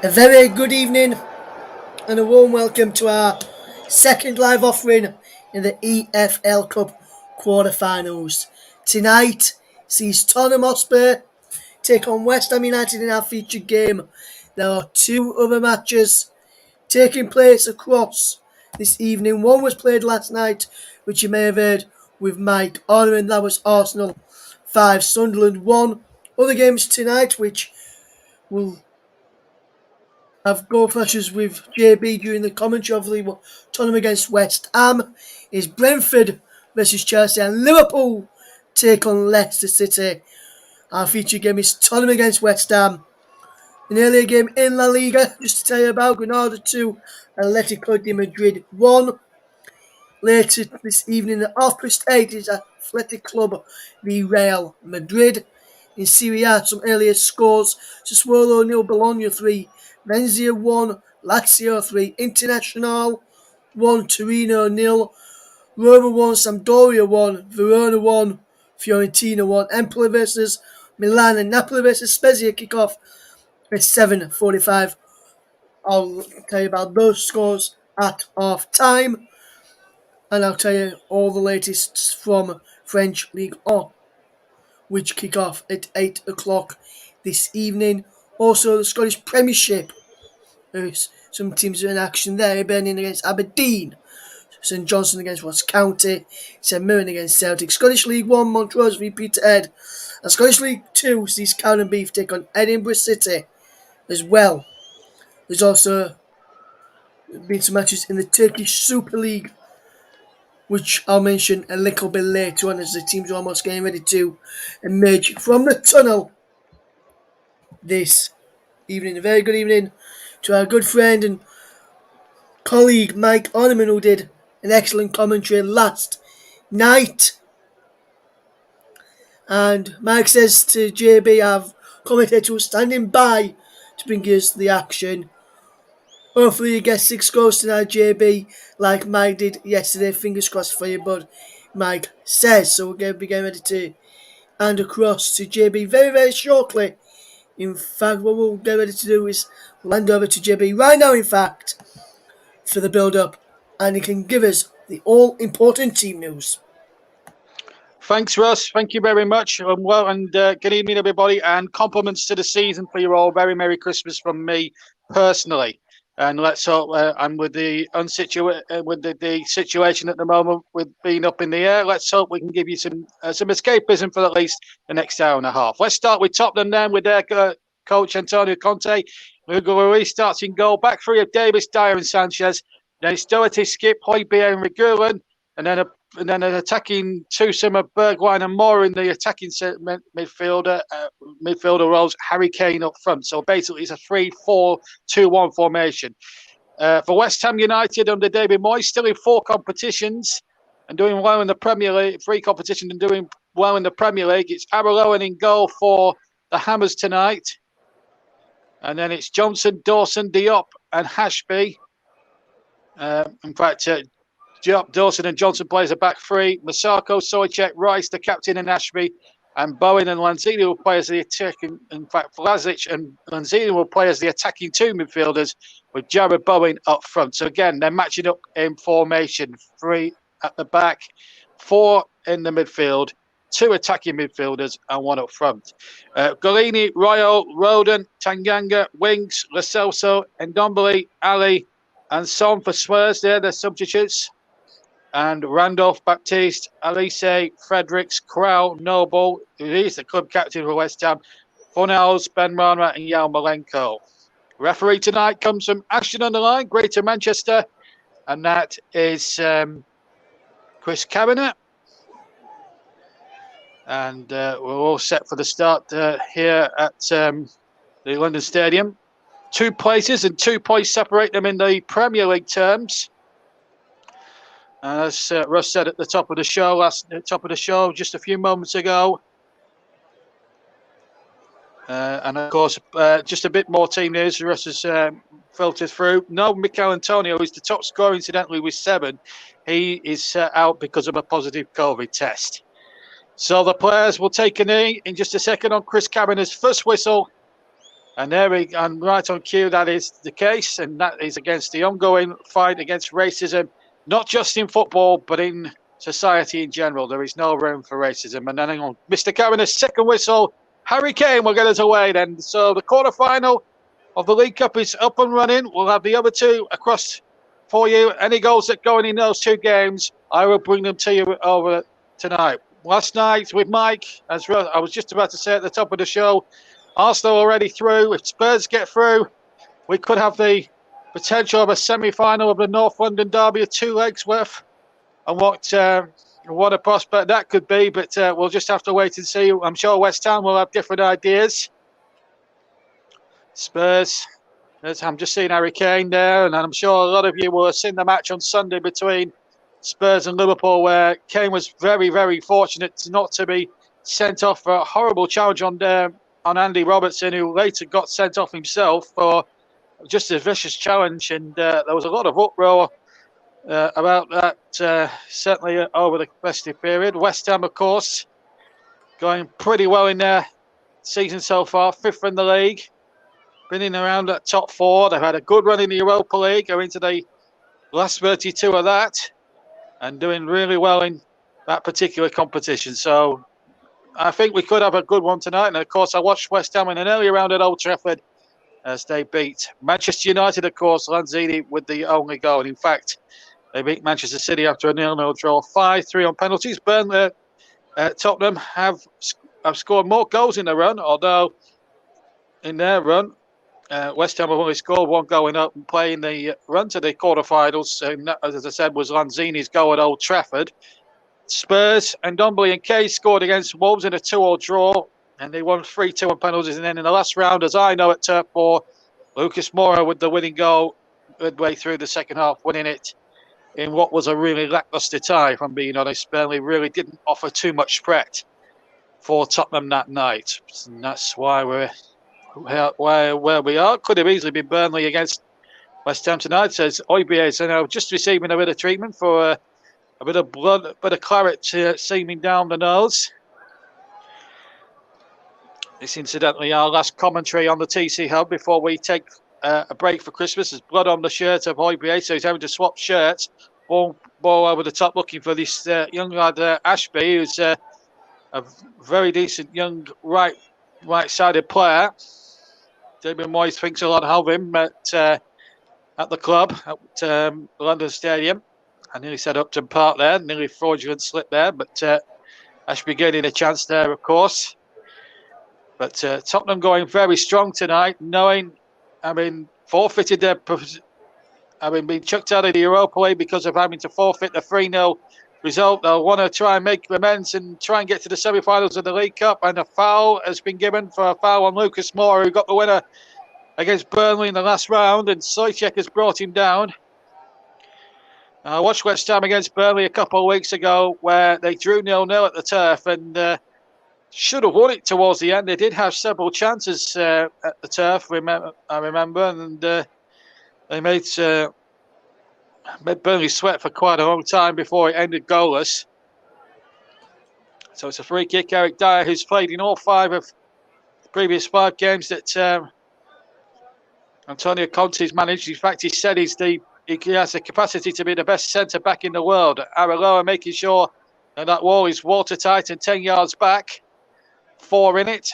A very good evening and a warm welcome to our second live offering in the EFL Cup quarter-finals. Tonight sees Tottenham Hotspur take on West Ham United in our featured game. There are two other matches taking place across this evening. One was played last night, which you may have heard with Mike Orman. That was Arsenal 5, Sunderland 1. Other games tonight, which will have goal flashes with JB during the commentary. Obviously, Tottenham against West Ham is Brentford versus Chelsea, and Liverpool take on Leicester City. Our featured game is Tottenham against West Ham. An earlier game in La Liga, just to tell you about, Granada 2, Atletico de Madrid 1. Later this evening at 8:30 is Athletic Club v Real Madrid. In Serie A, some earlier scores: Sassuolo 0, Bologna 3, Venezia 1, Lazio 3, Internazionale 1, Torino 0, Roma 1, Sampdoria 1, Verona 1, Fiorentina 1, Empoli versus Milan, and Napoli versus Spezia kick off at 7:45. I'll tell you about those scores at half time, and I'll tell you all the latest from French League 1, which kick off at 8 o'clock this evening. Also, the Scottish Premiership. There's some teams in action there. Burning against Aberdeen, St Johnstone against Ross County, St Mirren against Celtic. Scottish League 1, Montrose v Peterhead. And Scottish League 2 sees Cowan and Beef take on Edinburgh City as well. There's also been some matches in the Turkish Super League, which I'll mention a little bit later on as the teams are almost getting ready to emerge from the tunnel this evening. A very good evening to our good friend and colleague Mike Orman, who did an excellent commentary last night. And Mike says to JB, our commentator was standing by to bring us the action. Hopefully you get 6 goals tonight, JB, like Mike did yesterday. Fingers crossed for you, bud. Mike says. So we're going to be getting ready to hand across to JB very, very shortly. In fact, what we'll get ready to do is we'll hand over to JB right now, in fact, for the build-up, and he can give us the all-important team news. Thanks, Russ. Thank you very much. Good evening, everybody, and compliments to the season for you all. Very Merry Christmas from me personally. And let's hope, and with the situation at the moment with being up in the air, let's hope we can give you some escapism for at least the next hour and a half. Let's start with Tottenham then, with their coach Antonio Conte. Hugo Lloris starts in goal. Back three of Davis, Dyer, and Sanchez. Then it's Doherty, Skip, Højbjerg, and Regulin, and then an attacking twosome of Bergwijn and Moore in the attacking midfielder roles, Harry Kane up front. So basically it's a 3-4-2-1 formation. For West Ham United under David Moyes, still in 4 competitions and doing well in the Premier League, 3 competitions and doing well in the Premier League. It's Abelowen in goal for the Hammers tonight. And then it's Johnson, Dawson, Diop and Hashby. In fact, Diop, Dawson and Johnson plays a back three. Masako, Sojcek, Rice, the captain, and Ashby. And Bowen and Lanzini will play as the attacking. In fact, Vlasic and Lanzini will play as the attacking 2 midfielders with Jared Bowen up front. So again, they're matching up in formation. 3 at the back, 4 in the midfield, 2 attacking midfielders and 1 up front. Golini, Royal, Roden, Tanganga, Winks, Lo Celso, Ndombele, Ali and Son for Spurs. They're the substitutes. And Randolph, Baptiste, Alice, Fredericks, Krau, Noble, who is the club captain for West Ham, Fornals, Ben Rana, and Yarmolenko. Referee tonight comes from Ashton on the Line, Greater Manchester, and that is Chris Cabinet. And we're all set for the start here at the London Stadium. 2 places and 2 points separate them in the Premier League terms. As Russ said at the top of the show, just a few moments ago. And of course, just a bit more team news. Russ has filtered through. No, Mikel Antonio, who's the top scorer, incidentally, with 7. He is out because of a positive COVID test. So the players will take a knee in just a second on Chris Cabinet's first whistle. And and right on cue, that is the case, and that is against the ongoing fight against racism, not just in football, but in society in general. There is no room for racism. And then on Mr. Kavanaugh's second whistle, Harry Kane will get us away then. So the quarter-final of the League Cup is up and running. We'll have the other two across for you. Any goals that go in those two games, I will bring them to you over tonight. Last night with Mike, as I was just about to say at the top of the show, Arsenal already through. If Spurs get through, we could have the potential of a semi-final of the North London derby of 2 legs worth. And what a prospect that could be, but we'll just have to wait and see. I'm sure West Ham will have different ideas. Spurs, I'm just seeing Harry Kane there, and I'm sure a lot of you will have seen the match on Sunday between Spurs and Liverpool, where Kane was very, very fortunate not to be sent off for a horrible challenge on Andy Robertson, who later got sent off himself for just a vicious challenge. And there was a lot of uproar about that, certainly over the festive period. West Ham, of course, going pretty well in their season so far, 5th in the league, been in around that top 4. They've had a good run in the Europa League, going into the last 32 of that, and doing really well in that particular competition. So I think we could have a good one tonight. And of course, I watched West Ham in an early round at Old Trafford as they beat Manchester United, of course, Lanzini with the only goal. And in fact, they beat Manchester City after a 0-0 draw, 5-3 on penalties. Burnley, Tottenham have scored more goals in the run, although in their run, West Ham have only scored 1 goal in open play in the run to the quarterfinals. And that, as I said, was Lanzini's goal at Old Trafford. Spurs and Ndombele and Kay scored against Wolves in a 2-2 draw, and they won 3-2 on penalties. And then in the last round, as I know at Turf Moor, Lucas Moura with the winning goal midway through the second half, winning it in what was a really lacklustre tie, if I'm being honest. Burnley really didn't offer too much threat for Tottenham that night. And that's why we're where we are. Could have easily been Burnley against West Ham tonight, says Oibier. So now just receiving a bit of treatment for a bit of blood, a bit of claret seaming down the nose. This, incidentally, our last commentary on the TC Hub before we take a break for Christmas. There's blood on the shirt of Oibier, so he's having to swap shirts. Ball over the top, looking for this young lad Ashby, who's a very decent young right-sided player. David Moyes thinks a lot of him at the club at London Stadium. I nearly said Upton Park there, nearly fraudulent slip there, but Ashby getting a chance there, of course. But Tottenham going very strong tonight, forfeited their, being chucked out of the Europa League because of having to forfeit the 3-0 result. They'll want to try and make amends and try and get to the semi-finals of the League Cup. And a foul has been given for a foul on Lucas Moura, who got the winner against Burnley in the last round, and Souček has brought him down. I watched West Ham against Burnley a couple of weeks ago, where they drew 0-0 at the Turf and should have won it towards the end. They did have several chances at the Turf, I remember, and they made Burnley sweat for quite a long time before it ended goalless. So it's a free kick. Eric Dyer, who's played in all 5 of the previous 5 games that Antonio Conte's managed. In fact, he said he has the capacity to be the best centre-back in the world. Areola making sure that wall is watertight and 10 yards back. 4 in it,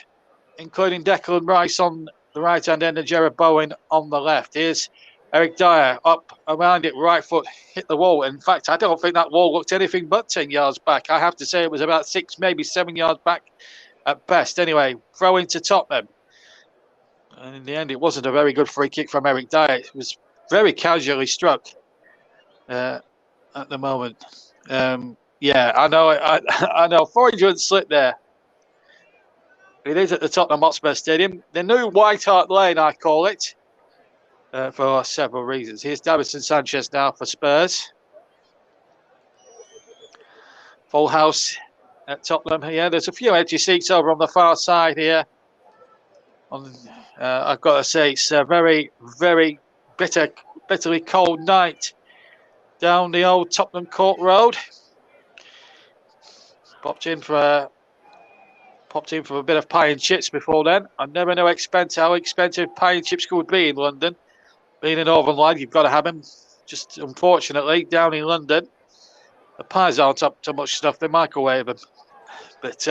including Declan Rice on the right hand end and Jared Bowen on the left. Here's Eric Dyer up around it, right foot hit the wall. In fact, I don't think that wall looked anything but 10 yards back. I have to say it was about 6, maybe 7 yards back at best. Anyway, throw into Tottenham. And in the end, it wasn't a very good free kick from Eric Dyer. It was very casually struck at the moment. Yeah, I know. I know. Fraudulent slip there. It is at the Tottenham Hotspur Stadium. The new White Hart Lane, I call it, for several reasons. Here's Davinson Sanchez now for Spurs. Full house at Tottenham. Yeah, there's a few empty seats over on the far side here. I've got to say, it's a very, very bitterly cold night down the old Tottenham Court Road. Popped in for a popped in for a bit of pie and chips before then. I never know how expensive pie and chips could be in London. Being an Northern lad, you've got to have them. Just unfortunately, down in London, the pies aren't up to much stuff. They microwave them. But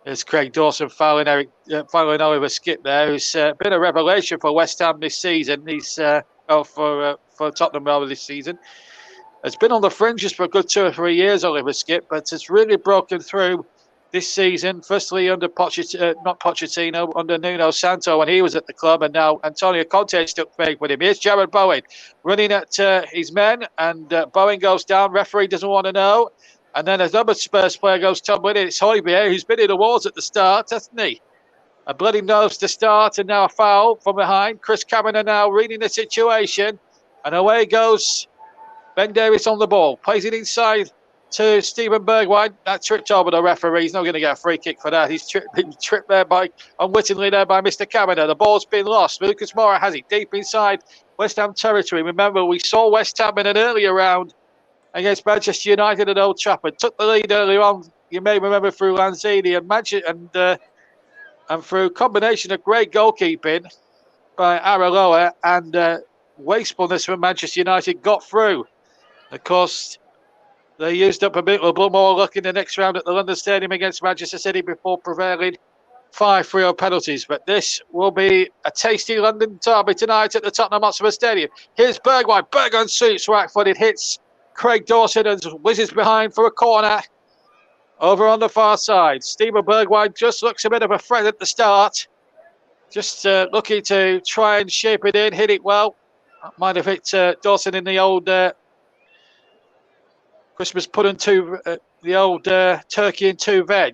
there's Craig Dawson fouling Oliver Skip there, who's been a revelation for West Ham this season. He's for Tottenham rather this season. Has been on the fringes for a good 2 or 3 years, Oliver Skip, but has really broken through this season. Firstly, under under Nuno Santo when he was at the club, and now Antonio Conte stuck faith with him. Here's Jared Bowen running at his men, and Bowen goes down. Referee doesn't want to know. And then another Spurs player goes tumbling in. It's Højbjerg, who's been in the walls at the start, hasn't he? A bloody nose to start, and now a foul from behind. Chris Cameron now reading the situation, and away goes Ben Davies on the ball. Plays it inside to Steven Bergwijn. That tripped over the referee. He's not going to get a free kick for that. He's tripped there unwittingly there by Mr. Cameron. The ball's been lost. Lucas Moura has it deep inside West Ham territory. Remember, we saw West Ham in an earlier round against Manchester United at Old Trafford. Took the lead earlier on, you may remember, through Lanzini and through a combination of great goalkeeping by Aragoa and wastefulness from Manchester United, got through. Of course, they used up a bit more luck in the next round at the London Stadium against Manchester City before prevailing 5-3 on penalties. But this will be a tasty London derby tonight at the Tottenham Hotspur Stadium. Here's Bergwijn. Bergwijn shoots right-footed, hits Craig Dawson and whizzes behind for a corner over on the far side. Steven Bergwijn just looks a bit of a threat at the start. Just looking to try and shape it in, hit it well. Might have hit Dawson in the old Christmas pudding the old turkey and 2 veg,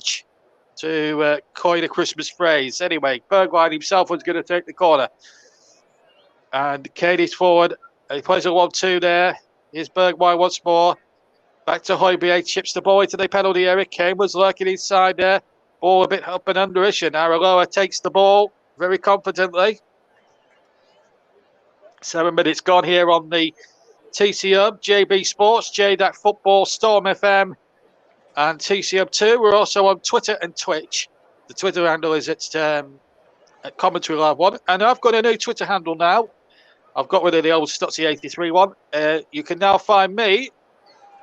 to coin a Christmas phrase. Anyway, Bergwijn himself was going to take the corner. And Katie's forward. He plays a 1-2 there. Here's Bergwijn once more. Back to Højbjerg, chips the ball into the penalty area. Kane was lurking inside there. Ball a bit up and underish, and Aragoa takes the ball very confidently. 7 minutes gone here on the TC Hub, JB Sports, JDAC Football, Storm FM, and TC Hub 2. We're also on Twitter and Twitch. The Twitter handle is at Commentary Live 1. And I've got a new Twitter handle now. I've got rid of the old Stutzy83 one. You can now find me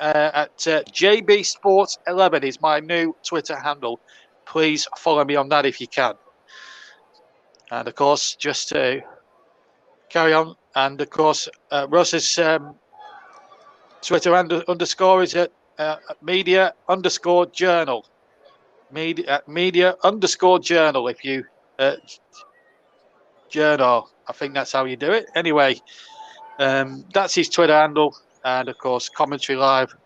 at JB Sports 11 is my new Twitter handle. Please follow me on that if you can. And of course, just to carry on, and of course, Russ's Twitter underscore is at media_journal. Media_journal if you journal. I think that's how you do it. Anyway, that's his Twitter handle. And of course, Commentary Live.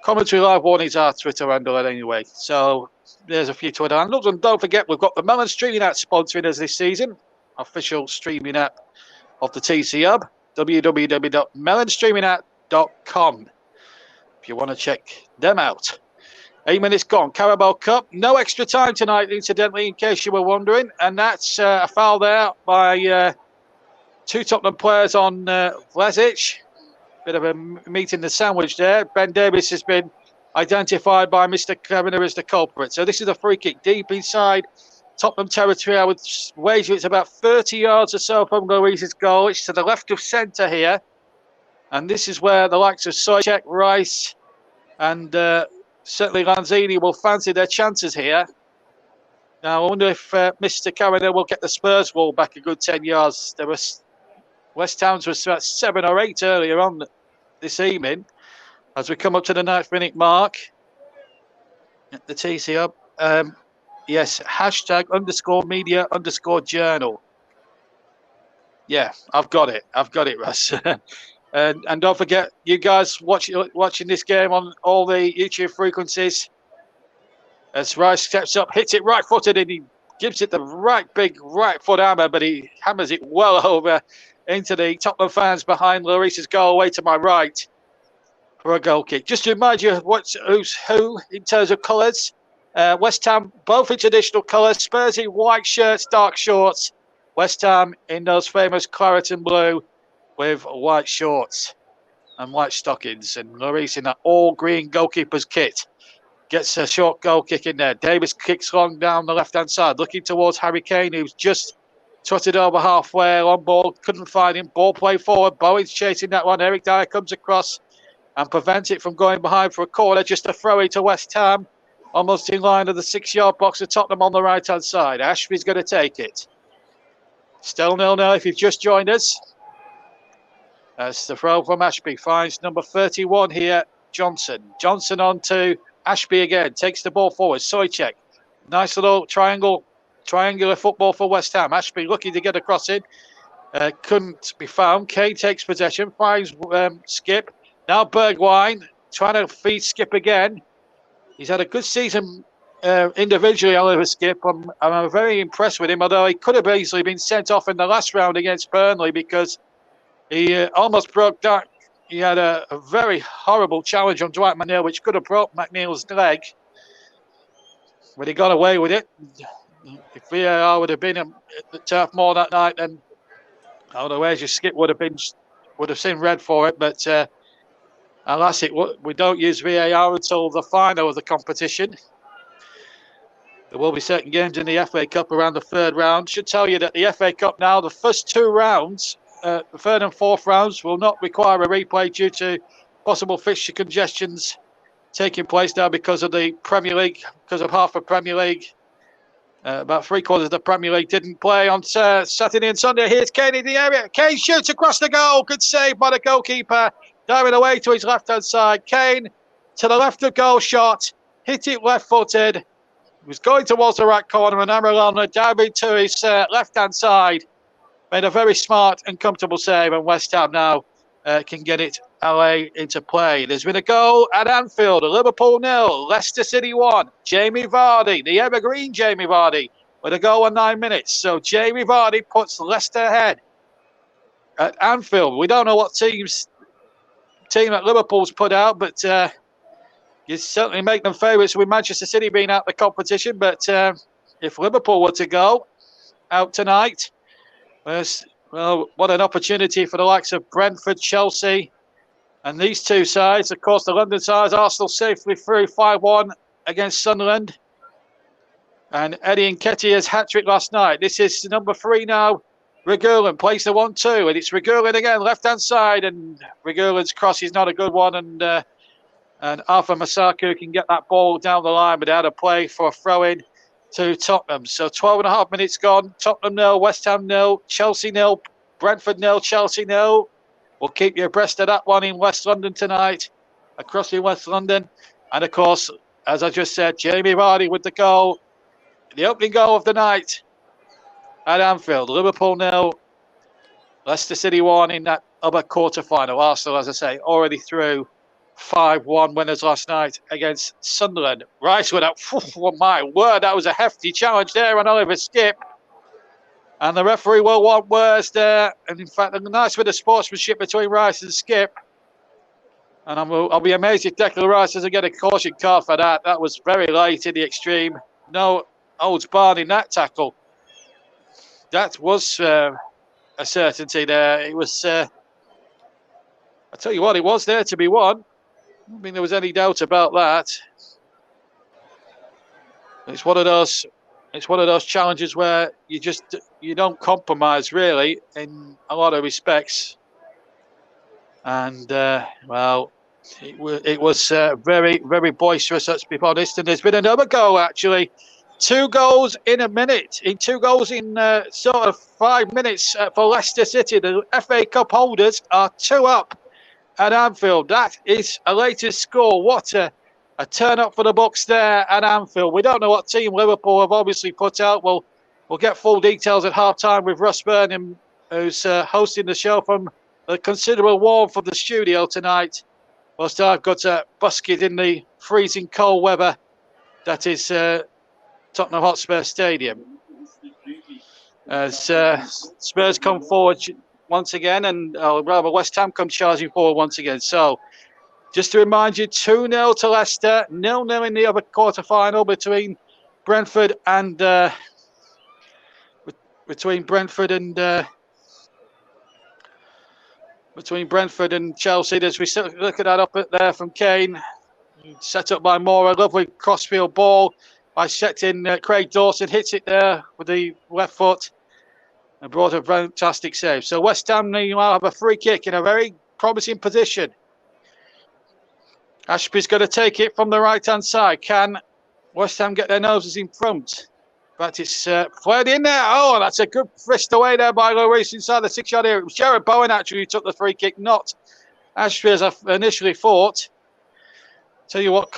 Commentary Live 1 is our Twitter handle anyway. So there's a few Twitter handles. And don't forget, we've got the Melon streaming app sponsoring us this season. Official streaming app of the TC Hub. www.melonstreamingapp.com if you want to check them out. 8 minutes gone. Carabao Cup. No extra time tonight, incidentally, in case you were wondering. And that's a foul there by 2 Tottenham players on Vlasic. Bit of a meat in the sandwich there. Ben Davies has been identified by Mr. Kavanagh as the culprit. So this is a free kick deep inside Tottenham territory. I would wager it's about 30 yards or so from Lloris's goal. It's to the left of centre here. And this is where the likes of Souček, Rice, and certainly Lanzini will fancy their chances here. Now, I wonder if Mr. Kavanagh will get the Spurs ball back a good 10 yards. There was West Ham's was about 7 or 8 earlier on this evening. As we come up to the 9th minute mark at the TC Hub. Yes, #media_journal. Yeah, I've got it, Russ. and don't forget, you guys watching this game on all the YouTube frequencies. As Rice steps up, hits it right-footed, and he gives it the big right foot hammer, but he hammers it well over into the Tottenham fans behind Lloris's goal, away to my right for a goal kick. Just to remind you who's who in terms of colours. West Ham, both in traditional colours. Spurs in white shirts, dark shorts. West Ham in those famous claret and blue with white shorts and white stockings. And Lloris in that all-green goalkeeper's kit. gets a short goal kick in there. Davis kicks long down the left-hand side, looking towards Harry Kane, who's just trotted over halfway on ball. Couldn't find him. Ball play forward. Bowen's chasing that one. Eric Dyer comes across and prevents it from going behind for a corner. Just a throw into West Ham, almost in line of the 6-yard box of Tottenham on the right-hand side. Ashby's going to take it. Still 0-0 if you've just joined us. As the throw from Ashby finds number 31 here, Johnson. Johnson on to Ashby again. Takes the ball forward. Soychek. Nice little triangular football for West Ham. Ashby looking to get across it. Couldn't be found. Kane takes possession. Finds Skip. Now Bergwijn trying to feed Skip again. He's had a good season individually, Oliver Skip. I'm very impressed with him, although he could have easily been sent off in the last round against Burnley because he almost broke down. He had a very horrible challenge on Dwight McNeil, which could have broke McNeil's leg. But he got away with it. If VAR would have been at the Turf Moor that night, then otherwise your Skip would have seen red for it. But alas, we don't use VAR until the final of the competition. There will be certain games in the FA Cup around the third round. Should tell you that the FA Cup now, the first 2 rounds, the third and fourth rounds will not require a replay due to possible fixture congestions taking place now because of the Premier League, because of half the Premier League. About 3/4 of the Premier League didn't play on Saturday and Sunday. Here's Kane in the area. Kane shoots across the goal. Good save by the goalkeeper. Diving away to his left-hand side. Kane to the left of goal shot. Hit it left-footed. He was going towards the right corner and Amaralna diving to his left-hand side. Made a very smart and comfortable save, and West Ham now can get it away into play. There's been a goal at Anfield. Liverpool 0, Leicester City 1. Jamie Vardy, the evergreen Jamie Vardy, with a goal in 9 minutes. So Jamie Vardy puts Leicester ahead at Anfield. We don't know what team that Liverpool's put out, but you certainly make them favourites with Manchester City being out the competition. But if Liverpool were to go out tonight, well, what an opportunity for the likes of Brentford, Chelsea, and these two sides. Of course, the London sides, Arsenal safely through 5-1 against Sunderland. And Eddie Nketiah's hat-trick last night. This is number 3 now. Reguilon plays the 1-2, and it's Reguilon again, left-hand side, and Reguilon's cross is not a good one, and Arthur Masaku can get that ball down the line, but out of play for a throw-in to Tottenham. So 12.5 minutes gone. Tottenham 0, West Ham 0, Chelsea 0, Brentford 0, Chelsea 0. We'll keep you abreast of that one in West London tonight, across in West London. And of course, as I just said, Jamie Vardy with the goal, the opening goal of the night at Anfield. Liverpool 0, Leicester City 1 in that other quarter-final. Arsenal, as I say, already through 5-1 winners last night against Sunderland. Rice with that, oh my word, that was a hefty challenge there on Oliver Skip. And the referee will want words there. And in fact, a nice bit of sportsmanship between Rice and Skip. And I'll be amazed if Declan Rice doesn't get a caution card for that. That was very late in the extreme. No holds barred in that tackle. That was a certainty there. It was, I tell you what, it was there to be won. I don't think there was any doubt about that. It's one of those challenges where you don't compromise really in a lot of respects. And well, it was very, very boisterous, let's be honest. And there's been another goal actually. 2 goals in a minute. 2 goals in sort of 5 minutes for Leicester City. The FA Cup holders are 2 up at Anfield. That is a latest score. What a turn up for the Bucks there at Anfield. We don't know what team Liverpool have obviously put out. We'll get full details at half-time with Russ Burnham, who's hosting the show from a considerable warmth of the studio tonight. Whilst I've got a busket in the freezing cold weather that is Tottenham Hotspur Stadium. As Spurs come forward once again, and rather West Ham come charging forward once again. So, just to remind you, 2-0 to Leicester, 0-0 in the other quarter-final between Brentford and Chelsea. As we look at that up there from Kane, Set up by Moore, a lovely crossfield ball by set-in Craig Dawson, hits it there with the left foot and brought a fantastic save. So West Ham meanwhile have a free kick in a very promising position. Ashby's going to take it from the right-hand side. Can West Ham get their noses in front? But it's flared in there. Oh, that's a good fist away there by Lloris inside the 6-yard area. It was Jared Bowen actually who took the free kick, not Ashby as I initially thought. Tell you what,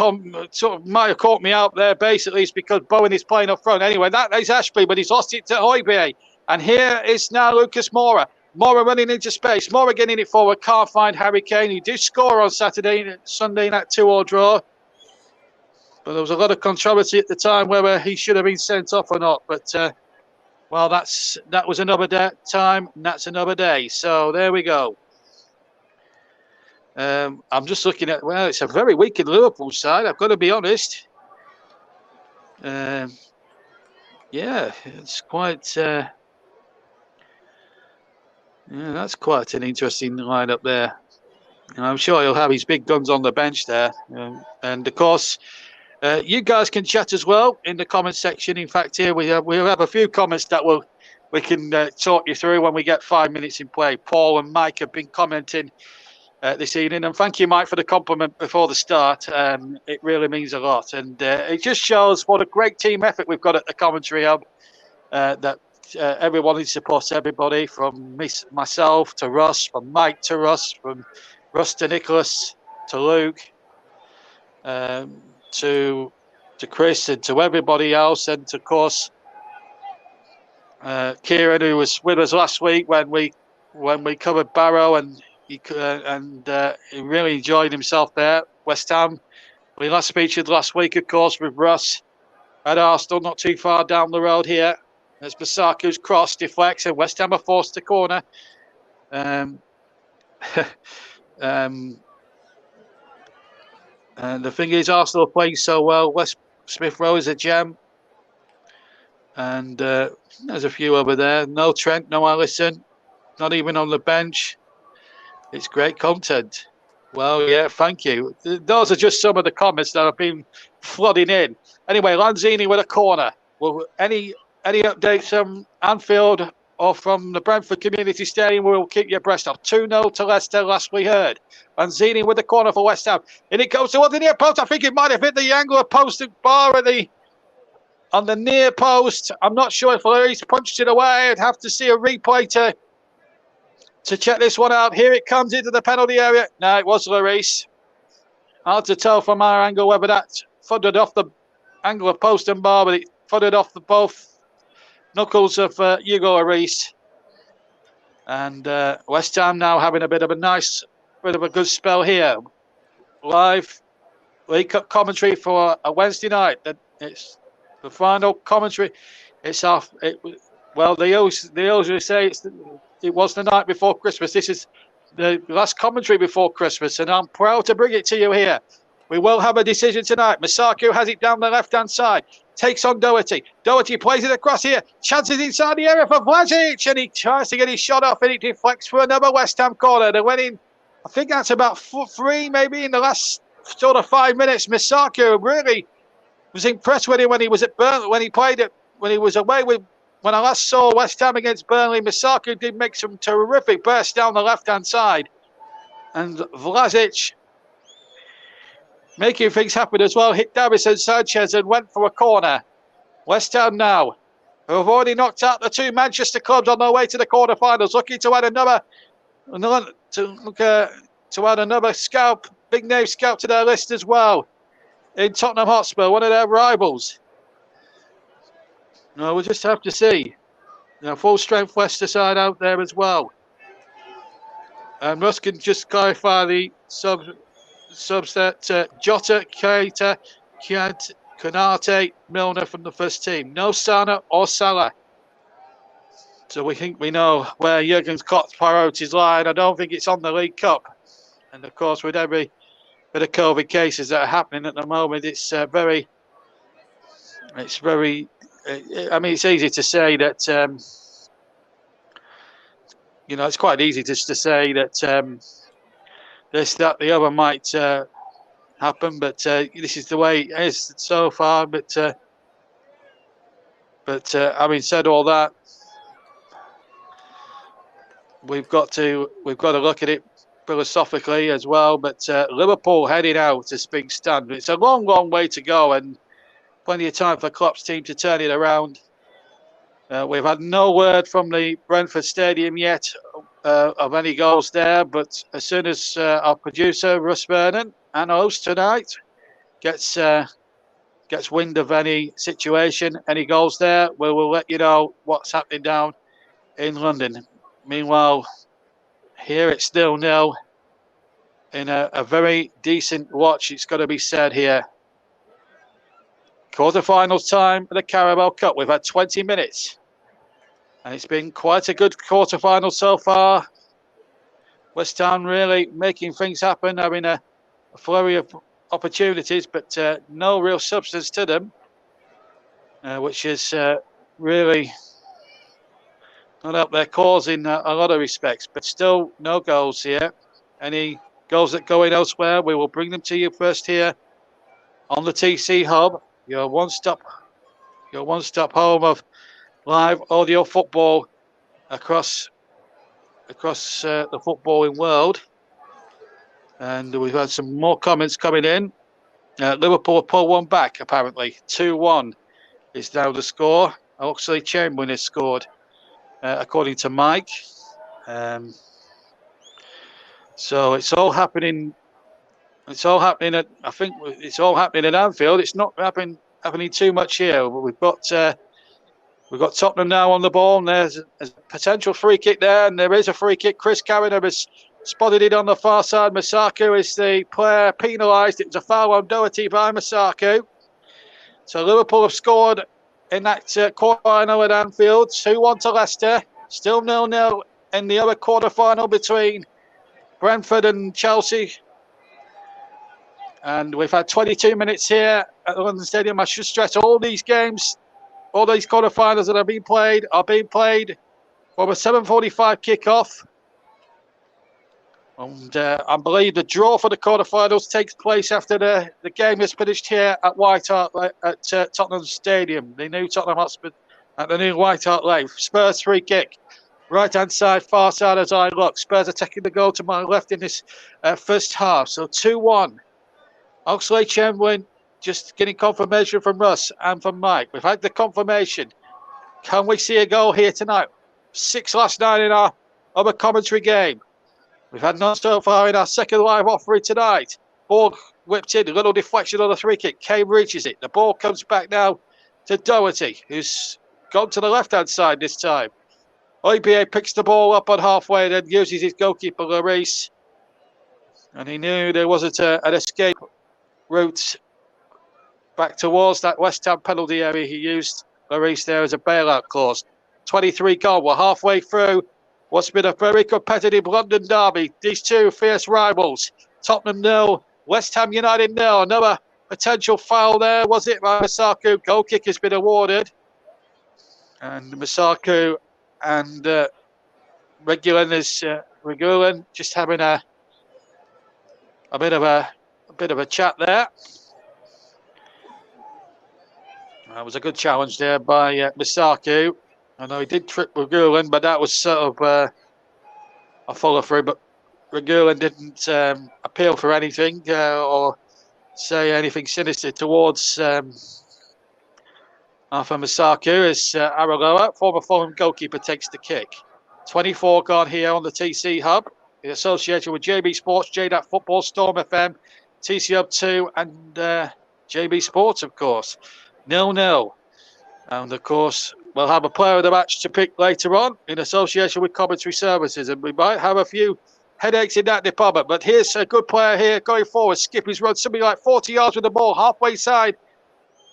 sort of might have caught me out there. Basically, it's because Bowen is playing up front. Anyway, that is Ashby, but he's lost it to Højbjerg. And here is now Lucas Moura. Moura running into space. Moura getting it forward. Can't find Harry Kane. He did score on Sunday in that 2-2 draw. But there was a lot of controversy at the time whether he should have been sent off or not. But, well, that was another time, and that's another day. So there we go. I'm just looking at, well, it's a very weakened Liverpool side, I've got to be honest. Yeah, it's quite, yeah, that's quite an interesting lineup there. And I'm sure he'll have his big guns on the bench there. And of course, you guys can chat as well in the comment section. In fact, here we'll have a few comments that we can talk you through when we get 5 minutes in play. Paul and Mike have been commenting this evening, and thank you, Mike, for the compliment before the start. It really means a lot, and it just shows what a great team effort we've got at the commentary hub. That everyone supports everybody, from myself to Russ, from Mike to Russ, from Russ to Nicholas to Luke, to Chris, and to everybody else, and of course Kieran, who was with us last week when we covered Barrow, and he really enjoyed himself there. West Ham, we last featured last week, of course, with Russ at Arsenal, not too far down the road here. As Basaku's cross deflects, and West Ham are forced to corner. And the thing is, Arsenal are playing so well. West Smith Rowe is a gem. And there's a few over there. No Trent, no Alisson, not even on the bench. It's great content. Well, yeah, thank you. Those are just some of the comments that have been flooding in. Anyway, Lanzini with a corner. Well, any updates from Anfield or from the Brentford Community Stadium, we'll keep you abreast of. 2-0 to Leicester, last we heard. Lanzini with the corner for West Ham. And it goes towards the near post. I think it might have hit the angle of post bar on the near post. I'm not sure if Lloris punched it away. I'd have to see a replay to check this one out. Here it comes into the penalty area. No, it was Lloris. Hard to tell from our angle whether that thundered off the angle of post and bar, but it thundered off both knuckles of Hugo Lloris. And West Ham now having a bit of a good spell here. Live League Cup commentary for a Wednesday night. It's the final commentary. It's off. Well, they usually say it was the night before Christmas. This is the last commentary before Christmas, and I'm proud to bring it to you here. We will have a decision tonight. Masaku has it down the left-hand side. Takes on Doherty. Doherty plays it across here. Chances inside the area for Vlasic, and he tries to get his shot off, and it deflects for another West Ham corner. They went in, I think that's about 3, maybe in the last sort of 5 minutes. Masaku really was impressed with him when he was at Burnley, when he was away with. When I last saw West Ham against Burnley, Masaku did make some terrific bursts down the left-hand side. And Vlasic making things happen as well. Hit Davison Sanchez and went for a corner. West Ham now, who have already knocked out the 2 Manchester clubs on their way to the quarterfinals, looking to add another scout, big name scout to their list as well. In Tottenham Hotspur, one of their rivals. No, we'll just have to see. Full strength Leicester side out there as well. And Russ can just clarify the subs that Jota, Keita, Kiad, Konate, Milner from the first team. No Sana or Salah. So we think we know where Jurgen Klopp's priorities lie, and I don't think it's on the League Cup. And of course, with every bit of COVID cases that are happening at the moment, it's very. I mean, it's easy to say that. It's quite easy just to say that this, that, the other might happen, but this is the way it is so far. But having said all that, we've got to look at it philosophically as well. But Liverpool heading out as things stand. It's a long way to go, and plenty of time for Klopp's team to turn it around. We've had no word from the Brentford Stadium yet of any goals there, but as soon as our producer Russ Vernon and host tonight gets wind of any situation, any goals there, we will let you know what's happening down in London. Meanwhile, here it's still nil in a very decent watch, it's got to be said here. Quarterfinals time of the Carabao Cup. We've had 20 minutes. And it's been quite a good quarterfinal so far. West Ham really making things happen, having a flurry of opportunities, but no real substance to them, which is really not up their cause in a lot of respects. But still, no goals here. Any goals that go in elsewhere, we will bring them to you first here on the TC Hub, your one-stop home of live audio football across the footballing world. And we've had some more comments coming in. Liverpool pull one back, apparently. 2-1 is now the score. Oxley Chamberlain has scored, according to Mike. So it's all happening. It's all happening at. I think it's all happening at Anfield. It's not happening too much here. But we've got Tottenham now on the ball, and there's a potential free kick there, and there is a free kick. Chris Carrigan has spotted it on the far side. Masaku is the player penalised. It was a foul on Doherty by Masaku. So Liverpool have scored in that quarter-final at Anfield. 2-1 to Leicester. Still 0-0 in the other quarter-final between Brentford and Chelsea. And we've had 22 minutes here at the London Stadium. I should stress all these games, all these quarter-finals that are being played from a 7:45 kickoff. And I believe the draw for the quarterfinals takes place after the game is finished here at White Hart at Tottenham Stadium, the new Tottenham Hotspur at the new White Hart Lane. Spurs free kick, right hand side, far side as I look. Spurs are taking the goal to my left in this first half. So 2-1. Oxley Chamberlain just getting confirmation from Russ and from Mike. We've had the confirmation. Can we see a goal here tonight? 6 last night in our other commentary game. We've had none so far in our second live offering tonight. Ball whipped in, a little deflection on the free kick. Kane reaches it. The ball comes back now to Doherty, who's gone to the left-hand side this time. IBA picks the ball up on halfway and then uses his goalkeeper, Lloris. And he knew there wasn't an escape route back towards that West Ham penalty area. He used Lloris there as a bailout clause. 23 gone. We're halfway through what's been a very competitive London derby. These two fierce rivals. Tottenham 0, West Ham United 0. Another potential foul there, was it, by Masaku? Goal kick has been awarded. And Masaku and Regulin just having a bit of a chat there. That was a good challenge there by Masaku. I know he did trip Regulin, but that was sort of a follow through. But Regulin didn't appeal for anything or say anything sinister towards Arthur Masaku as Aragoa, former Fulham goalkeeper, takes the kick. 24 gone here on the TC Hub in association with JB Sports, JDAT Football, Storm FM, TC Hub 2 and JB Sports, of course. 0-0. And, of course, we'll have a player of the match to pick later on in association with commentary services. And we might have a few headaches in that department. But here's a good player here going forward. Skippy's run something like 40 yards with the ball, halfway side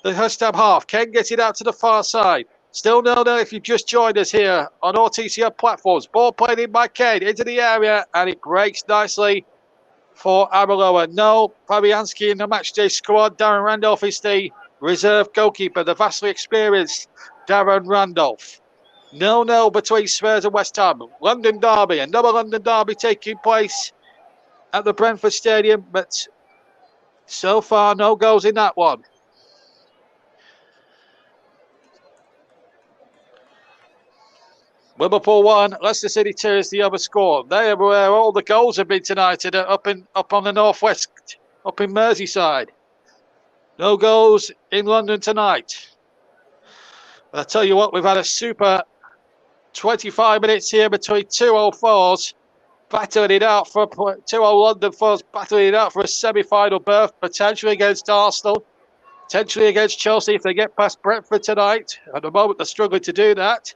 the West Ham half. Ken gets it out to the far side. Still 0-0 if you've just joined us here on all TCL platforms. Ball played in by Kane into the area, and it breaks nicely for Arbeloa. No Fabianski in the matchday squad. Darren Randolph is the reserve goalkeeper, the vastly experienced Darren Randolph. 0-0 between Spurs and West Ham. London derby, another London derby taking place at the Brentford Stadium, but So far, no goals in that one. Liverpool 1, Leicester City 2 is the other score. They are where all the goals have been tonight, up on the northwest, up in Merseyside. No goals in London tonight. But I tell you what, we've had a super 25 minutes here between two old fours, battling it out for two old London fours, battling it out for a semi-final berth, potentially against Arsenal, potentially against Chelsea if they get past Brentford tonight. At the moment, they're struggling to do that.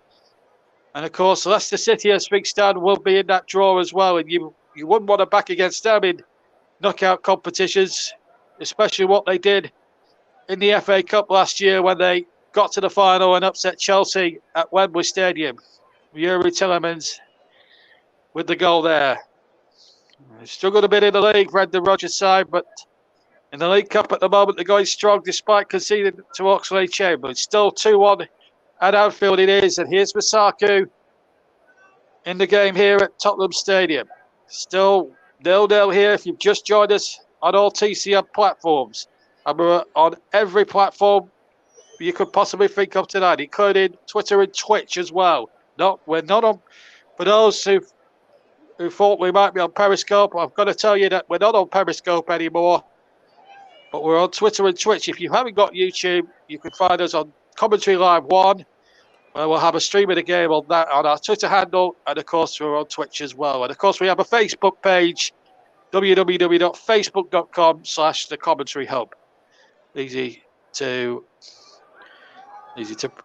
And of course, Leicester City, as things stand, will be in that draw as well. And you wouldn't want to back against them in knockout competitions, especially what they did in the FA Cup last year when they got to the final and upset Chelsea at Wembley Stadium. Yuri Tillemans with the goal there. Struggled a bit in the league, Brendan Rodgers' side, but in the League Cup at the moment, they're going strong despite conceding to Oxlade-Chamberlain. Still 2-1 at Anfield it is, and here's Masaku in the game here at Tottenham Stadium. Still 0-0 here if you've just joined us on all TCM platforms. And we're on every platform you could possibly think of tonight, including Twitter and Twitch as well. We're not on, for those who thought we might be on Periscope, I've got to tell you that we're not on Periscope anymore, but we're on Twitter and Twitch. If you haven't got YouTube, you can find us on Commentary Live 1, where we'll have a stream of the game on that on our Twitter handle, and of course we're on Twitch as well. And of course we have a Facebook page, www.facebook.com/The Commentary Hub. Easy to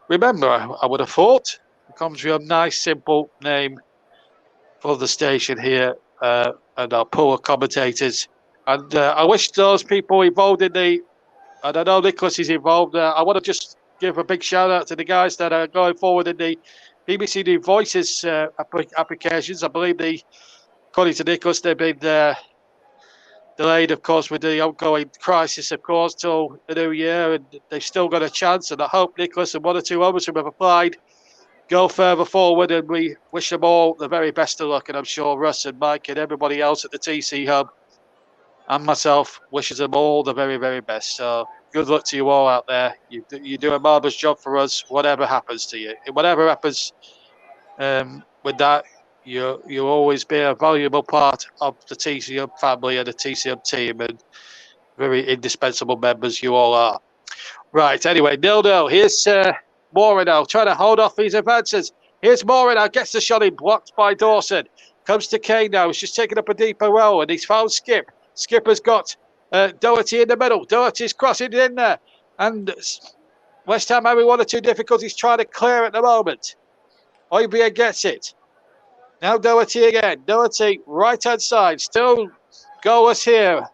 remember, I would have thought. The Commentary Hub, nice, simple name for the station here, and our poor commentators. And I wish those people involved in and I know Nicholas is involved, I want to just give a big shout out to the guys that are going forward in the BBC New Voices applications. I believe according to Nicholas, they've been delayed, of course, with the ongoing crisis, of course, till the new year, and they've still got a chance. And I hope Nicholas and one or two others who have applied go further forward, and we wish them all the very best of luck. And I'm sure Russ and Mike and everybody else at the TC Hub and myself wishes them all the very, very best. So good luck to you all out there. You do a marvellous job for us, whatever happens to you. Whatever happens with that, you'll always be a valuable part of the TC Hub family and the TC Hub team, and very indispensable members you all are. Right, anyway, 0-0. Here's Moreno trying to hold off these advances. Here's Moreno, gets the shot in, blocked by Dawson. Comes to Kane now, he's just taking up a deeper role, and he's found Skip. Skip has got Doherty in the middle. Doherty's crossing in there. And West Ham having one or two difficulties trying to clear at the moment. Oibia gets it. Now Doherty again. Doherty, right-hand side. Still goalless here.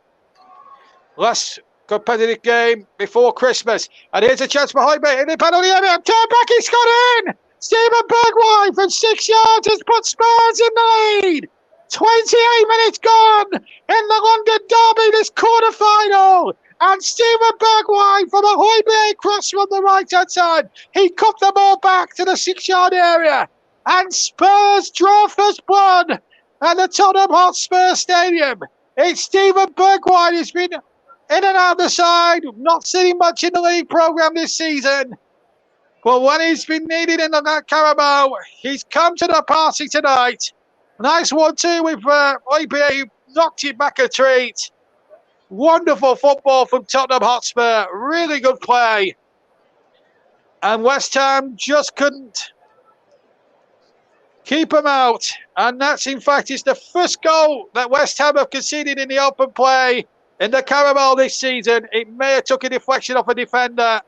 Last competitive game before Christmas. And here's a chance for Oibia in the penalty area. Turn back, he's got in! Steven Bergwijn from 6 yards has put Spurs in the lead. 28 minutes gone in the London derby, this quarter-final. And Steven Bergwijn from a Højbjerg cross from the right-hand side. He cut the ball back to the 6-yard area. And Spurs draw first blood at the Tottenham Hotspur Stadium. It's Steven Bergwijn who's been in and out the side, not seen much in the league programme this season. But when he's been needed in the Carabao, he's come to the party tonight. Nice 1-2 with Højbjerg, who knocked it back a treat. Wonderful football from Tottenham Hotspur. Really good play. And West Ham just couldn't keep them out. And that's, in fact, is the first goal that West Ham have conceded in the open play in the Carabao this season. It may have took a deflection off a defender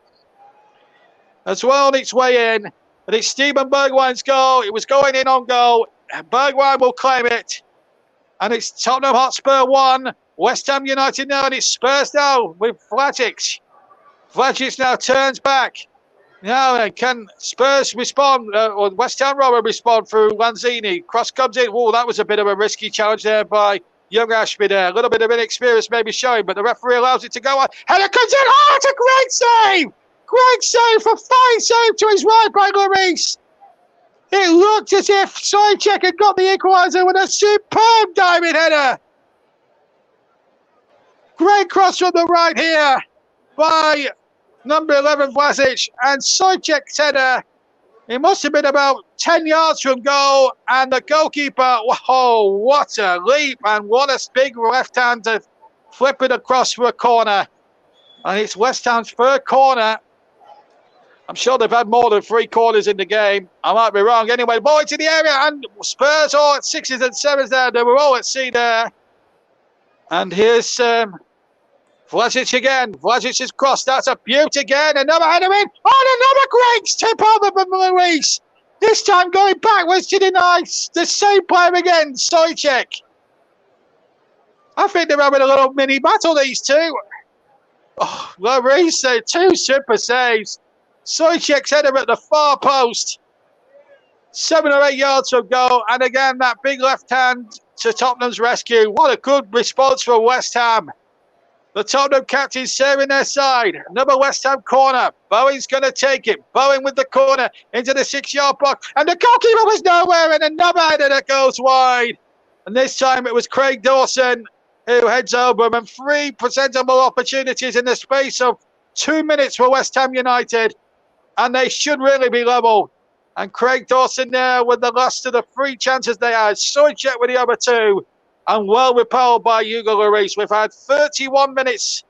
as well on its way in. But it's Steven Bergwijn's goal. It was going in on goal. Bergwijn will claim it. And it's Tottenham Hotspur 1, West Ham United now, and it's Spurs now with Vlasic. Vlasic now turns back. Now can Spurs respond, or West Ham rather respond through Lanzini. Cross comes in. Oh, that was a bit of a risky challenge there by young Ashby there. A little bit of inexperience maybe showing, but the referee allows it to go on. Header comes in. Oh, it's a great save! Great save, for fine save to his right by Lloris. It looked as if Souček had got the equaliser with a superb diving header. Great cross from the right here by number 11, Vlasic, and Sojcek's header. It must have been about 10 yards from goal, and the goalkeeper, whoa, what a leap, and what a big left hand to flip it across for a corner. And it's West Ham's third corner. I'm sure they've had more than 3 corners in the game. I might be wrong. Anyway, ball into the area, and Spurs all at 6s and 7s there. They were all at sea there. And here's Vlasic again. Vlasic has crossed. That's a beaut again. Another header in. Oh, another great tip over from Luis. This time going backwards to deny the same player again, Sojcek. I think they're having a little mini battle, these two. Oh, Luis, 2 super saves. Sojcek's header at the far post. 7 or 8 yards from goal. And again, that big left hand to Tottenham's rescue. What a good response from West Ham. The Tottenham captains saving their side. Another West Ham corner. Bowen's going to take it. Bowen with the corner into the 6-yard box. And the goalkeeper was nowhere. And another header that goes wide. And this time it was Craig Dawson who heads over him. And 3 presentable opportunities in the space of 2 minutes for West Ham United. And they should really be level. And Craig Dawson there with the last of the 3 chances they had. Sojcek with the other 2. And well repelled by Hugo Lloris. We've had 31 minutes,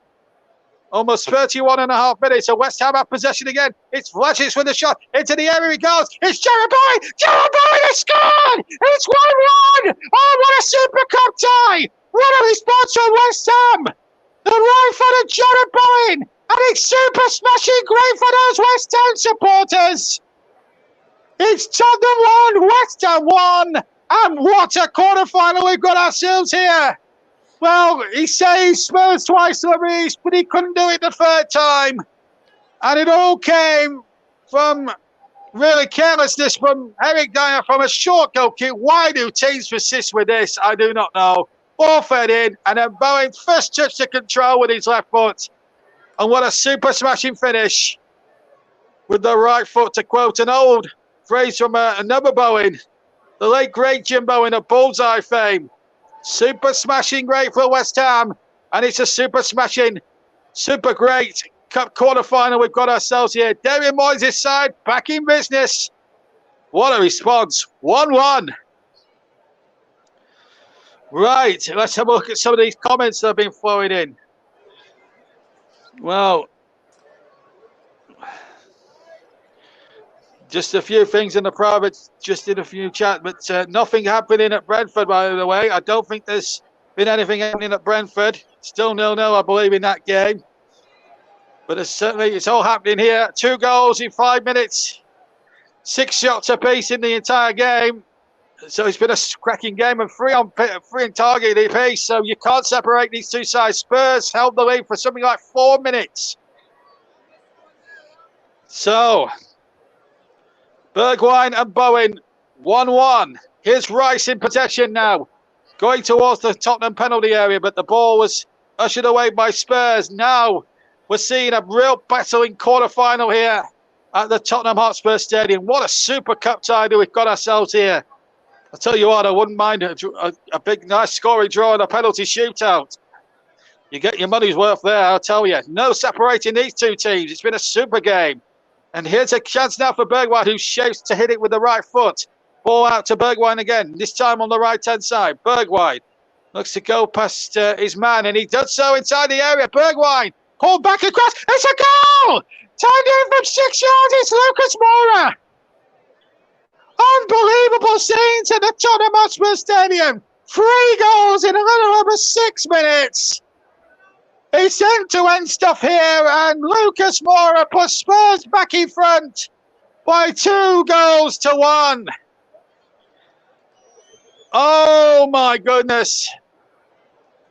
almost 31 and a half minutes. So West Ham have possession again. It's Vlasic with a shot. Into the area he goes. It's Jarrod Bowen. Jarrod Bowen has scored. It's 1-1. Oh, what a Super Cup tie. What a response from West Ham. The right-footed Jarrod Bowen. And it's super smashing great for those West Ham supporters. It's Tottenham 1, West Ham 1. And what a quarter-final we've got ourselves here. Well, he saves Spurs twice, Lloris, but he couldn't do it the third time. And it all came from really carelessness from Eric Dyer from a short goal kick. Why do teams persist with this? I do not know. Ball fed in, and then Bowen first touched the control with his left foot. And what a super smashing finish with the right foot, to quote an old phrase from another Bowen. The late great Jim Bowen of Bullseye fame. Super smashing great for West Ham. And it's a super smashing, super great Cup quarter-final we've got ourselves here. David Moyes' side back in business. What a response. 1-1. Right, let's have a look at some of these comments that have been flowing in. Well, just a few things in the private, just in a few chat, but nothing happening at Brentford, by the way. I don't think there's been anything happening at Brentford. Still 0-0, I believe, in that game. But it's all happening here. 2 goals in 5 minutes. 6 shots apiece in the entire game. So it's been a cracking game, and 3 on target apiece. So you can't separate these two sides. Spurs held the lead for something like 4 minutes. So Bergwijn and Bowen, 1-1. Here's Rice in possession now, going towards the Tottenham penalty area, but the ball was ushered away by Spurs. Now we're seeing a real battling quarter-final here at the Tottenham Hotspur Stadium. What a Super Cup tie that we've got ourselves here. I'll tell you what, I wouldn't mind a big, nice scoring draw and a penalty shootout. You get your money's worth there, I'll tell you. No separating these two teams. It's been a super game. And here's a chance now for Bergwijn, who shapes to hit it with the right foot. Ball out to Bergwijn again, this time on the right-hand side. Bergwijn looks to go past his man, and he does so inside the area. Bergwijn, pulled back across. It's a goal! Turned in from 6 yards, it's Lucas Moura. Unbelievable scenes at the Tottenham Hotspur Stadium. 3 goals in a little over 6 minutes. It's end-to-end stuff here, and Lucas Moura puts Spurs back in front by 2-1. Oh my goodness.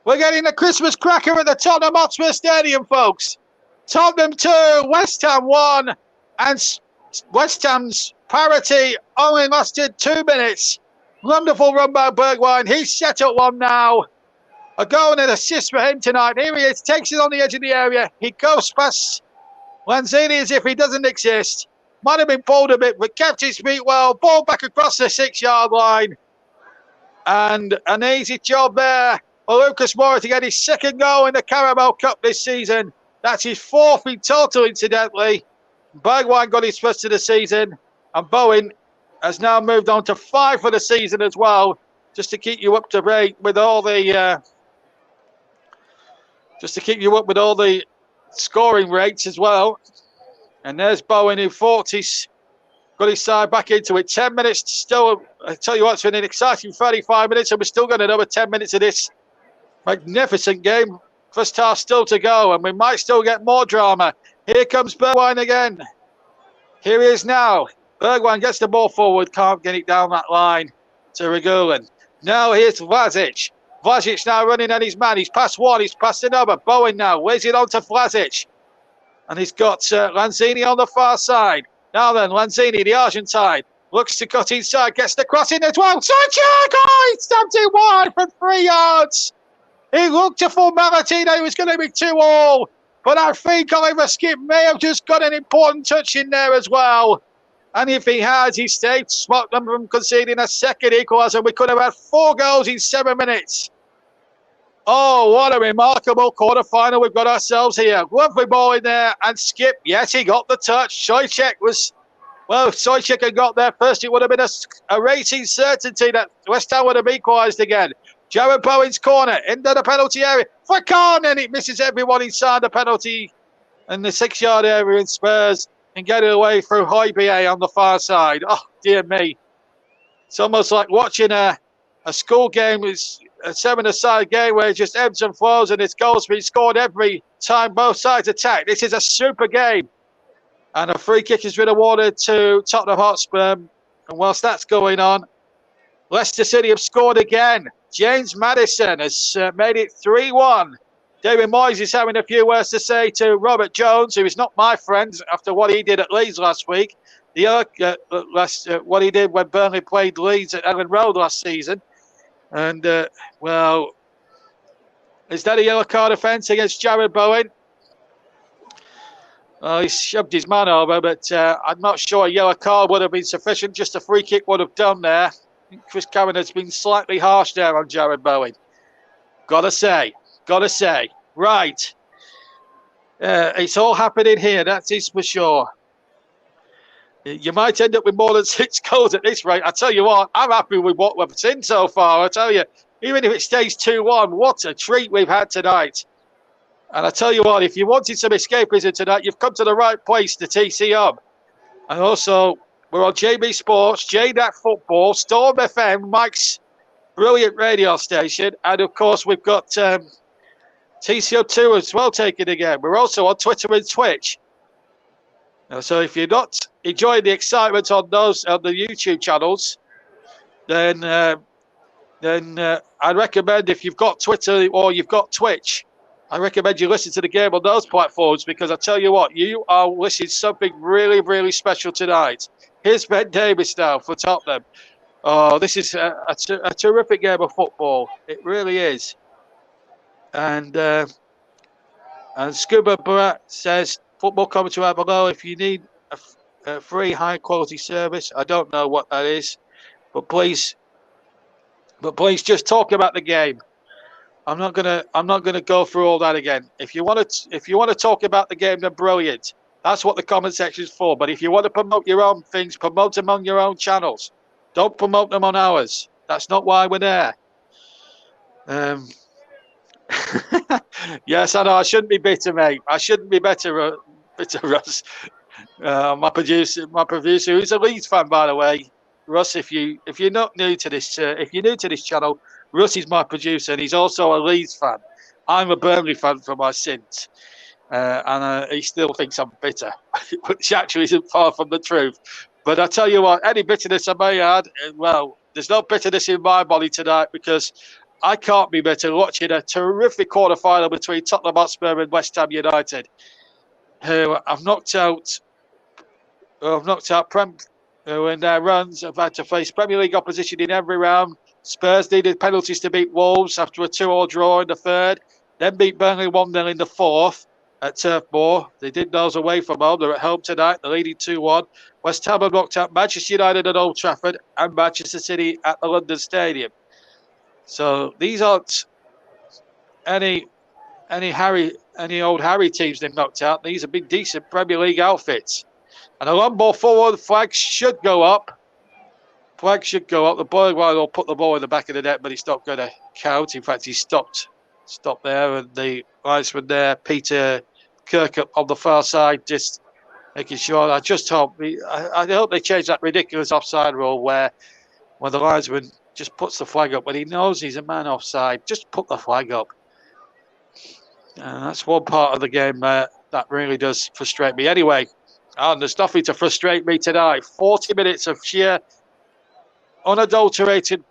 We're getting the Christmas cracker at the Tottenham Hotspur Stadium, folks. Tottenham 2, West Ham 1, and West Ham's parity only lasted 2 minutes. Wonderful run by Bergwijn. He's set up one now. A goal and an assist for him tonight. Here he is, takes it on the edge of the area. He goes past Lanzini as if he doesn't exist. Might have been pulled a bit, but kept his feet well. Ball back across the 6-yard line. And an easy job there for Lucas Moura to get his second goal in the Carabao Cup this season. That's his fourth in total, incidentally. Bergwijn got his first of the season, and Bowen has now moved on to 5 for the season as well, just to keep you up to date with all the scoring rates as well. And there's Bowen, who got his side back into it. 10 minutes still. I tell you what, it's been an exciting 35 minutes, and we're still got another 10 minutes of this magnificent game. First half still to go, and we might still get more drama. Here comes Bergwijn again. Here he is now. Bergwijn gets the ball forward, can't get it down that line to Regulin. Now here's Vlasic. Vlasic now running at his man. He's past one, he's past another. Bowen now weighs it on to Vlasic. And he's got Lanzini on the far side. Now then, Lanzini, the Argentine, looks to cut inside, gets the cross in as well. Santiago! He stabbed it wide from 3 yards. He looked to formality that it was going to be 2-2. But I think Oliver Skip may have just got an important touch in there as well. And if he has, he stayed smoke them from conceding a second equaliser. We could have had 4 goals in 7 minutes. Oh, what a remarkable quarter-final we've got ourselves here. Lovely ball in there. And Skip, yes, he got the touch. Sojcek had got there first. It would have been a racing certainty that West Ham would have equalised again. Jared Bowen's corner into the penalty area for Khan, and it misses everyone inside the penalty in the 6-yard area in Spurs and get it away through Højbjerg on the far side. Oh, dear me. It's almost like watching a school game, it's a 7-a-side game where it just ebbs and flows and it's goals being scored every time both sides attack. This is a super game. And a free kick has been awarded to Tottenham Hotspur. And whilst that's going on, Leicester City have scored again. James Maddison has made it 3-1. David Moyes is having a few words to say to Robert Jones, who is not my friend after what he did at Leeds last week. What he did when Burnley played Leeds at Ellen Road last season. And, is that a yellow card offence against Jared Bowen? He shoved his man over, but I'm not sure a yellow card would have been sufficient. Just a free kick would have done there. I think Chris Karen has been slightly harsh there on Jared Bowen. Gotta say. Right. It's all happening here, that is for sure. You might end up with more than 6 goals at this rate. I tell you what, I'm happy with what we've seen so far. I tell you, even if it stays 2-1, what a treat we've had tonight. And I tell you what, if you wanted some escapism tonight, you've come to the right place, the TC Hub. And also, we're on JB Sports, JDAC Football, Storm FM, Mike's brilliant radio station. And of course, we've got TC Hub 2 as well taken again. We're also on Twitter and Twitch. So if you're not enjoying the excitement on the YouTube channels, then I'd recommend, if you've got Twitter or you've got Twitch, I recommend you listen to the game on those platforms, because I tell you what, you are listening to something really, really special tonight. Here's Ben Davis now for Tottenham. Oh, this is a terrific game of football. It really is. And Scuba Barat says, football commentary out below, if you need a free high quality service. I don't know what that is, but please just talk about the game. I'm not gonna go through all that again. If you want to talk about the game, then brilliant. That's what the comment section is for. But if you want to promote your own things, promote them on your own channels. Don't promote them on ours. That's not why we're there. Yes, I know. I shouldn't be bitter, mate. I shouldn't be bitter, Russ. My producer, who's a Leeds fan, by the way. Russ, if you're not new to this, if you're new to this channel, Russ is my producer, and he's also a Leeds fan. I'm a Burnley fan from my sins, and he still thinks I'm bitter, which actually isn't far from the truth. But I tell you what, any bitterness I may add, well, there's no bitterness in my body tonight, because I can't be bitter watching a terrific quarter-final between Tottenham Hotspur and West Ham United, who have knocked out Prem, who in their runs have had to face Premier League opposition in every round. Spurs needed penalties to beat Wolves after a 2-2 draw in the third, then beat Burnley 1-0 in the fourth at Turf Moor. They did those away from home. They're at home tonight. They're leading 2-1. West Ham have knocked out Manchester United at Old Trafford and Manchester City at the London Stadium. So these aren't any old Harry teams they've knocked out. These have been decent Premier League outfits. And a long ball forward, the flag should go up. The boy will put the ball in the back of the net, but it's not going to count. In fact, he stopped there, and the linesman there, Peter Kirkup, on the far side, just making sure. I hope they change that ridiculous offside rule where when the linesman just puts the flag up when he knows he's a man offside, just put the flag up. And that's one part of the game that really does frustrate me. Anyway, and there's nothing to frustrate me tonight. 40 minutes of sheer, unadulterated,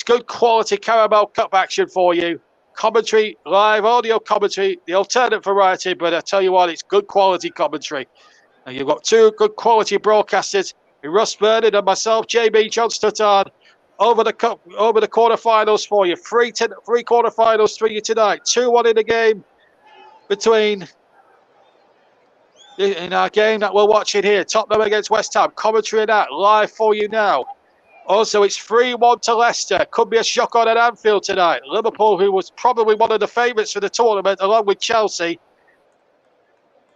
good quality Caramel Cup action for you. Commentary, live audio commentary, the alternate variety, but I tell you what, it's good quality commentary. And you've got two good quality broadcasters, Russ Burnett and myself, JB John Stuttard, over the quarterfinals for you. Three quarterfinals for you tonight. 2-1 in the game in our game that we're watching here. Tottenham against West Ham. Commentary of that live for you now. Also, it's 3-1 to Leicester. Could be a shock on at Anfield tonight. Liverpool, who was probably one of the favourites for the tournament, along with Chelsea.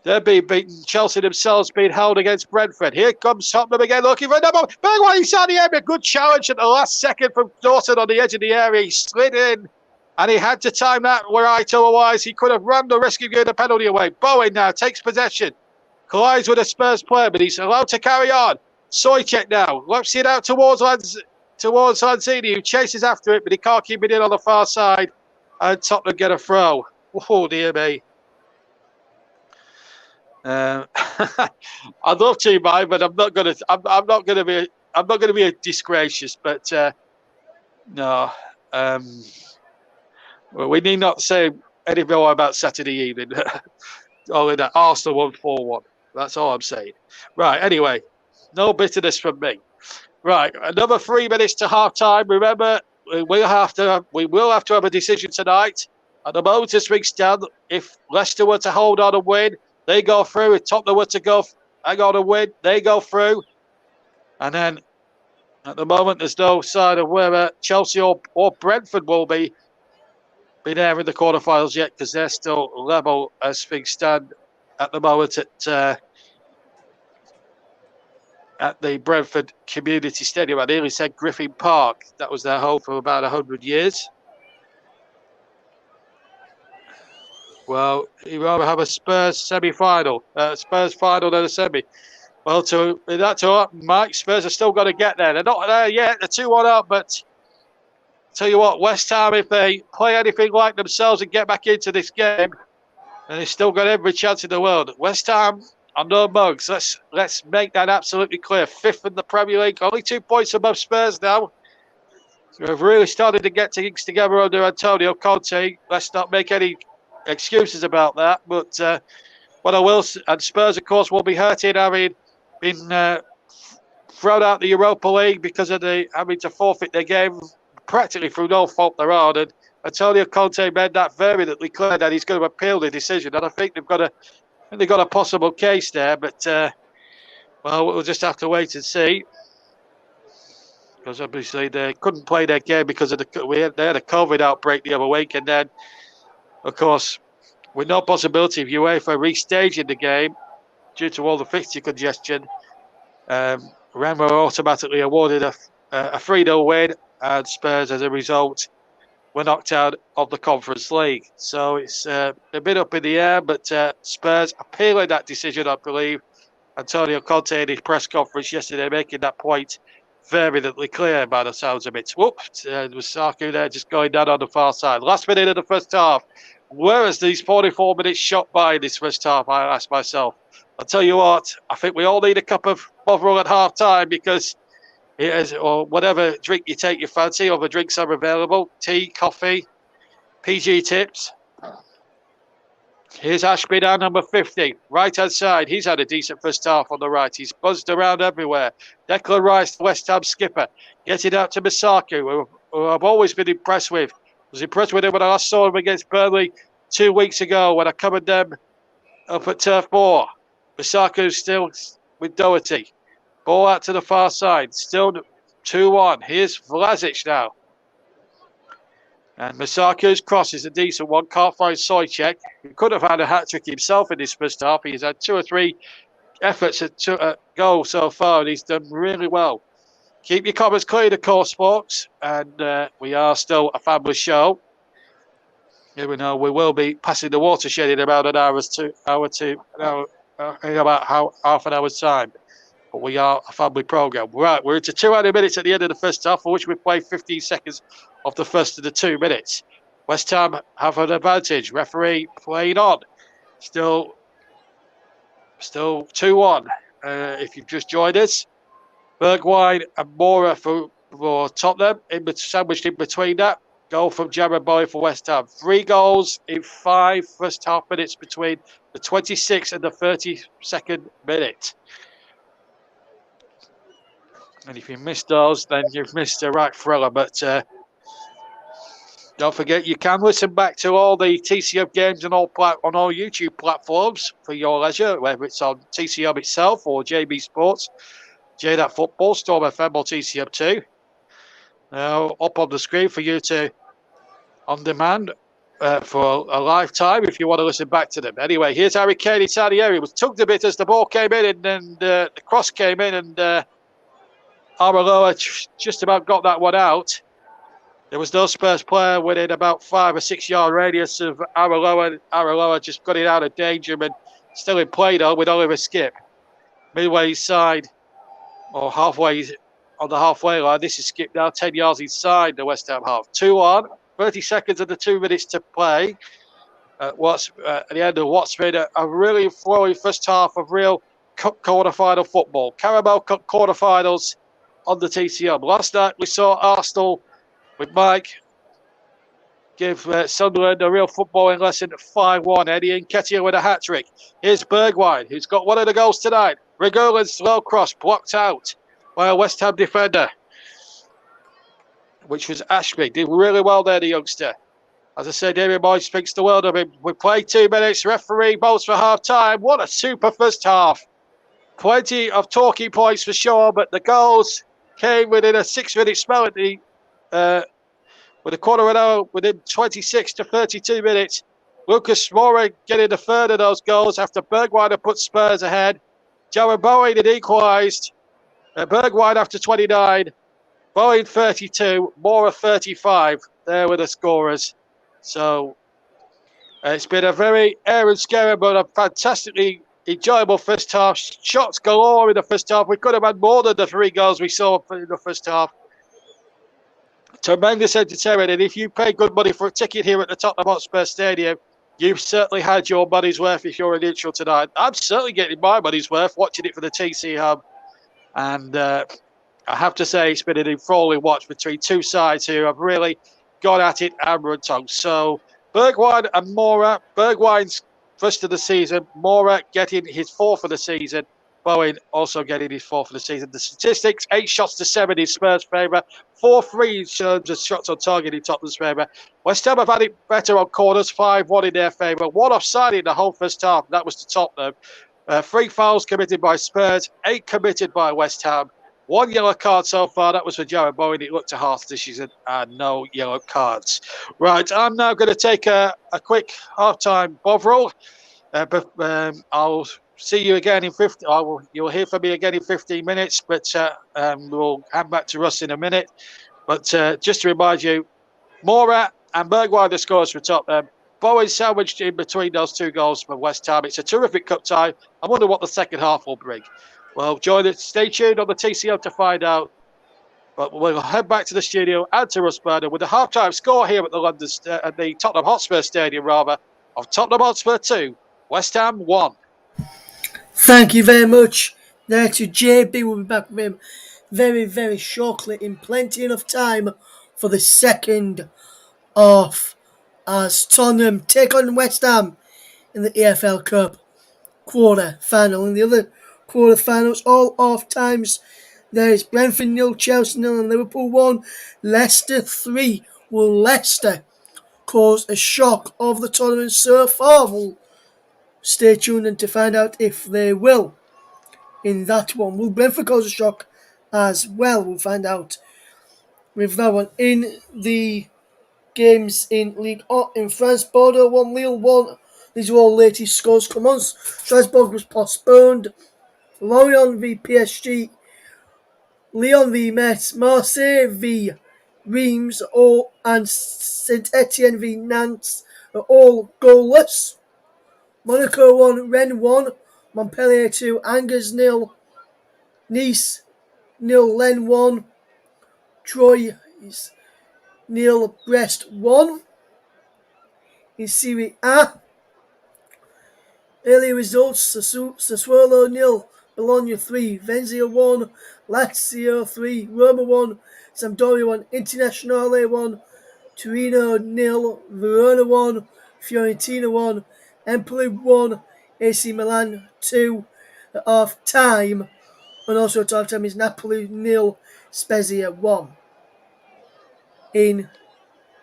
They're being beaten. Chelsea themselves being held against Brentford. Here comes Tottenham again, looking for a number. Big one inside the area. Good challenge at the last second from Dawson on the edge of the area. He slid in, and he had to time that right. Otherwise, he could have run the risk of giving the penalty away. Bowen now takes possession. Collides with a Spurs player, but he's allowed to carry on. Soychek now looks it out towards Lanzini, who chases after it, but he can't keep it in on the far side. And Tottenham get a throw. Oh dear me. I'd love to, Mike, but I'm not going to be disgracious. But no, well, we need not say any more about Saturday evening. Only that Arsenal won 4-1. That's all I'm saying. Right. Anyway, no bitterness from me. Right. Another 3 minutes to half time. Remember, we will have to have a decision tonight. At the moment, as things stand, if Leicester were to hold on and win, they go through. If Tottenham were to hang on and win, they go through. And then, at the moment, there's no sign of whether Chelsea or Brentford will be there in the quarterfinals yet, because they're still level as things stand at the moment at the Brentford Community Stadium. I nearly said Griffin Park. That was their home for about 100 years. Well, you rather have a Spurs semi-final, Spurs final than a semi. Well, to Mike, Spurs are still got to get there. They're not there yet. They're 2-1 up, but tell you what, West Ham, if they play anything like themselves and get back into this game, then they've still got every chance in the world. West Ham are no mugs. Let's make that absolutely clear. 5th in the Premier League, only 2 points above Spurs now. We've really started to get things together under Antonio Conte. Let's not make any excuses about that. But what I will, and Spurs, of course, will be hurting having been thrown out the Europa League because of having to forfeit their game practically through no fault of their own. And Antonio Conte made that vehemently clear that he's going to appeal the decision. And I think they've got a possible case there. But well, we'll just have to wait and see. Because obviously they couldn't play their game because of they had a COVID outbreak the other week, and then, of course, with no possibility of UEFA restaging the game due to all the fixture congestion, Rennes were automatically awarded a 3-0 win, and Spurs, as a result, were knocked out of the Conference League. So it's a bit up in the air, but Spurs appealing that decision, I believe. Antonio Conte in his press conference yesterday making that point vehemently clear by the sounds of it. Whoops, it was Saku there just going down on the far side. Last minute of the first half. Where has these 44 minutes shot by in this first half, I ask myself. I'll tell you what, I think we all need a cup of Bovril at half time, because it is, or whatever drink you take your fancy, other drinks are available. Tea, coffee, PG tips. Here's Ashby now, number 50, right-hand side. He's had a decent first half on the right. He's buzzed around everywhere. Declan Rice, the West Ham skipper, getting out to Masaku, who I've always been impressed with. I was impressed with him when I last saw him against Burnley 2 weeks ago when I covered them up at Turf Moor. Masaku still with Doherty. Ball out to the far side. Still 2-1. Here's Vlasic now. And Masako's cross is a decent one. Can't find Soychek. He could have had a hat-trick himself in this first half. He's had 2 or 3 efforts at goal so far, and he's done really well. Keep your comments clear, of course, folks. And we are still a family show. Here we know we will be passing the watershed in about an hour in about half an hour's time. But we are a family programme. Right, we're into 200 minutes at the end of the first half, for which we played 15 seconds of the first of the 2 minutes. West Ham have an advantage. Referee playing on. Still 2-1. If you've just joined us, Bergwijn and Mora for Tottenham, sandwiched in between that. Goal from Jarrod Bowen for West Ham. 3 goals in 5 first half minutes between the 26th and the 32nd minute. And if you missed those, then you've missed a right thriller. But don't forget, you can listen back to all the TCM games on all YouTube platforms for your leisure, whether it's on TCM itself or JB Sports, JDAT Football, Storm FM or TCM2. Now, up on the screen for you to on demand for a lifetime if you want to listen back to them. Anyway, here's Harry Kane inside the area. He was tugged a bit as the ball came in and the cross came in, and Arbeloa just about got that one out. There was no Spurs player within about 5 or 6 yard radius of Arbeloa. Arbeloa just got it out of danger and still in play though with Oliver Skip. Midway side or halfway on the halfway line. This is Skip now 10 yards inside the West Ham half. 2-1, 30 seconds of the 2 minutes to play. At the end of what's been a really flowing first half of real cup quarter-final football. Caramel Cup quarter-finals on the TCM. Last night we saw Arsenal with Mike give Sunderland a real footballing lesson at 5-1. Eddie Nketiah with a hat-trick. Here's Bergwijn, who's got one of the goals tonight. Reguilan's slow cross blocked out by a West Ham defender, which was Ashby. Did really well there, the youngster. As I said, David Moyes speaks the world of him. We played 2 minutes. Referee bolts for half-time. What a super first half. Plenty of talking points for sure, but the goals came within a 6-minute spell at the with a quarter of an hour within 26 to 32 minutes. Lucas Moura getting the third of those goals after Bergwijn had put Spurs ahead. Jarrod Bowen had equalised. Bergwijn after 29. Bowen 32. Moura 35. There were the scorers. So it's been a very air-and-scary but a fantastically enjoyable first half. Shots galore in the first half. We could have had more than the 3 goals we saw in the first half. Tremendous entertainment, and if you pay good money for a ticket here at the Tottenham Hotspur Stadium, you've certainly had your money's worth if you're a neutral tonight. I'm certainly getting my money's worth watching it for the TC Hub, and I have to say it's been an enthralling watch between 2 sides who have really gone at it hammer and tongue. So Bergwijn and Moura, Bergwijn's first of the season, Moura getting his 4th of the season, Bowen also getting his 4th of the season. The statistics, 8 shots to 7 in Spurs' favour, 4-3 in terms of shots on target in Tottenham's favour. West Ham have had it better on corners, 5-1 in their favour. 1 offside in the whole first half, that was to Tottenham. 3 fouls committed by Spurs, 8 committed by West Ham. 1 yellow card so far, that was for Jarrod Bowen. It looked a harsh decision and no yellow cards. Right, I'm now going to take a quick half-time bovril. But I'll see you again in 15. You'll hear from me again in 15 minutes, but we'll hand back to Russ in a minute. But just to remind you, Moura and Bergwijn the scores for Tottenham. Bowen sandwiched in between those 2 goals for West Ham. It's a terrific cup tie. I wonder what the second half will bring. Well, stay tuned on the TCM to find out. But we'll head back to the studio and to Russ Burnham with the half-time score here at the Tottenham Hotspur Stadium, of Tottenham Hotspur 2, West Ham 1. Thank you very much there to JB. We'll be back with him very, very shortly in plenty enough time for the second half as Tottenham take on West Ham in the EFL Cup quarter-final. In the other quarter-finals, all half-times, there's Brentford 0, Chelsea 0 and Liverpool 1, Leicester 3. Will Leicester cause a shock of the tournament so far? We'll stay tuned and to find out if they will in that one. Will Brentford cause a shock as well? We'll find out with that one. In the games in League 1 in France. Bordeaux 1, Lille 1. These are all latest scores. Come on. Strasbourg was postponed. Lorient v PSG. Lyon v Metz. Marseille v Reims and Saint Etienne v Nantes are all goalless. Monaco 1, Rennes 1, Montpellier 2, Angers 0, Nice 0, Lens 1, Troyes 0, Brest 1. In Serie A, early results: Sassuolo 0, Bologna 3, Venezia 1, Lazio 3, Roma 1, Sampdoria 1, Internazionale 1, Torino 0, Verona 1, Fiorentina 1, Empoli 1, AC Milan 2 at half time, and also at half time is Napoli 0, Spezia 1. In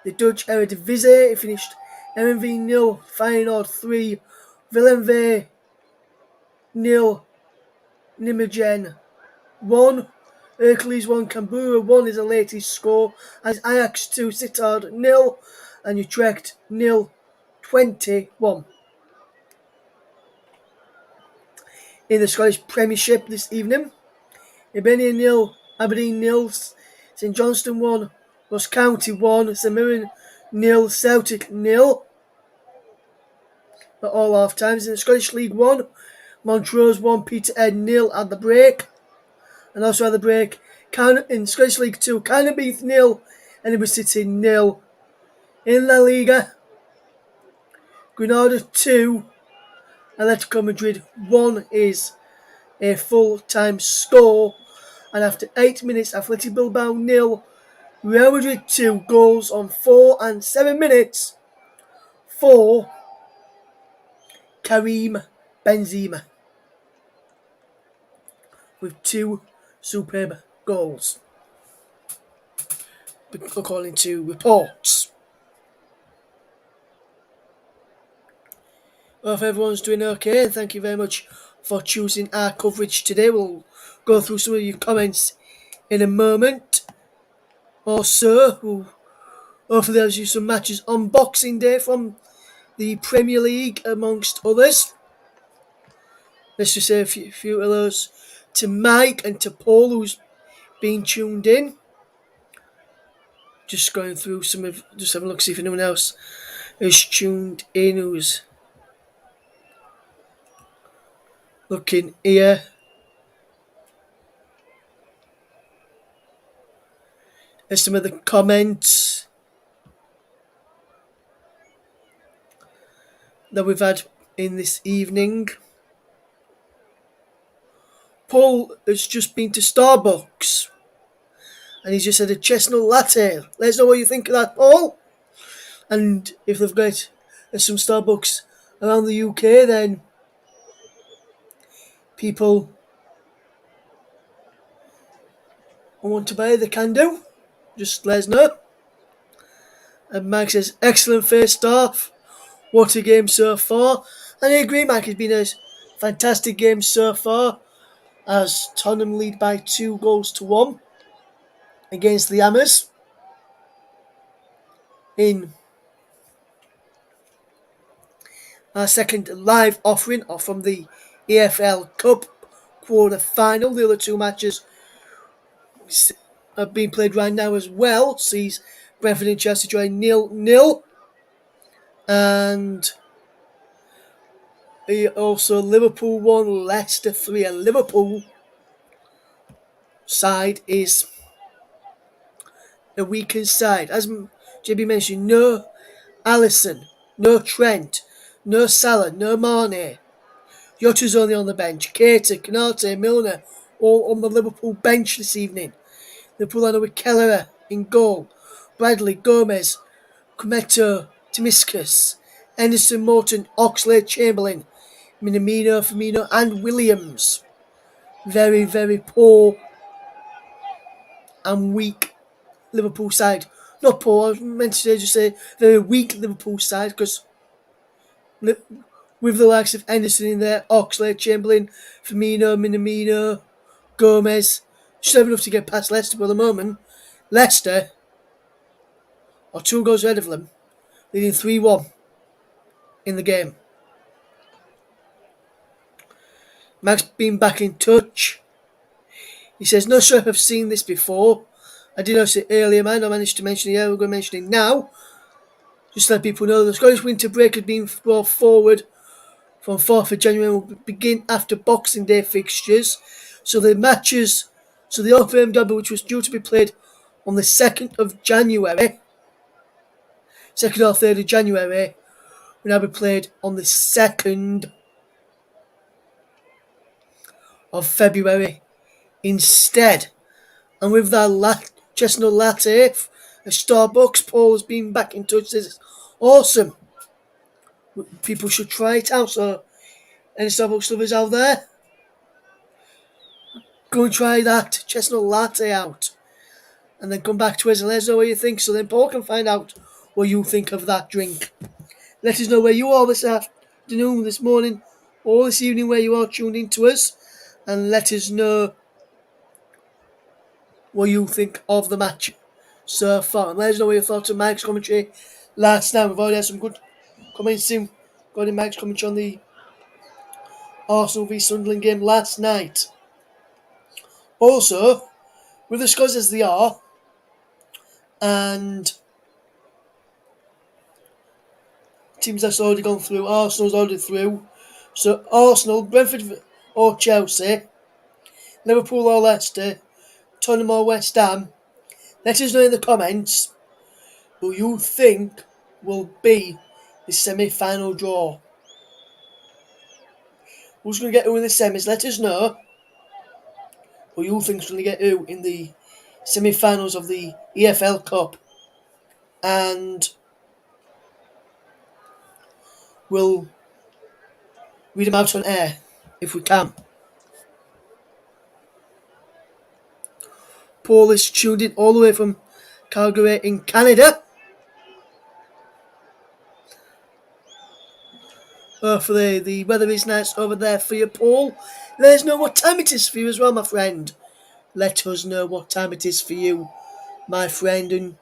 the Dutch Eredivisie, it finished MV 0, Feyenoord 3, Villeneuve 0, Nijmegen 1, Hercules 1, Cambuur 1 is the latest score, as Ajax 2, Sittard 0, and Utrecht 0, 21. In the Scottish Premiership this evening, Hibernian 0, Aberdeen 0, St Johnstone 1, Ross County 1, St Mirren 0, Celtic 0 at all half times. In the Scottish League 1, Montrose 1, Peterhead 0 at the break. And also at the break, in Scottish League 2, Carnaby 0, Edinburgh City 0. In La Liga, Granada 2, Atletico Madrid 1 is a full-time score. And after 8 minutes, Athletic Bilbao 0, Real Madrid 2, goals on 4 and 7 minutes for Karim Benzema, with 2 superb goals, according to reports. I hope everyone's doing okay, and thank you very much for choosing our coverage today. We'll go through some of your comments in a moment or so. Hopefully there's you some matches on Boxing Day from the Premier League, amongst others. Let's just say a few hellos to Mike and to Paul, who's been tuned in. Just going through just having a look, see if anyone else is tuned in who's looking here. There's some of the comments that we've had in this evening. Paul has just been to Starbucks and he's just had a chestnut latte. Let us know what you think of that, Paul. And if they've got some Starbucks around the UK, then people who want to buy, they can do. Just let us know. And Mike says, excellent first half. What a game so far. And I agree, Mike, it's been a fantastic game so far, as Tottenham lead by 2-1 against the Hammers in our second live offering from the EFL Cup quarter-final. The other 2 matches have been played right now as well. Sees Brentford and Chelsea drawing 0-0. And also Liverpool 1, Leicester 3. And Liverpool side is a weakened side. As JB mentioned, no Alisson, no Trent, no Salah, no Mane. Jota's only on the bench. Keita, Konate, Milner, all on the Liverpool bench this evening. Liverpool are with Kelleher in goal. Bradley, Gomez, Kumeto, Timiskas, Henderson, Morton, Oxlade, Chamberlain, Minamino, Firmino and Williams. Very, very poor and weak Liverpool side. Not poor, I was meant to just say very weak Liverpool side, because with the likes of Henderson in there, Oxlade, Chamberlain, Firmino, Minamino, Gomez, just have enough to get past Leicester for the moment. Leicester or 2 goals ahead of them, leading 3-1 in the game. Mike's been back in touch. He says, "No sure if I've seen this before. I did notice it earlier, man. I managed to mention it. Yeah, we're going to mention it now. Just to let people know, the Scottish winter break has been brought forward from 4th of January and will begin after Boxing Day fixtures. So the Old Firm Derby, which was due to be played on the 2nd of January, 2nd or 3rd of January, will now be played on the 2nd of February instead." And with that chestnut latte, a Starbucks, Paul has been back in touch. Says, "Awesome. People should try it out." So, any Starbucks lovers out there, go and try that chestnut latte out. And then come back to us and let us know what you think. So then Paul can find out what you think of that drink. Let us know where you are this afternoon, this morning, or this evening where you are tuned in to us. And let us know what you think of the match so far. And let us know what your thoughts on Mike's commentary last night. We've already had some good comments in regarding Mike's commentary on the Arsenal v Sunderland game last night. Also, with the scores as they are, and teams that's already gone through, Arsenal's already through. So Arsenal, Brentford or Chelsea, Liverpool or Leicester, Tottenham or West Ham. Let us know in the comments who you think will be the semi-final draw. Who's going to get who in the semis? Let us know who you think's going to get who in the semi-finals of the EFL Cup. And we'll read them out on air if we can. Paul is tuned in all the way from Calgary in Canada. Hopefully the weather is nice over there for you, Paul. Let us know what time it is for you as well, my friend. Let us know what time it is for you, my friend. And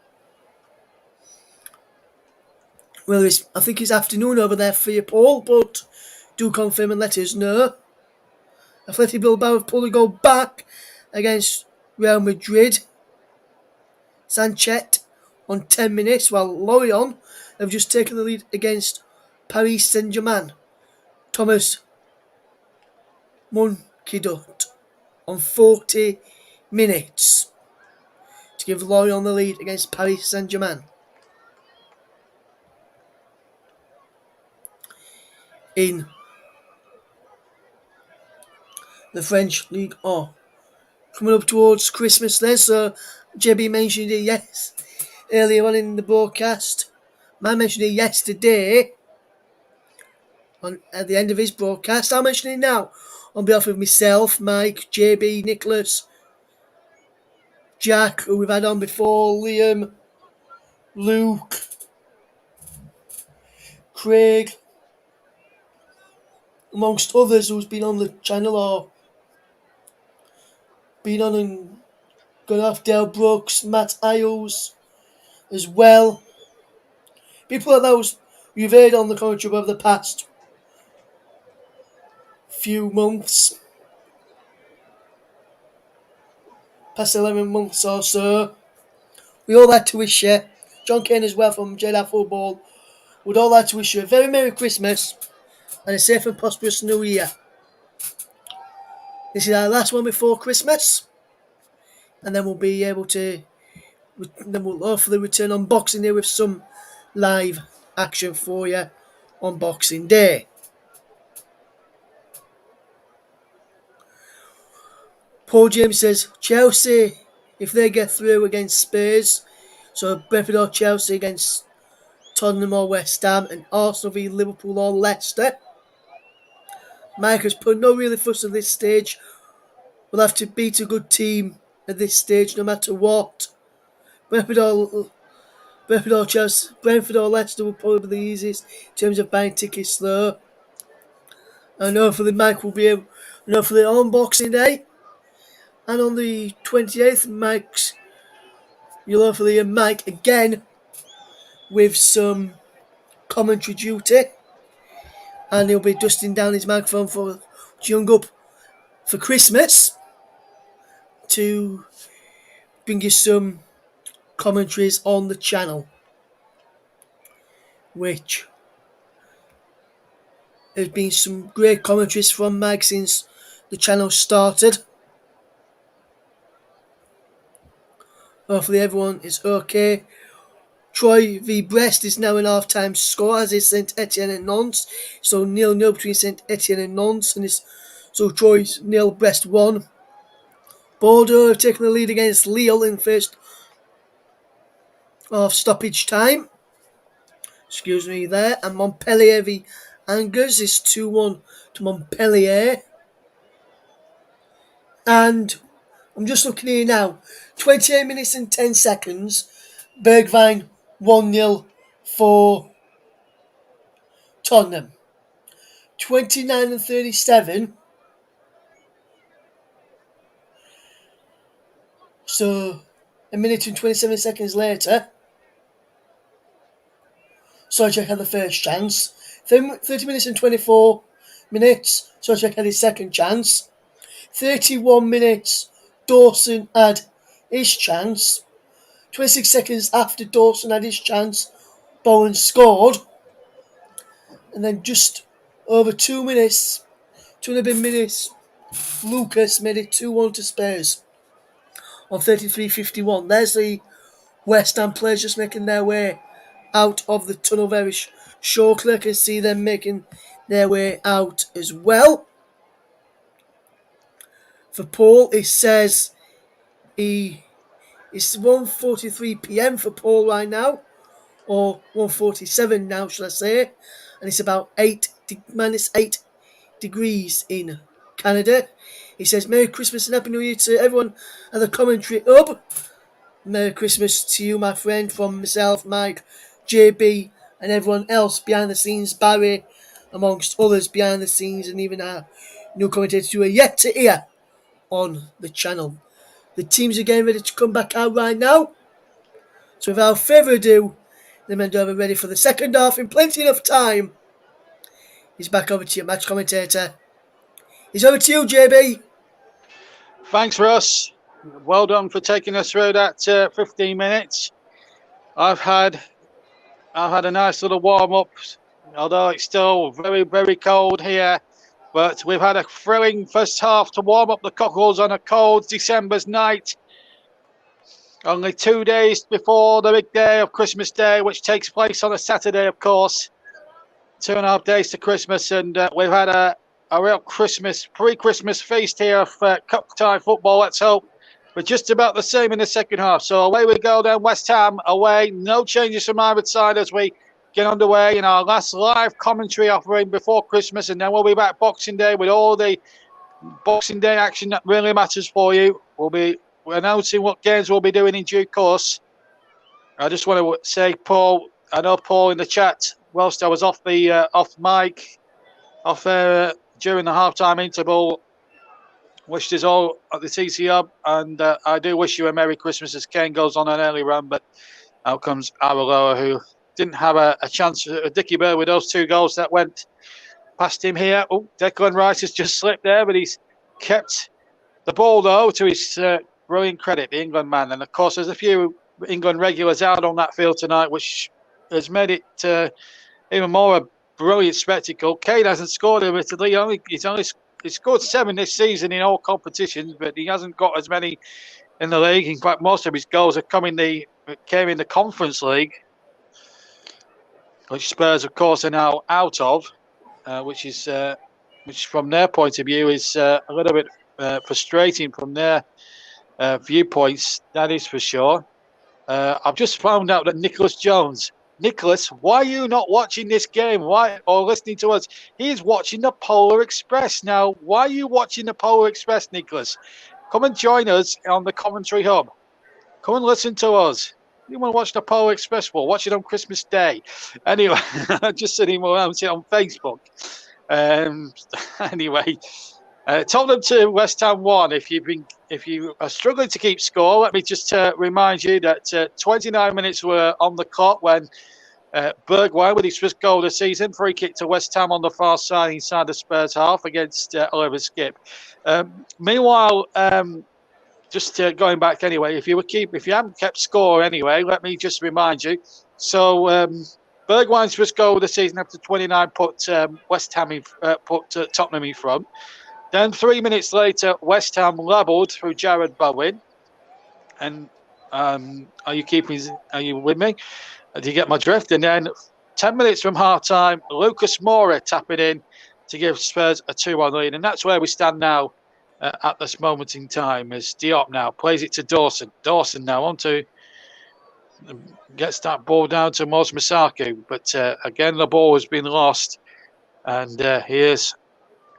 well, I think it's afternoon over there for you, Paul, but do confirm and let us know. Athletic Bilbao have pulled a goal back against Real Madrid. Sanchez on 10 minutes, while Lorient have just taken the lead against Paris Saint-Germain. Thomas Monkidot on 40 minutes to give Lorient the lead against Paris Saint-Germain in the French League 1. Coming up towards Christmas then, so JB mentioned it earlier on in the broadcast. Man mentioned it yesterday at the end of his broadcast. I'll mention it now on behalf of myself, Mike, JB, Nicholas, Jack, who we've had on before, Liam, Luke, Craig, amongst others who's been on the channel or been on and gone off, Dale Brooks, Matt Isles as well. People like those you've heard on the commentary over the past few months, past 11 months or so. We all like to wish you, John Kane as well from JDA Football, would all like to wish you a very Merry Christmas and a safe and prosperous New Year. This is our last one before Christmas, and then we'll be able to, then we'll hopefully return on Boxing Day with some live action for you on Boxing Day. Paul James says Chelsea, if they get through against Spurs, so Brentford or Chelsea against Tottenham or West Ham, and Arsenal v Liverpool or Leicester. Mike has put no really fuss at this stage. We'll have to beat a good team at this stage no matter what. Brentford or Chelsea, Brentford or Leicester will probably be the easiest in terms of buying tickets though. And hopefully Mike will be able, and hopefully on Boxing Day and on the 28th, you'll hopefully hear Mike again with some commentary duty, and he'll be dusting down his microphone for Young Up for Christmas to bring you some commentaries on the channel, which there's been some great commentaries from Mike since the channel started. Hopefully everyone is okay. Troy v Brest is now an half-time score, as is St Etienne and Nantes. So 0-0 between St Etienne and Nantes, and so Troy's 0, Brest 1. Bordeaux have taken the lead against Lille in first half stoppage time. Excuse me there. And Montpellier v Angers is 2-1 to Montpellier. And I'm just looking here now. 28 minutes and 10 seconds. Bergwijn 1-0 for Tottenham. 29 and 37. So a minute and 27 seconds later, Souček had the first chance. 30 minutes and 24 minutes, Souček had his second chance. 31 minutes, Dawson had his chance. 26 seconds after Dawson had his chance, Bowen scored. And then just over 2 minutes, 2.5 minutes, Lucas made it 2-1 to Spurs on 33.51. There's the West Ham players just making their way out of the tunnel very shortly. I can see them making their way out as well. For Paul, it says it's 1:43 p.m. for Paul right now, or 1:47 now, should I say? And it's about minus 8 degrees in Canada. He says, Merry Christmas and Happy New Year to everyone at the commentary hub. Merry Christmas to you, my friend, from myself, Mike, JB, and everyone else behind the scenes, Barry, amongst others behind the scenes, and even our new commentators who are yet to hear on the channel. The teams are getting ready to come back out right now. So without further ado, the men are ready for the second half in plenty enough time. He's back over to you, match commentator. He's over to you, JB. Thanks, Russ. Well done for taking us through that 15 minutes. I've had a nice little warm up, although it's still very, very cold here. But we've had a thrilling first half to warm up the cockles on a cold December's night. Only 2 days before the big day of Christmas Day, which takes place on a Saturday, of course. 2.5 days to Christmas, and we've had a real pre-Christmas feast here of cup-tie football. Let's hope we're just about the same in the second half. So away we go then, West Ham away. No changes from either side as we get underway in our last live commentary offering before Christmas, and then we'll be back Boxing Day with all the Boxing Day action that really matters for you. We'll be announcing what games we'll be doing in due course. I just want to say, Paul, I know Paul in the chat, whilst I was off the mic during the halftime interval, wished us all at the TC Hub, and I do wish you a Merry Christmas as Kane goes on an early run, but out comes Araloa, who didn't have a chance. Dickie Bird with those 2 goals that went past him here. Oh, Declan Rice has just slipped there, but he's kept the ball, though, to his brilliant credit, the England man. And, of course, there's a few England regulars out on that field tonight, which has made it even more a brilliant spectacle. Kane hasn't scored, admittedly. He's scored 7 this season in all competitions, but he hasn't got as many in the league. In fact, most of his goals came in the Conference League, which Spurs, of course, are now out of, which from their point of view is a little bit frustrating from their viewpoints. That is for sure. I've just found out that Nicholas Jones. Nicholas, why are you not watching this game? Or listening to us? He's watching the Polar Express. Now, why are you watching the Polar Express, Nicholas? Come and join us on the commentary hub. Come and listen to us. You want to watch the Polar Express? Well, watch it on Christmas Day. Anyway, I just said him around it on Facebook. Anyway, Tottenham 2, West Ham 1. If you are struggling to keep score, let me just remind you that 29 minutes were on the clock when Bergwijn with his first goal of the season. Free kick to West Ham on the far side inside the Spurs half against Oliver Skip. Meanwhile, just going back anyway, if you haven't kept score anyway, let me just remind you. So Bergwijn's first goal of the season after 29 put West Ham put Tottenham in front. Then 3 minutes later, West Ham levelled through Jared Bowen. And are you with me? Do you get my drift? And then 10 minutes from half time, Lucas Moura tapping in to give Spurs a 2-1 lead. And that's where we stand now at this moment in time, as Diop now plays it to Dawson. Dawson now on to gets that ball down to Mos Masaku. But again, the ball has been lost. And here's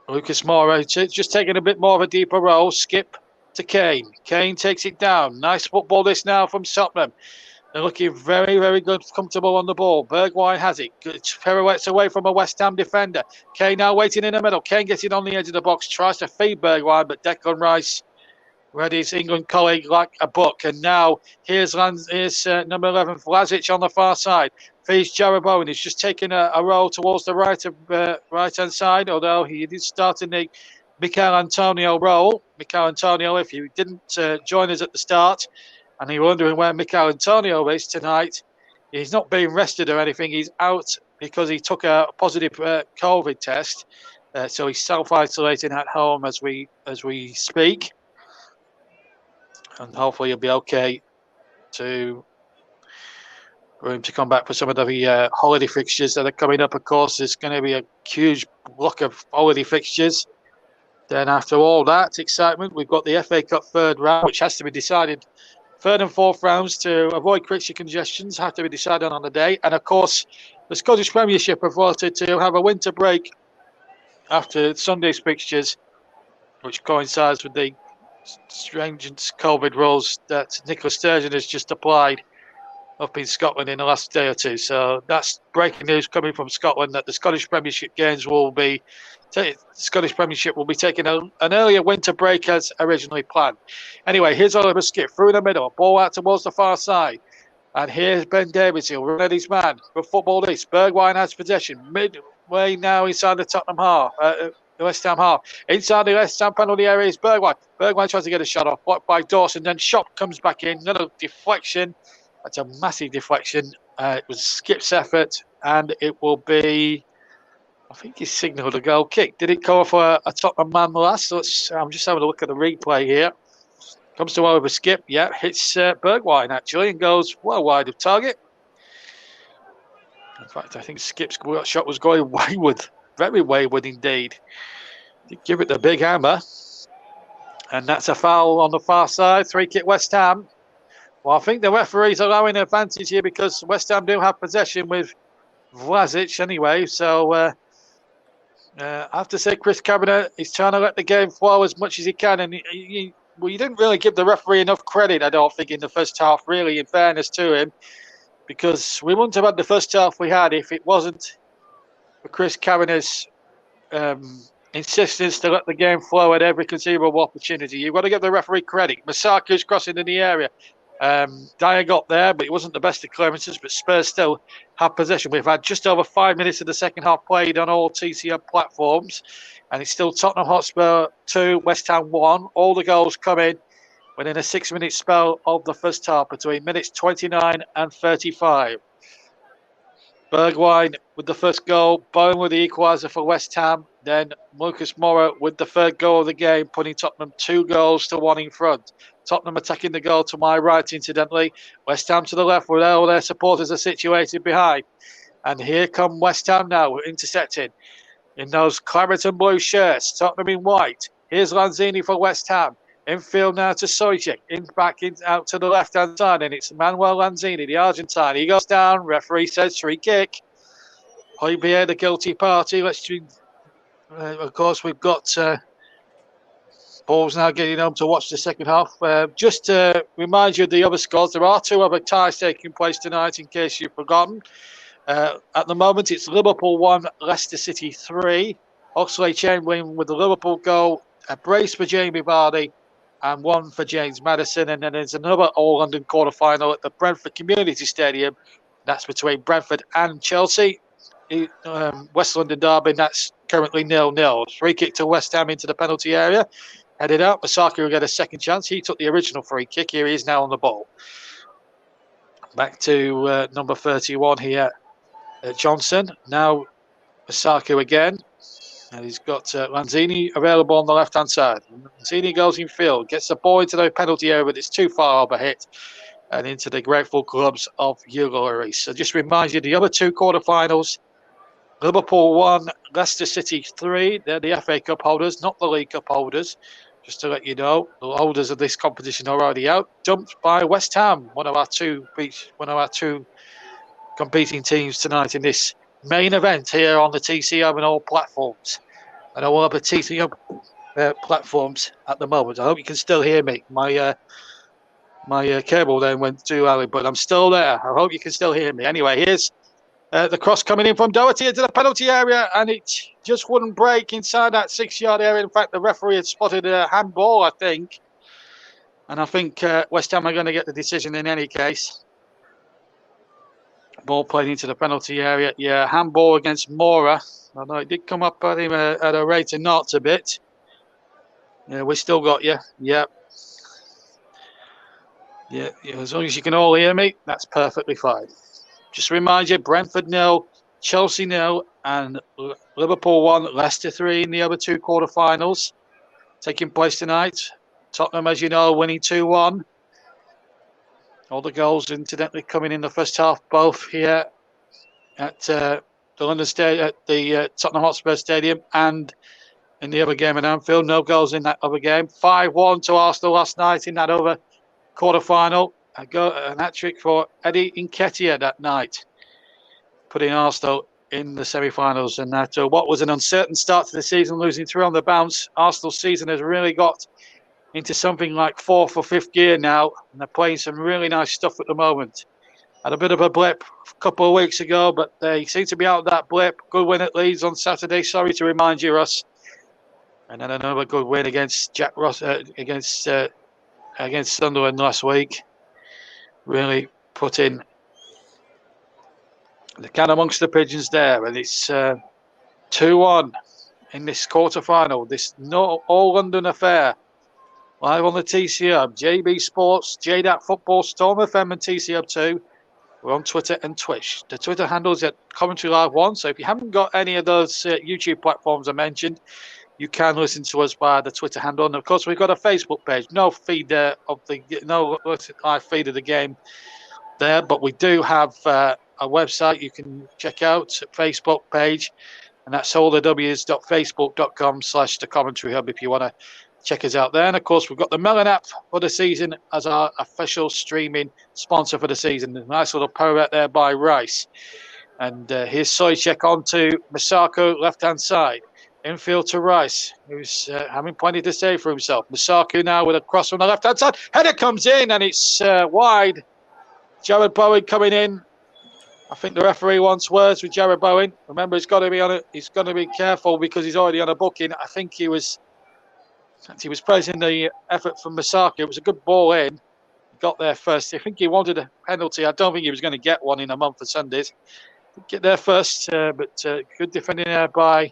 Lucas Moura just taking a bit more of a deeper role. Skip to Kane. Kane takes it down. Nice football this now from Tottenham. They're looking very, very good, comfortable on the ball. Bergwijn has it. Pirouettes away from a West Ham defender. Kane now waiting in the middle. Kane gets it on the edge of the box. Tries to feed Bergwijn, but Declan Rice read his England colleague like a book. And now here's number 11, Vlasic on the far side. Feeds Jared Bowen. He's just taking a roll towards the right-hand side, although he did start in the Michail Antonio role. Michail Antonio, if you didn't join us at the start, and you're wondering where Michail Antonio is tonight, he's not being rested or anything. He's out because he took a positive COVID test. So he's self-isolating at home as we speak. And hopefully he'll be okay for him to come back for some of the holiday fixtures that are coming up. Of course, there's going to be a huge block of holiday fixtures. Then after all that excitement, we've got the FA Cup third round, which has to be decided. Third and fourth rounds to avoid fixture congestions have to be decided on the day. And of course, the Scottish Premiership have voted to have a winter break after Sunday's fixtures, which coincides with the stringent COVID rules that Nicola Sturgeon has just applied up in Scotland in the last day or two. So that's breaking news coming from Scotland, that the Scottish Premiership games will be taking an earlier winter break as originally planned. Anyway, here's Oliver Skip through the middle, ball out towards the far side. And here's Ben Davies. He'll run at his man. Good football this. Bergwijn has possession. Midway now inside the Tottenham half. The West Ham half. Inside the West Ham penalty area is Bergwijn. Bergwijn tries to get a shot off. Blocked by Dawson. Then Shop comes back in. Another deflection. That's a massive deflection. It was Skip's effort. And it will be... I think he signalled a goal kick. Did it go for a Tottenham man last? I'm just having a look at the replay here. Comes to over Skip. Yeah, hits Bergwijn actually and goes well wide of target. In fact, I think Skip's shot was going wayward. Very wayward indeed. Did give it the big hammer. And that's a foul on the far side. 3-kick West Ham. Well, I think the referee's allowing an advantage here because West Ham do have possession with Vlasic anyway. So... I have to say, Chris Kavanagh is trying to let the game flow as much as he can, and you didn't really give the referee enough credit, I don't think, in the first half, really, in fairness to him, because we wouldn't have had the first half we had if it wasn't for Chris Kavanagh's insistence to let the game flow at every conceivable opportunity. You've got to give the referee credit. Masaku's crossing in the area. Dyer got there, but it wasn't the best of clearances, but Spurs still have possession. We've had just over 5 minutes of the second half played on all TCM platforms, and it's still Tottenham Hotspur 2, West Ham 1. All the goals come in within a 6-minute spell of the first half between minutes 29 and 35. Bergwijn with the first goal, Bowen with the equaliser for West Ham, then Lucas Moura with the third goal of the game, putting Tottenham 2-1 in front. Tottenham attacking the goal to my right, incidentally. West Ham to the left, where all their supporters are situated behind. And here come West Ham now, intercepting in those claret and blue shirts. Tottenham in white. Here's Lanzini for West Ham. Infield now to Sojcik. Out to the left-hand side, and it's Manuel Lanzini, the Argentine. He goes down. Referee says free kick. Højbjerg, the guilty party. Of course, we've got Paul's now getting home to watch the second half. Just to remind you of the other scores, there are 2 other ties taking place tonight, in case you've forgotten. At the moment, it's Liverpool 1, Leicester City 3. Oxlade-Chamberlain with the Liverpool goal, a brace for Jamie Vardy, and 1 for James Maddison. And then there's another All-London quarter-final at the Brentford Community Stadium That's between Brentford and Chelsea. West London derby, that's currently 0-0. Free kick to West Ham into the penalty area. Headed out. Masaki will get a second chance. He took the original free kick. Here he is now on the ball. Back to number 31 here, Johnson. Now Masaki again. And he's got Lanzini available on the left-hand side. Lanzini goes in field, gets the ball into the penalty area, but it's too far overhit and into the grateful clubs of Hugo Lloris. So just reminds you, the other two quarterfinals, Liverpool 1, Leicester City 3. They're the FA Cup holders, not the League Cup holders. Just to let you know, the holders of this competition are already out. Dumped by West Ham, one of our two competing teams tonight in this main event here on the TCM and all platforms. And I will have the TCM platforms at the moment. I hope you can still hear me. My cable then went too early, but I'm still there. I hope you can still hear me. Anyway, here's the cross coming in from Doherty into the penalty area, and it just wouldn't break inside that 6-yard area. In fact, the referee had spotted a handball, I think. And I think West Ham are going to get the decision in any case. Ball played into the penalty area. Yeah, handball against Mora. Although it did come up at him at a rate of knots a bit. Yeah, we still got you. Yeah. Yeah, as long as you can all hear me, that's perfectly fine. Just remind you, Brentford 0, Chelsea 0, and Liverpool 1, Leicester 3 in the other two quarterfinals taking place tonight. Tottenham, as you know, winning 2-1. All the goals, incidentally, coming in the first half, both here at the London Stadium, at the Tottenham Hotspur Stadium, and in the other game at Anfield. No goals in that other game. 5-1 to Arsenal last night in that other quarter-final. An hat-trick for Eddie Nketiah that night, putting Arsenal in the semi-finals. And that what was an uncertain start to the season, losing 3 on the bounce, Arsenal's season has really got into something like 4th or 5th gear now, and they're playing some really nice stuff at the moment. Had a bit of a blip a couple of weeks ago, but they seem to be out of that blip. Good win at Leeds on Saturday. Sorry to remind you, Russ. And then another good win against Jack Ross against Sunderland last week. Really put in the can amongst the pigeons there, and it's 2-1 in this quarter-final. This all-London affair. Live on the TCM, JB Sports, JDAT Football, Storm FM and TCM2. We're on Twitter and Twitch. The Twitter handle's at Commentary Live 1, so if you haven't got any of those YouTube platforms I mentioned, you can listen to us via the Twitter handle. And of course, we've got a Facebook page. No live feed of the game there, but we do have a website you can check out, Facebook page, and that's allthews.facebook.com/the commentary hub if you want to check us out there. And of course, we've got the Melon app for the season as our official streaming sponsor for the season. A nice little pirouette there by Rice. And here's Soychek on to Masako, left-hand side. Infield to Rice, who's having plenty to say for himself. Masako now with a cross from the left-hand side. Header comes in, and it's wide. Jared Bowen coming in. I think the referee wants words with Jared Bowen. Remember, he's got to be on it. He's got to be careful because he's already on a booking. I think he was praising the effort from Masako. It was a good ball in. Got there first. I think he wanted a penalty. I don't think he was going to get one in a month of Sundays. Get there first, but good defending there by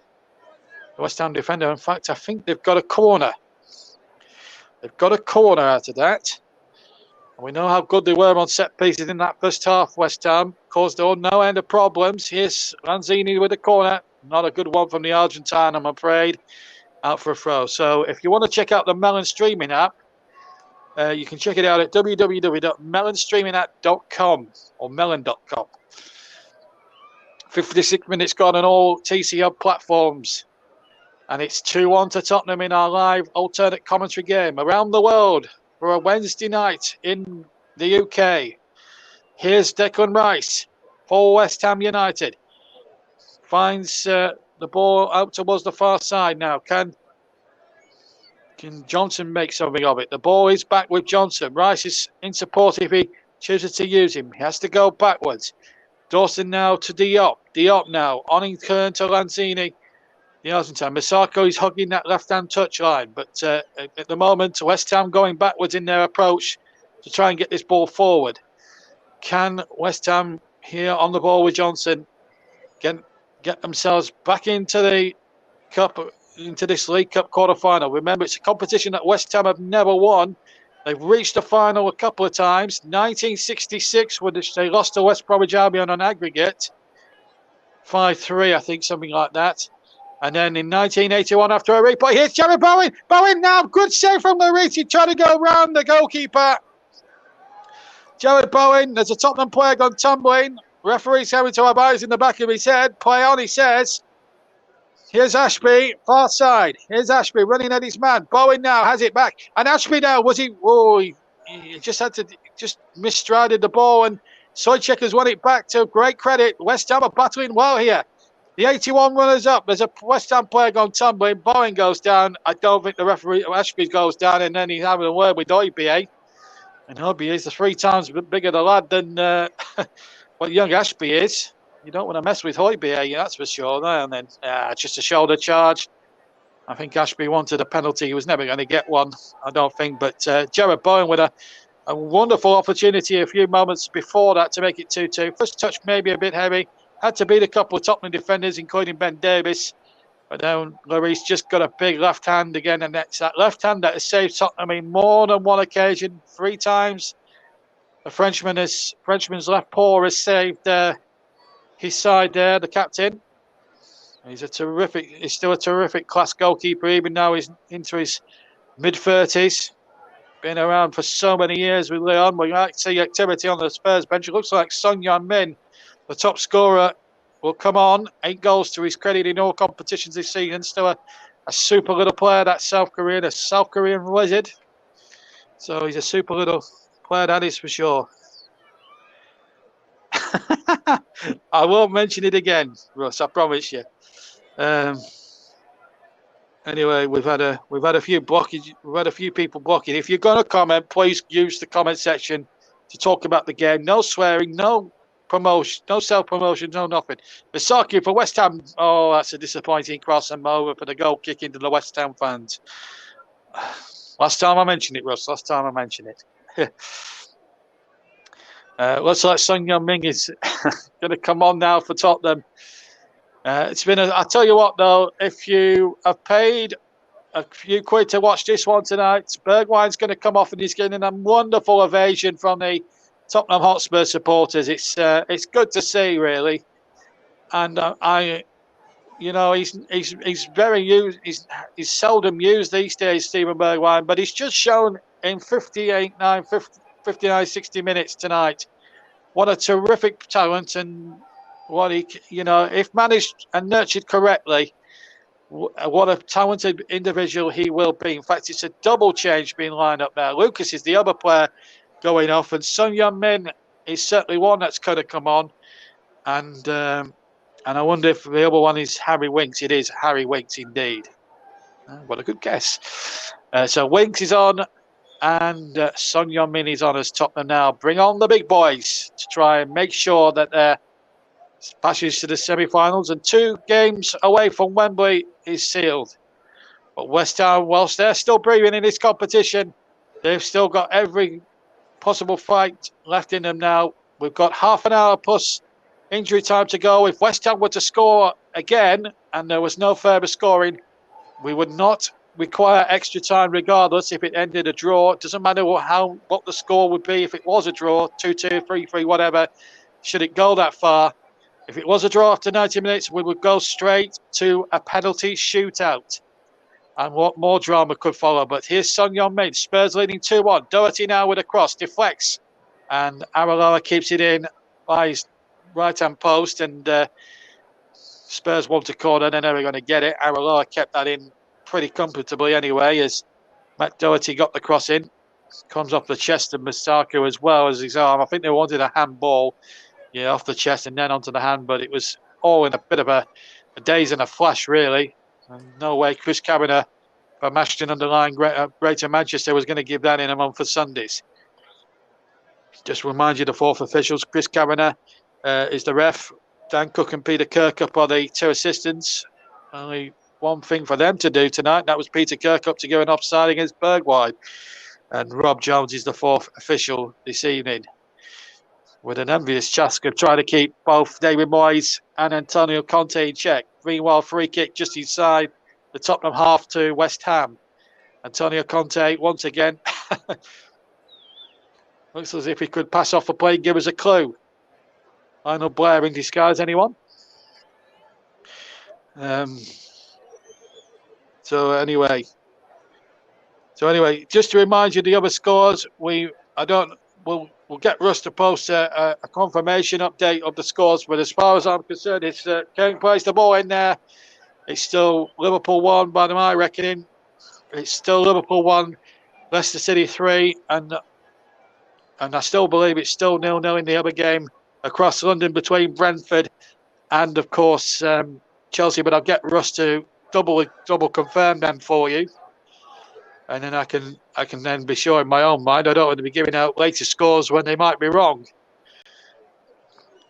the West Ham defender. In fact, I think they've got a corner. They've got a corner out of that. And we know how good they were on set pieces in that first half, West Ham. Caused no end of problems. Here's Lanzini with a corner. Not a good one from the Argentine, I'm afraid. Out for a throw. So if you want to check out the Melon streaming app, you can check it out at www.melonstreamingapp.com or melon.com. 56 minutes gone on all TCM platforms. And it's 2-1 to Tottenham in our live alternate commentary game around the world for a Wednesday night in the UK. Here's Declan Rice for West Ham United. Finds the ball out towards the far side now. Can Johnson make something of it? The ball is back with Johnson. Rice is in support if he chooses to use him. He has to go backwards. Dawson now to Diop. Diop now on in turn to Lanzini. The Argentine. Masako is hugging that left-hand touchline. But at the moment, West Ham going backwards in their approach to try and get this ball forward. Can West Ham here on the ball with Johnson. Get themselves back into the cup, into this League Cup quarter-final. Remember, it's a competition that West Ham have never won. They've reached the final a couple of times. 1966, when they lost to West Bromwich Albion on aggregate. 5-3, I think, something like that. And then in 1981, after a replay, here's Jared Bowen. Bowen now, good save from Lariti, trying to go round the goalkeeper. Jared Bowen, there's a Tottenham player gone tumbling. Referee's having to have eyes in the back of his head. Play on, he says. Here's Ashby, far side. Here's Ashby running at his man. Bowen now has it back. And Ashby now, he just had to, just misstrided the ball. And Sojcek has won it back to great credit. West Ham are battling well here. The 81 runners up. There's a West Ham player gone tumbling. Bowen goes down. I don't think the referee, Ashby goes down. And then he's having a word with Oibie. And Oibie is 3 times bigger the lad than what young Ashby is. You don't want to mess with Højbjerg, that's for sure. And then just a shoulder charge. I think Ashby wanted a penalty. He was never going to get one, I don't think. But Jared Bowen with a wonderful opportunity a few moments before that to make it 2-2. First touch maybe a bit heavy. Had to beat a couple of Tottenham defenders, including Ben Davies. But then Lloris just got a big left hand again. And it's that left hand that has saved Tottenham in more than one occasion, 3 times. The Frenchman's left paw has saved his side there, the captain. He's still a terrific class goalkeeper, even now he's into his mid-30s. Been around for so many years with Leon. We like to see activity on the Spurs bench. It looks like Son Heung-min, the top scorer, will come on. 8 goals to his credit in all competitions this season. Still a super little player, that South Korean wizard. So he's a super little player, that is for sure. I won't mention it again, Russ. I promise you. Anyway, we've had a few blockage. We've had a few people blocking. If you're going to comment, please use the comment section to talk about the game. No swearing, no promotion, no self-promotion, no nothing. Misaki for West Ham. Oh, that's a disappointing cross and over for the goal kick into the West Ham fans. Last time I mentioned it, Russ. Last time I mentioned it. Looks like Son Heung-min is going to come on now for Tottenham. It's been I tell you what, though, if you have paid a few quid to watch this one tonight, Bergwijn's going to come off and he's getting a wonderful ovation from the Tottenham Hotspur supporters. It's good to see, really. And he's very used. He's seldom used these days, Steven Bergwijn, but he's just shown in 59, 60 minutes tonight what a terrific talent, and what he, if managed and nurtured correctly, what a talented individual he will be. In fact, it's a double change being lined up now. Lucas is the other player going off, and Son Heung-min is certainly one that's going to come on. And I wonder if the other one is Harry Winks. It is Harry Winks indeed. What a good guess. So Winks is on, and Son Heung-min is on as Tottenham now bring on the big boys to try and make sure that their passage to the semi-finals and 2 games away from Wembley is sealed. But West Ham, whilst they're still breathing in this competition, they've still got every possible fight left in them now. We've got half an hour plus injury time to go. If West Ham were to score again and there was no further scoring, we would not require extra time regardless if it ended a draw. It doesn't matter what the score would be if it was a draw, 2-2, 3-3, whatever, should it go that far. If it was a draw after 90 minutes, we would go straight to a penalty shootout. And what more drama could follow. But here's Son Heung-min, Spurs leading 2-1. Doherty now with a cross, deflects. And Areola keeps it in by his right-hand post. And Spurs want a corner, they're never going to get it. Areola kept that in pretty comfortably anyway, as Matt Doherty got the cross in. Comes off the chest of Masako as well as his arm. I think they wanted a handball. Yeah, off the chest and then onto the hand, but it was all in a bit of a daze and a flash, really. And no way Chris Kavanagh from Ashton underlying Greater Manchester was going to give that in a month for Sundays. Just remind you, the 4th officials, Chris Kavanagh is the ref. Dan Cook and Peter Kirkup are the 2 assistants. Only one thing for them to do tonight, that was Peter Kirkup to go an offside against Bergwijn. And Rob Jones is the 4th official this evening. with an envious task of trying to keep both David Moyes and Antonio Conte in check. Meanwhile, free kick just inside the Tottenham half to West Ham. Antonio Conte, once again, looks as if he could pass off a play and give us a clue. Lionel Blair in disguise, anyone? So anyway, just to remind you the other scores, we'll get Russ to post a confirmation update of the scores. But as far as I'm concerned, it's Kane plays the ball in there. It's still Liverpool 1 by my reckoning. It's still Liverpool 1, Leicester City 3, and I still believe it's still 0-0 in the other game across London between Brentford and, of course, Chelsea. But I'll get Russ to double confirm them for you, and then I can then be sure in my own mind. I don't want to be giving out later scores when they might be wrong.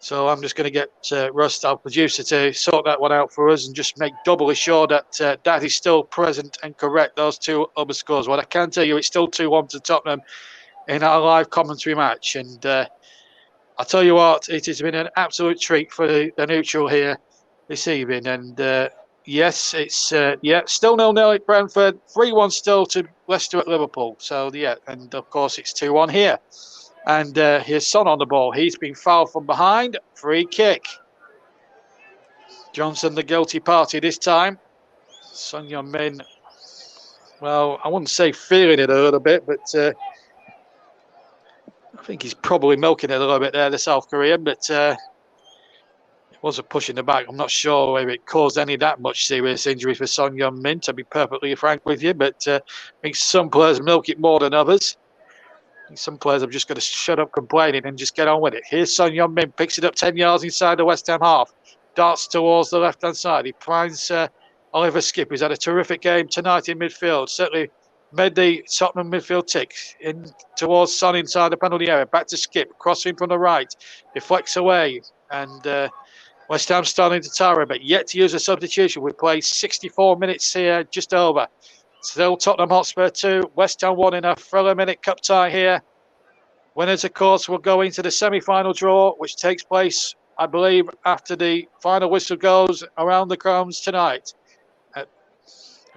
So I'm just going to get Russ, our producer, to sort that one out for us and just make doubly sure that that is still present and correct, those two other scores. What I can tell you, it's still 2-1 to Tottenham in our live commentary match. And I'll tell you what, it has been an absolute treat for the neutral here this evening. And yes, it's still 0-0 at Brentford, 3-1 still to Leicester at Liverpool. So, yeah, and of course it's 2-1 here. And here's Son on the ball. He's been fouled from behind. Free kick. Johnson, the guilty party this time. Son Heung-min, well, I wouldn't say feeling it a little bit, but I think he's probably milking it a little bit there, the South Korean. But it was a push in the back. I'm not sure if it caused any that much serious injury for Son Heung-min, to be perfectly frank with you. But I think some players milk it more than others. Some players have just got to shut up complaining and just get on with it. Here's Son Heung-min, picks it up 10 yards inside the West Ham half. Darts towards the left-hand side. He finds Oliver Skip, who's had a terrific game tonight in midfield. Certainly made the Tottenham midfield tick. In towards Son inside the penalty area. Back to Skip, crossing from the right. Deflects away. And West Ham starting to tire a bit. Yet to use a substitution. We play 64 minutes here, just over. Still Tottenham Hotspur 2, West Ham 1 in a thriller-minute cup tie here. Winners, of course, will go into the semi-final draw, which takes place, I believe, after the final whistle goes around the grounds tonight. Of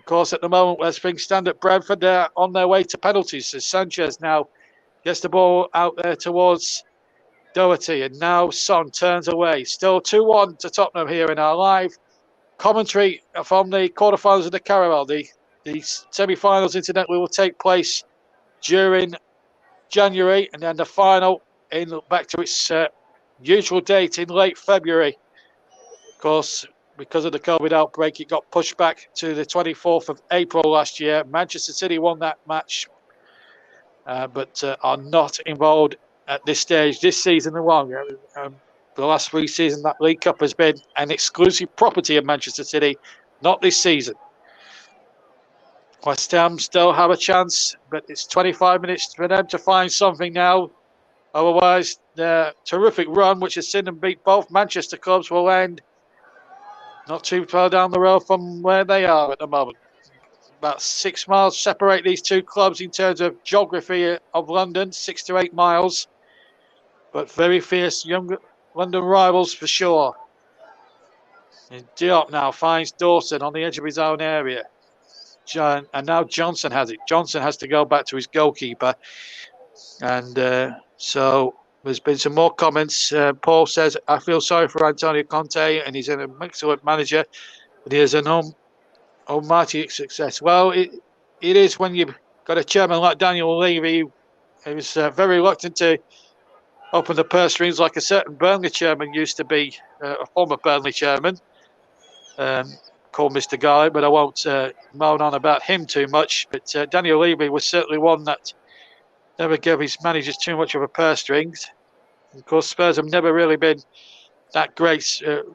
course, at the moment, where things stand at Brentford, they're on their way to penalties. As Sanchez now gets the ball out there towards Doherty, and now Son turns away. Still 2-1 to Tottenham here in our live commentary from the quarterfinals of the Carabao. The semi-finals, incidentally, will take place during January, and then the final back to its usual date in late February. Of course, because of the COVID outbreak, it got pushed back to the 24th of April last year. Manchester City won that match, but are not involved at this stage this season alone. The last 3 seasons, that League Cup has been an exclusive property of Manchester City, not this season. West Ham still have a chance, but it's 25 minutes for them to find something now. Otherwise, their terrific run, which has seen them beat both Manchester clubs, will end not too far down the road from where they are at the moment. About 6 miles separate these two clubs in terms of geography of London, 6 to 8 miles. But very fierce young London rivals for sure. And Diop now finds Dawson on the edge of his own area. And now Johnson has it. Johnson has to go back to his goalkeeper. And so there's been some more comments. Paul says, I feel sorry for Antonio Conte, and he's an excellent manager, but he has an almighty success. Well, it is when you've got a chairman like Daniel Levy, who's very reluctant to open the purse strings like a certain Burnley chairman used to be, a former Burnley chairman. Called Mr. Garlick, but I won't moan on about him too much. But Daniel Levy was certainly one that never gave his managers too much of a purse strings. Of course, Spurs have never really been that great, the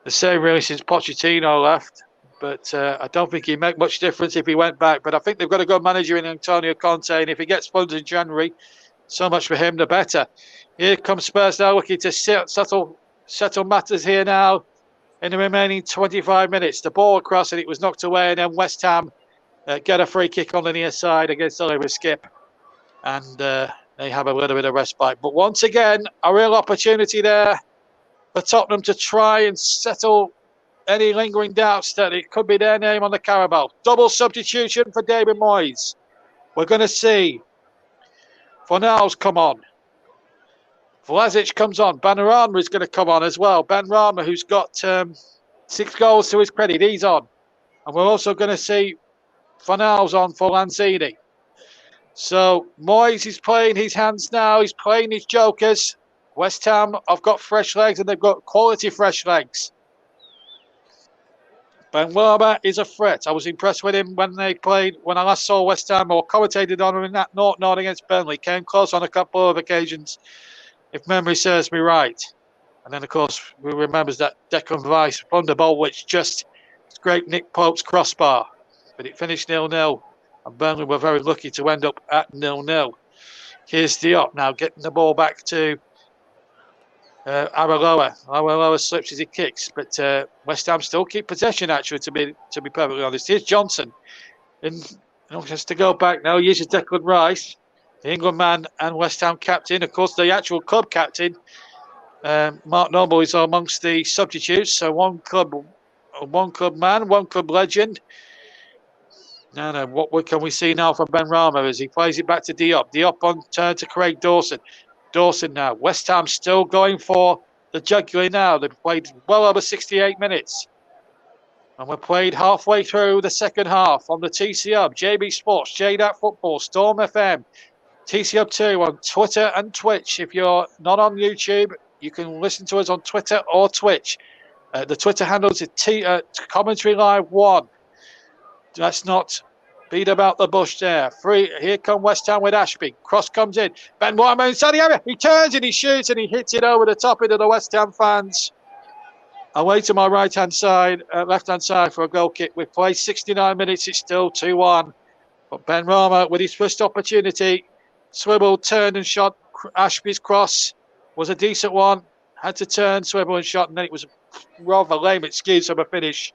same really since Pochettino left. But I don't think he'd make much difference if he went back. But I think they've got a good manager in Antonio Conte, and if he gets funded in January, so much for him, the better. Here comes Spurs now, looking to settle matters here now. In the remaining 25 minutes, the ball across and it was knocked away, and then West Ham get a free kick on the near side against Oliver Skip. And they have a little bit of respite. But once again, a real opportunity there for Tottenham to try and settle any lingering doubts that it could be their name on the Carabao. Double substitution for David Moyes. We're going to see Fornals come on. Vlasic comes on. Benrahma is going to come on as well. Benrahma, who's got 6 goals to his credit, he's on. And we're also going to see Fornals on for Lanzini. So Moyes is playing his hands now. He's playing his jokers. West Ham have got fresh legs, and they've got quality fresh legs. Benrahma is a threat. I was impressed with him when they played, when I last saw West Ham or commentated on him in that 0-0 against Burnley. Came close on a couple of occasions, if memory serves me right. And then, of course, we remembers that Declan Rice thunderbolt, which just scraped Nick Pope's crossbar. But it finished 0-0. And Burnley were very lucky to end up at 0-0. Here's Diop now getting the ball back to Aragoa. Aragoa slips as he kicks, but West Ham still keep possession. Actually, to be perfectly honest, here's Johnson, and just to go back now. Here's Declan Rice, the England man and West Ham captain. Of course, the actual club captain, Mark Noble, is amongst the substitutes. So one club man, one club legend. No. What can we see now from Benrahma as he plays it back to Diop? Diop on turn to Craig Dawson. Dawson now. West Ham still going for the jugular now. They've played well over 68 minutes. And we're played halfway through the second half on the TC Hub, JB Sports, JDAT Football, Storm FM, TC Hub 2 on Twitter and Twitch. If you're not on YouTube, you can listen to us on Twitter or Twitch. The Twitter handle is Commentary Live 1. Let's not beat about the bush there. Here come West Ham with Ashby. Cross comes in. Benrahma inside the area. He turns and he shoots and he hits it over the top into the West Ham fans. Away to my left-hand side for a goal kick. We've played 69 minutes. It's still 2-1. But Benrahma, with his first opportunity, swiveled, turned and shot. Ashby's cross was a decent one. Had to turn, swivel and shot, and then it was a rather lame excuse of a finish.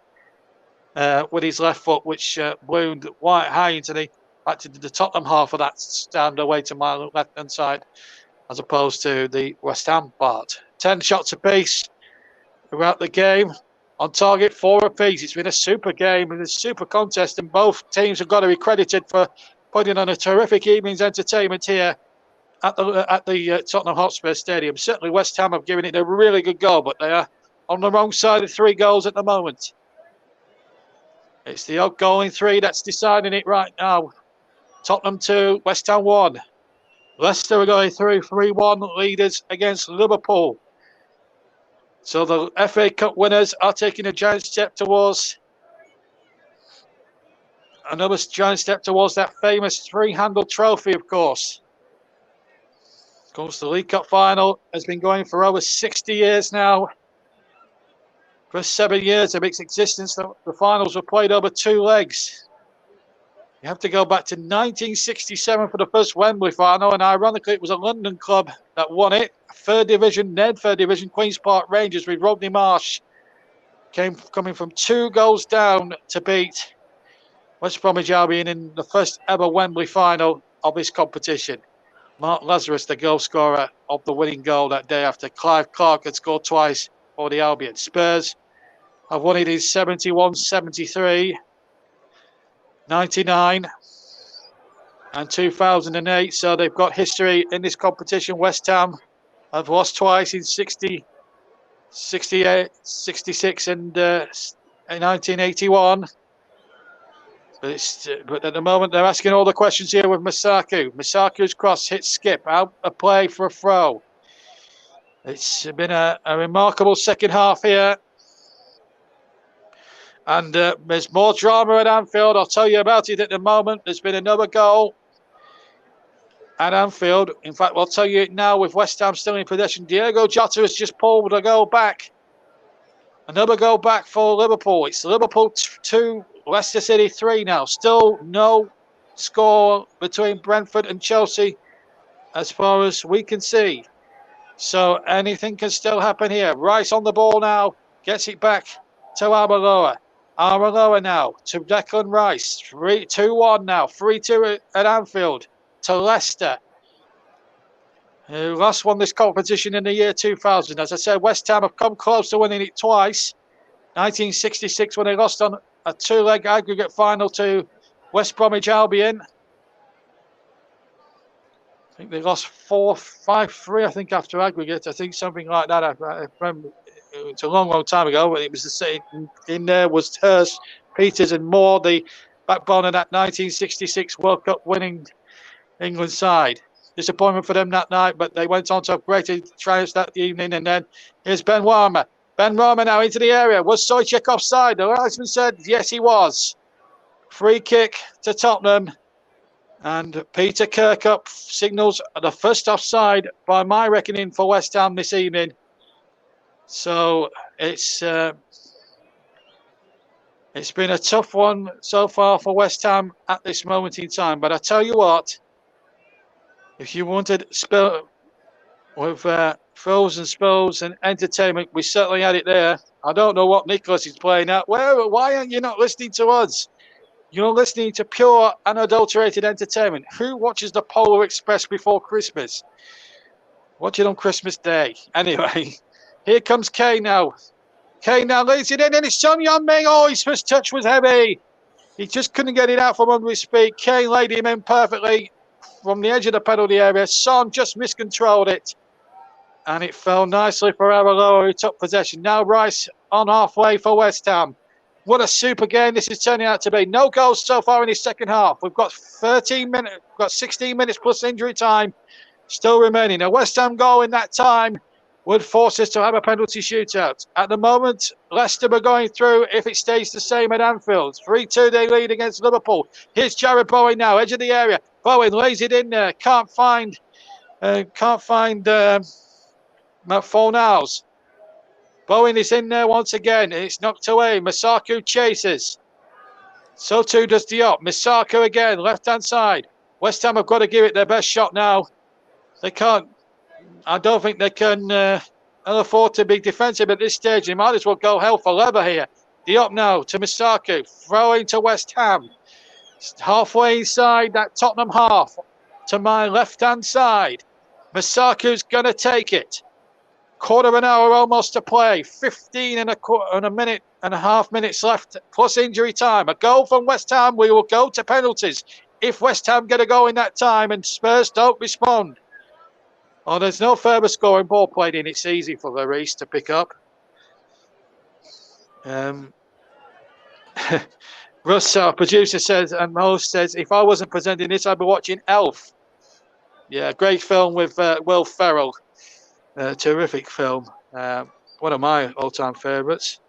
With his left foot, which ballooned quite high into the Tottenham half of that stand away to my left-hand side, as opposed to the West Ham part. 10 shots apiece throughout the game. On target, 4 apiece. It's been a super game and a super contest, and both teams have got to be credited for putting on a terrific evening's entertainment here at the Tottenham Hotspur Stadium. Certainly West Ham have given it a really good goal, but they are on the wrong side of 3 goals at the moment. It's the outgoing 3 that's deciding it right now. Tottenham 2, West Ham 1. Leicester are going through 3-1 leaders against Liverpool. So the FA Cup winners are taking a giant step towards that famous 3-handled trophy, of course. Of course, the League Cup final has been going for over 60 years now. For 7 years of its existence, the finals were played over 2 legs. You have to go back to 1967 for the first Wembley final, and ironically, it was a London club that won it. Third Division Queen's Park Rangers with Rodney Marsh coming from 2 goals down to beat West Bromwich Albion in the first ever Wembley final of this competition. Mark Lazarus, the goal scorer of the winning goal that day after Clive Clark had scored twice for the Albion. Spurs have won it in 71, 73, 99 and 2008. So they've got history in this competition. West Ham have lost twice in 60, 68, 66 and 1981. But at the moment, they're asking all the questions here with Masaku. Masaku's cross hits Skip, out a play for a throw. It's been a remarkable second half here. And there's more drama at Anfield. I'll tell you about it at the moment. There's been another goal at Anfield. In fact, I'll tell you it now with West Ham still in possession. Diego Jota has just pulled a goal back. Another goal back for Liverpool. It's Liverpool 2, Leicester City 3 now. Still no score between Brentford and Chelsea as far as we can see. So anything can still happen here. Rice on the ball now. Gets it back to Arbeloa. Arbeloa now to Declan Rice. 2-1 now. 3-2 at Anfield to Leicester. who last won this competition in the year 2000. As I said, West Ham have come close to winning it twice. 1966 when they lost on a two-leg aggregate final to West Bromwich Albion. I think they lost 5-3, I think, after aggregate. I think something like that. I remember it's a long, long time ago, but it was the same. In there was Hurst, Peters and Moore, the backbone of that 1966 World Cup winning England side. Disappointment for them that night, but they went on to have greater triumphs that evening. And then here's Ben Warmer. Ben Warmer now into the area. Was Sojcik offside? The linesman said yes, he was. Free kick to Tottenham. And Peter Kirkup signals the first offside by my reckoning for West Ham this evening. So it's been a tough one so far for West Ham at this moment in time. But I tell you what, if you wanted with thrills and spills and entertainment, we certainly had it there. I don't know what Nicholas is playing at. Why aren't you not listening to us? You're listening to pure, unadulterated entertainment. Who watches the Polar Express before Christmas? Watch it on Christmas Day. Anyway, here comes Kane now. Kane now leads it in, and it's Son Heung-min. Oh, his first touch was heavy. He just couldn't get it out from under his feet. Kane laid him in perfectly from the edge of the penalty area. Son just miscontrolled it. And it fell nicely for Areola, who took possession. Now Rice on halfway for West Ham. What a super game this is turning out to be. No goals so far in his second half. We've got 13 minutes, we've got 16 minutes plus injury time still remaining. A West Ham goal in that time would force us to have a penalty shootout. At the moment, Leicester are going through if it stays the same at Anfield. 3-2 they lead against Liverpool. Here's Jared Bowen now, edge of the area. Bowen lays it in there. Can't find Matt Fornals. Bowen is in there once again. It's knocked away. Masaku chases. So too does Diop. Masaku again, left-hand side. West Ham have got to give it their best shot now. They can't. I don't think they can afford to be defensive at this stage. They might as well go hell for leather here. Diop now to Masaku. Throwing to West Ham. Halfway inside that Tottenham half. To my left-hand side. Masaku's going to take it. Quarter of an hour almost to play. 15 and a minute and a half minutes left, plus injury time. A goal from West Ham. We will go to penalties. If West Ham get a goal in that time and Spurs don't respond. Oh, there's no further scoring ball played in. It's easy for Lloris to pick up. Russ, our producer, says, and Mo says, if I wasn't presenting this, I'd be watching Elf. Yeah, great film with Will Ferrell. Terrific film. One of my all-time favourites.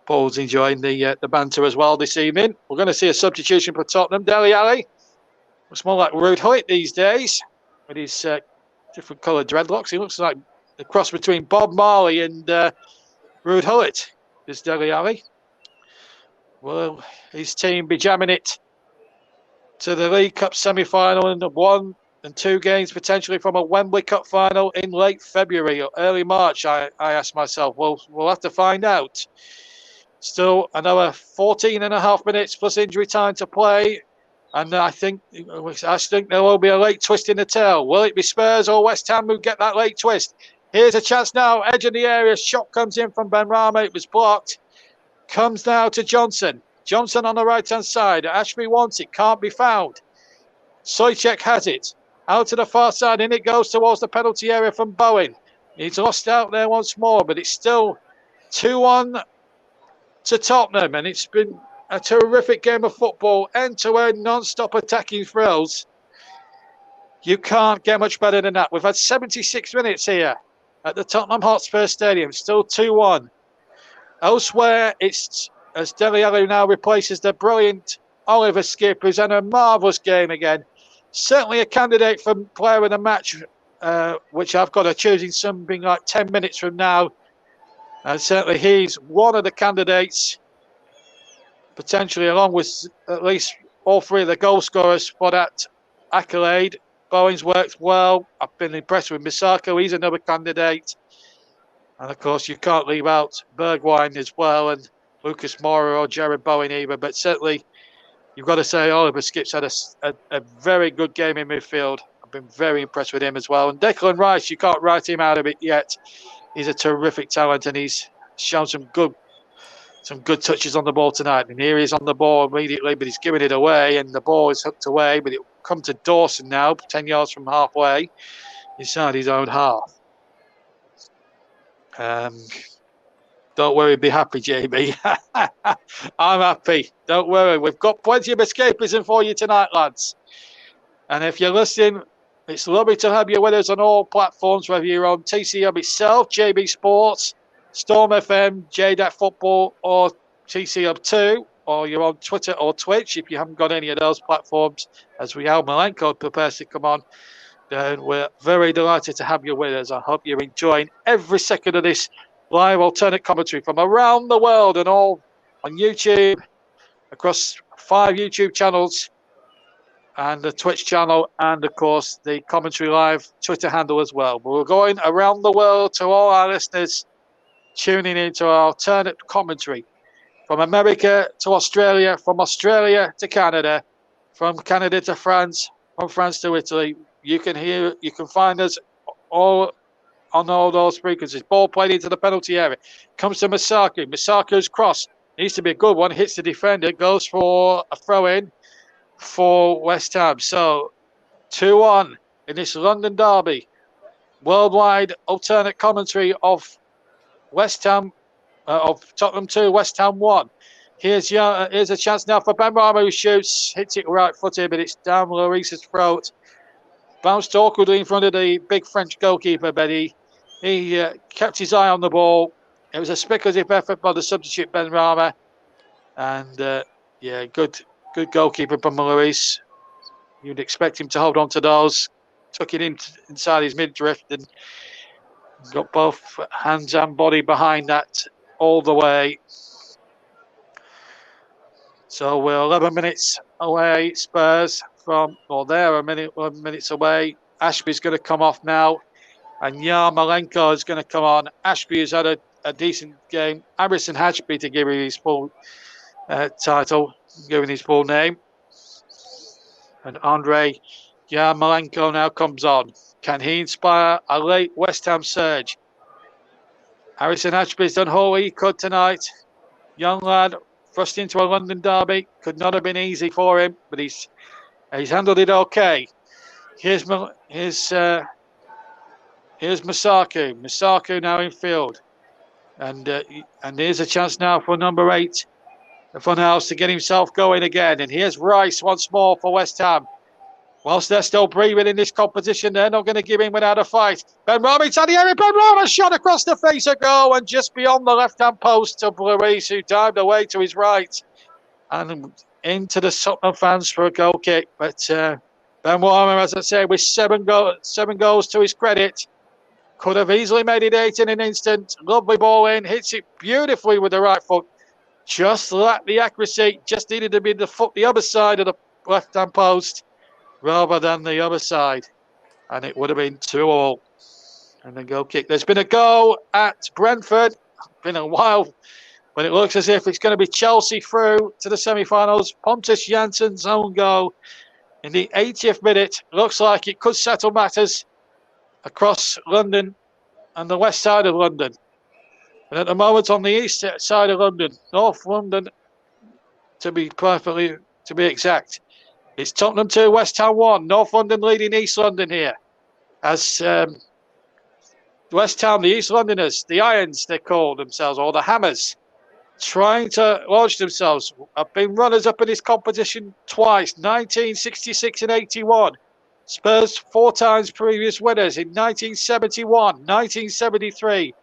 Paul's enjoying the banter as well this evening. We're going to see a substitution for Tottenham. Dele Alli. Looks more like Ruud Gullit these days with his different coloured dreadlocks. He looks like a cross between Bob Marley and Ruud Gullit. Is Dele Alli. Will his team be jamming it to the League Cup semi-final in the 1 and 2 games potentially from a Wembley Cup final in late February or early March? I ask myself. We'll have to find out. Still another 14 and a half minutes plus injury time to play. And I think there will be a late twist in the tail. Will it be Spurs or West Ham who get that late twist? Here's a chance now. Edge of the area. Shot comes in from Benrahma. It was blocked. Comes now to Johnson. Johnson on the right-hand side. Ashby wants it. Can't be found. Sojcik has it. Out to the far side, and it goes towards the penalty area from Bowen. He's lost out there once more, but it's still 2-1 to Tottenham, and it's been a terrific game of football, end-to-end, non-stop attacking thrills. You can't get much better than that. We've had 76 minutes here at the Tottenham Hotspur Stadium, still 2-1. Elsewhere, it's as Dele Alli now replaces the brilliant Oliver Skip, who's had a marvellous game again. Certainly a candidate for player of the match, which I've got to choose in something like 10 minutes from now. And certainly he's one of the candidates, potentially along with at least all three of the goal scorers for that accolade. Bowen's worked well. I've been impressed with Misako. He's another candidate. And of course, you can't leave out Bergwijn as well, and Lucas Moura or Jared Bowen either. But certainly, you've got to say Oliver Skip's had a very good game in midfield. been very impressed with him as well. And Declan Rice, you can't write him out of it yet. He's a terrific talent, and he's shown some good touches on the ball tonight. And here he is on the ball immediately, but he's giving it away, and the ball is hooked away. But it'll come to Dawson now, 10 yards from halfway, inside his own half. Don't worry, be happy, JB. I'm happy. Don't worry. We've got plenty of escapism for you tonight, lads. And if you're listening, it's lovely to have you with us on all platforms, whether you're on TC Hub itself, JB Sports, Storm FM, JDAT Football, or TC Hub 2, or you're on Twitter or Twitch. If you haven't got any of those platforms, as Real Malenko prepares to come on, then we're very delighted to have you with us. I hope you're enjoying every second of this live alternate commentary from around the world and all on YouTube, across 5 YouTube channels, and the Twitch channel, and of course the Commentary Live Twitter handle as well. But we're going around the world to all our listeners tuning into our alternate commentary from America to Australia, from Australia to Canada, from Canada to France, from France to Italy. You can find us all on all those frequencies. Ball played into the penalty area. Comes to Masaku. Masaku's cross needs to be a good one. Hits the defender. Goes for a throw-in for West Ham. So 2-1 in this London derby. Worldwide alternate commentary of West Ham, of Tottenham 2, West Ham 1. Here's a chance now for Ben Rama, who shoots, hits it right-footed, but it's down Lloris's throat. Bounced awkwardly in front of the big French goalkeeper, but he kept his eye on the ball. It was a speculative effort by the substitute Ben Rama, and good goalkeeper from Lloris. You'd expect him to hold on to those. Took it inside his midriff and got both hands and body behind that all the way. So we're 11 minutes away, Spurs, they're 11 minutes away. Ashby's going to come off now, and Yarmolenko is going to come on. Ashby has had a decent game. Harrison Ashby, to give him his full title, giving his full name. And Andrei Yarmolenko now comes on. Can he inspire a late West Ham surge? Harrison Ashby's done all he could tonight. Young lad, thrust into a London derby. Could not have been easy for him, but he's handled it okay. Here's Masaku. Masaku now in field. And here's a chance now for number 8, the Funhouse, to get himself going again. And here's Rice once more for West Ham. Whilst they're still breathing in this competition, they're not going to give in without a fight. Ben Rama inside the area. Ben Rama shot across the face of goal and just beyond the left-hand post of Lloris, who dived away to his right and into the Tottenham fans for a goal kick. But Ben Rama, as I say, with seven goals to his credit, could have easily made it 8 in an instant. Lovely ball in, hits it beautifully with the right foot. Just lacked the accuracy. Just needed to be the other side of the left-hand post rather than the other side. And it would have been 2-2. And then goal kick. There's been a goal at Brentford. Been a while, but it looks as if it's going to be Chelsea through to the semi-finals. Pontus Jansson's own goal in the 80th minute. Looks like it could settle matters across London and the west side of London. And at the moment on the east side of London, North London, to be exact, it's Tottenham 2, West Ham 1. North London leading East London here. As West Ham, the East Londoners, the Irons they call themselves, or the Hammers, trying to launch themselves. Have been runners up in this competition twice, 1966 and 81. Spurs 4 times previous winners in 1971, 1973,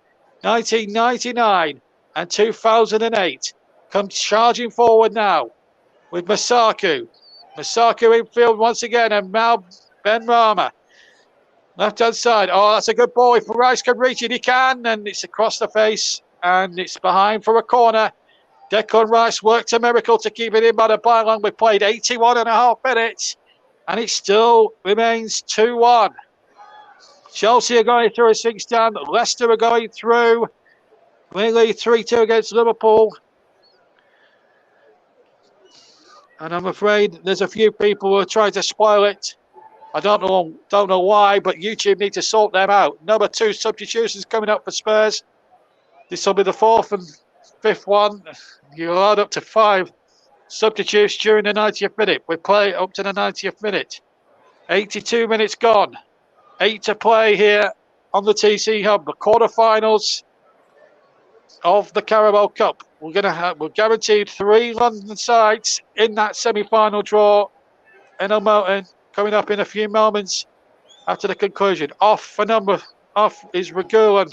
1999 and 2008. Come charging forward now with Masaku. Masaku in field once again, and now Ben Rama. Left-hand side. Oh, that's a good ball. If Rice can reach it, he can. And it's across the face, and it's behind for a corner. Declan Rice worked a miracle to keep it in by the byline. We played 81 and a half minutes, and it still remains 2-1. Chelsea are going through a 6-down. Leicester are going through. Clearly 3-2 against Liverpool. And I'm afraid there's a few people who are trying to spoil it I don't know why, but YouTube need to sort them out. Number 2 substitutions coming up for Spurs. This will be the 4th and 5th one. You'll add up to 5 substitutes during the 90th minute. We play up to the 90th minute. 82 minutes gone. 8 to play here on the TC Hub. The quarterfinals of the Carabao Cup. We're guaranteed 3 London sides in that semi-final draw in a moment, coming up in a few moments after the conclusion. Off is Regulan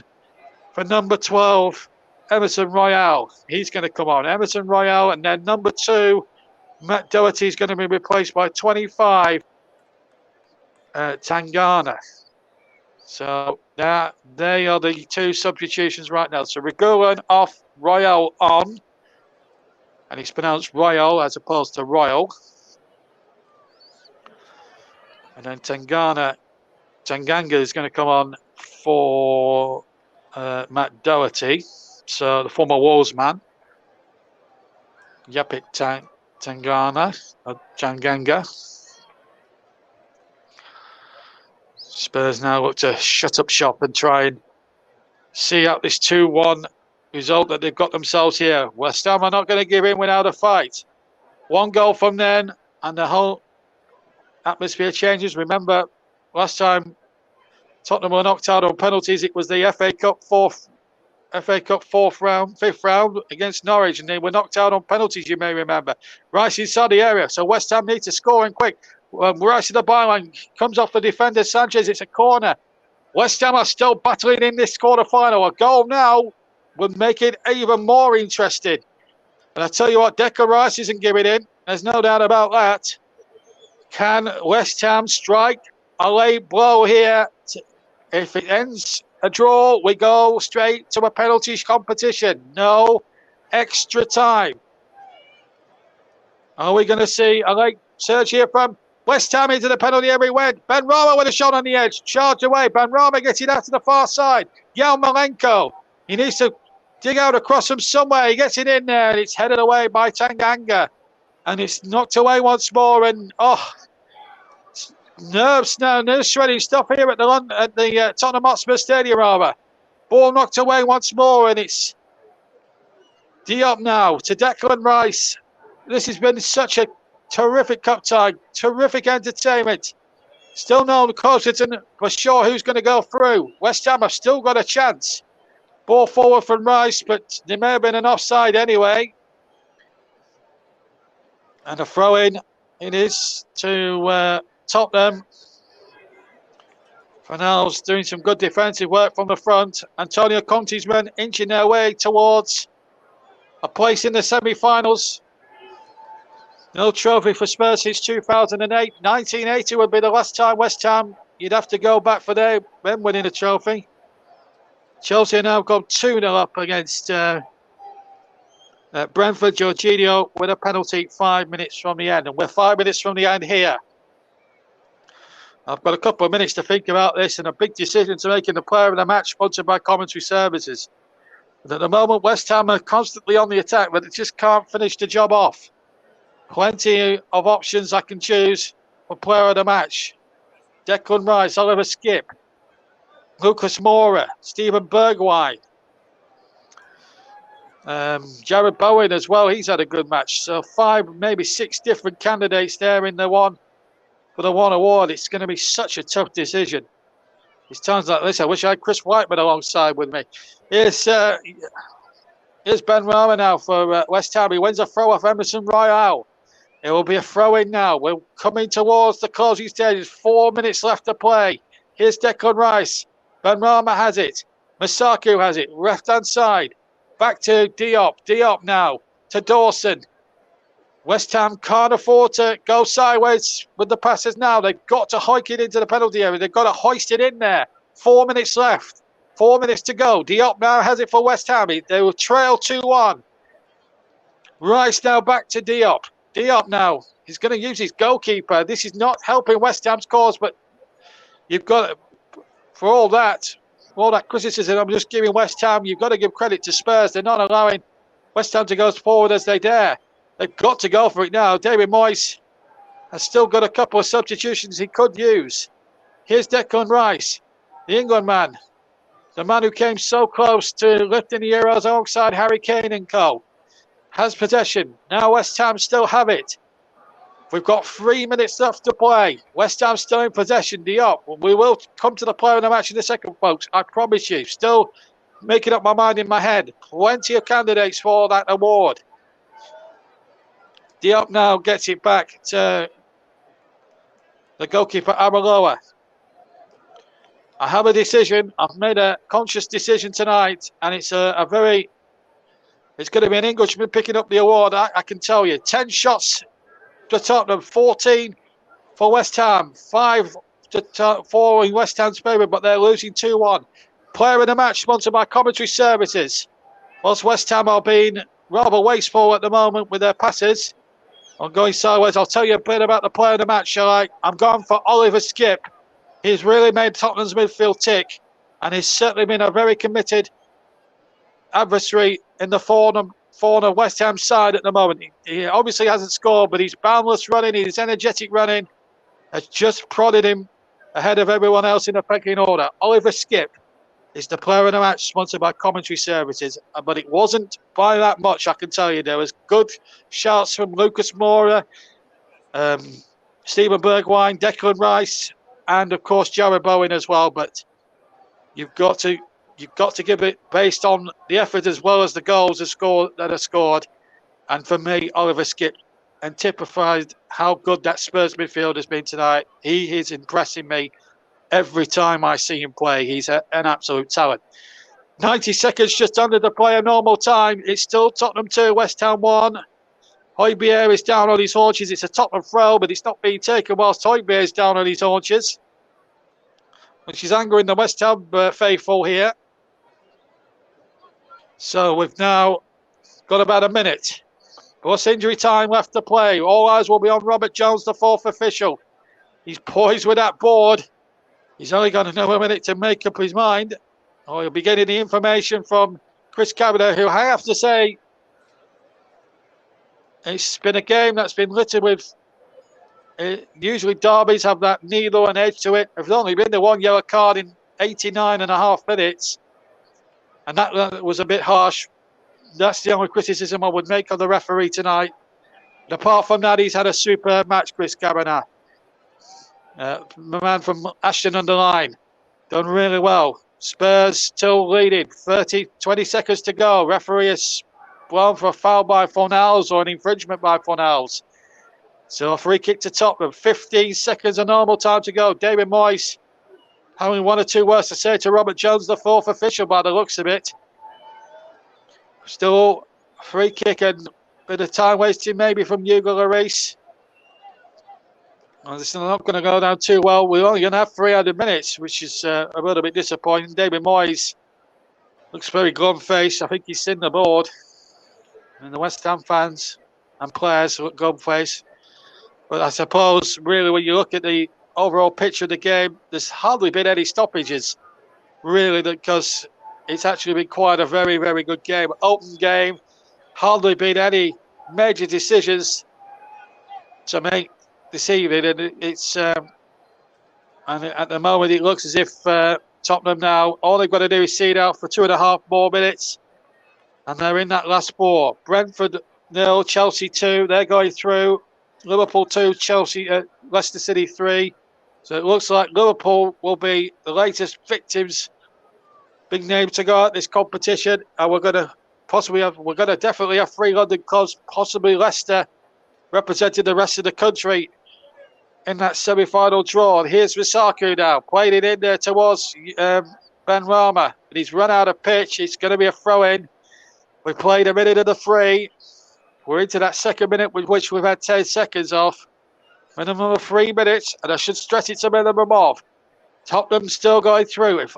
for number 12, Emerson Royale. He's going to come on. Emerson Royale, and then number 2, Matt Doherty is going to be replaced by 25, Tangana. So they are the 2 substitutions right now. So Regulan off, Royale on. And it's pronounced Royal as opposed to Royal. And then Tanganga is going to come on for Matt Doherty. So the former Wolves man. Yapit Tanganga. Spurs now look to shut up shop and try and see out this 2-1 result that they've got themselves here. West Ham are not going to give in without a fight. 1 goal from then and the whole atmosphere changes. Remember, last time Tottenham were knocked out on penalties, it was the FA Cup fifth round against Norwich, and they were knocked out on penalties, you may remember. Rice inside the area, so West Ham need to score in quick. Rice to the byline, comes off the defender Sanchez, it's a corner. West Ham are still battling in this quarter-final. A goal now would make it even more interesting. And I tell you what, Declan Rice isn't giving in. There's no doubt about that. Can West Ham strike a late blow here? If it ends a draw, we go straight to a penalties competition. No extra time. Are we going to see a late surge here from West Ham into the penalty area? Went Ben Rama with a shot on the edge, charged away. Ben Rama getting out to the far side. Yarmolenko, he needs to dig out across from somewhere. He gets it in there, and it's headed away by Tanganga, and it's knocked away once more. And nerve shredding stuff here at the Tottenham Hotspur Stadium. Rather, ball knocked away once more, and it's Diop now to Declan Rice. This has been such a terrific cup tie, terrific entertainment. Still no closer to for sure who's going to go through. West Ham have still got a chance. Ball forward from Rice, but there may have been an offside anyway. And a throw-in it is to Tottenham. Fornals doing some good defensive work from the front. Antonio Conte's men inching their way towards a place in the semi-finals. No trophy for Spurs since 2008. 1980 would be the last time West Ham, you'd have to go back for them winning a trophy. Chelsea now gone 2-0 up against Brentford. Jorginho with a penalty 5 minutes from the end. And we're 5 minutes from the end here. I've got a couple of minutes to think about this and a big decision to make in the player of the match sponsored by Commentary Services. And at the moment, West Ham are constantly on the attack, but they just can't finish the job off. Plenty of options I can choose for player of the match. Declan Rice, Oliver Skipp, Lucas Moura, Stephen Bergwijn, Jared Bowen as well. He's had a good match. So 5, maybe 6 different candidates there in the one for the one award. It's going to be such a tough decision. It's times like this. I wish I had Chris Whiteman alongside with me. Here's Ben Rama now for West Ham. He wins a throw off Emerson Royale. It will be a throw-in now. We're coming towards the closing stages. 4 minutes left to play. Here's Declan Rice. Ben Rama has it. Masaku has it. Left-hand side. Back to Diop. Diop now to Dawson. West Ham can't afford to go sideways with the passes now. They've got to hike it into the penalty area. They've got to hoist it in there. 4 minutes left. 4 minutes to go. Diop now has it for West Ham. They will trail 2-1. Rice now back to Diop. Diop now. He's going to use his goalkeeper. This is not helping West Ham's cause, but you've got, for all that criticism, I'm just giving West Ham, you've got to give credit to Spurs. They're not allowing West Ham to go as forward as they dare. They've got to go for it now. David Moyes has still got a couple of substitutions he could use. Here's Declan Rice, the England man, the man who came so close to lifting the Euros alongside Harry Kane and co. Has possession. Now West Ham still have it. We've got 3 minutes left to play. West Ham still in possession. Diop. We will come to the player of the match in a second, folks. I promise you. Still making up my mind in my head. Plenty of candidates for that award. Diop now gets it back to the goalkeeper, Areola. I have a decision. I've made a conscious decision tonight, and it's it's going to be an Englishman picking up the award. I can tell you. 10 shots to Tottenham, 14 for West Ham, 5 to 4 in West Ham's favour, but they're losing 2-1. Player of the match sponsored by Commentary Services. Whilst West Ham are being rather wasteful at the moment with their passes, I'm going sideways. I'll tell you a bit about the player of the match, shall I? I'm going for Oliver Skipp. He's really made Tottenham's midfield tick, and he's certainly been a very committed adversary in the Fornham West Ham side at the moment. He obviously hasn't scored, but he's boundless running, he's energetic running, has just prodded him ahead of everyone else in the pecking order. Oliver Skipp is the player of the match, sponsored by Commentary Services, but it wasn't by that much, I can tell you. There was good shouts from Lucas Moura, Stephen Bergwijn, Declan Rice, and of course Jared Bowen as well. But you've got to give it based on the effort as well as the goals that are scored. And for me, Oliver Skipp typified how good that Spurs midfield has been tonight. He is impressing me every time I see him play. He's an absolute talent. 90 seconds just under the player normal time. It's still Tottenham 2, West Ham 1. Højbjerg is down on his haunches. It's a Tottenham throw, but it's not being taken whilst Højbjerg is down on his haunches, which is angering the West Ham faithful here. So we've now got about a minute. Plus injury time left to play. All eyes will be on Robert Jones, the fourth official. He's poised with that board. He's only got another minute to make up his mind. Oh, he'll be getting the information from Chris Kavanagh, who I have to say, it's been a game that's been littered with. Usually derbies have that needle and edge to it. There's only been the one yellow card in 89.5 minutes. And that was a bit harsh. That's the only criticism I would make of the referee tonight. And apart from that, he's had a superb match, Chris Kavanagh. The man from Ashton-under-Lyne, done really well. Spurs still leading, 20 seconds to go. Referee has blown for a foul by Fornals or an infringement by Fornals. So a free kick to Tottenham, 15 seconds of normal time to go. David Moyes having one or two words to say to Robert Jones, the fourth official, by the looks of it. Still free kick and a bit of time wasting maybe from Hugo Lloris. Well, this is not going to go down too well. We're only going to have 300 minutes, which is a little bit disappointing. David Moyes looks very glum-faced. I think he's seen the board. And the West Ham fans and players look glum-faced. But I suppose, really, when you look at the overall picture of the game, there's hardly been any stoppages, really, because it's actually been quite a very, very good game. Open game, hardly been any major decisions to make this evening. And it's and at the moment, it looks as if Tottenham now, all they've got to do is see it out for 2.5 more minutes. And they're in that last four. Brentford 0, Chelsea 2. They're going through. Liverpool 2, Leicester City 3. So it looks like Liverpool will be the latest victims, big name to go at this competition. And we're going to definitely have 3 London clubs, possibly Leicester, representing the rest of the country in that semi-final draw. And here's Risaku now, playing it in there towards Ben Rama. And he's run out of pitch. It's going to be a throw-in. We played a minute of the 3. We're into that second minute, with which we've had 10 seconds off. Minimum of 3 minutes, and I should stretch it to minimum of. Tottenham still going through. If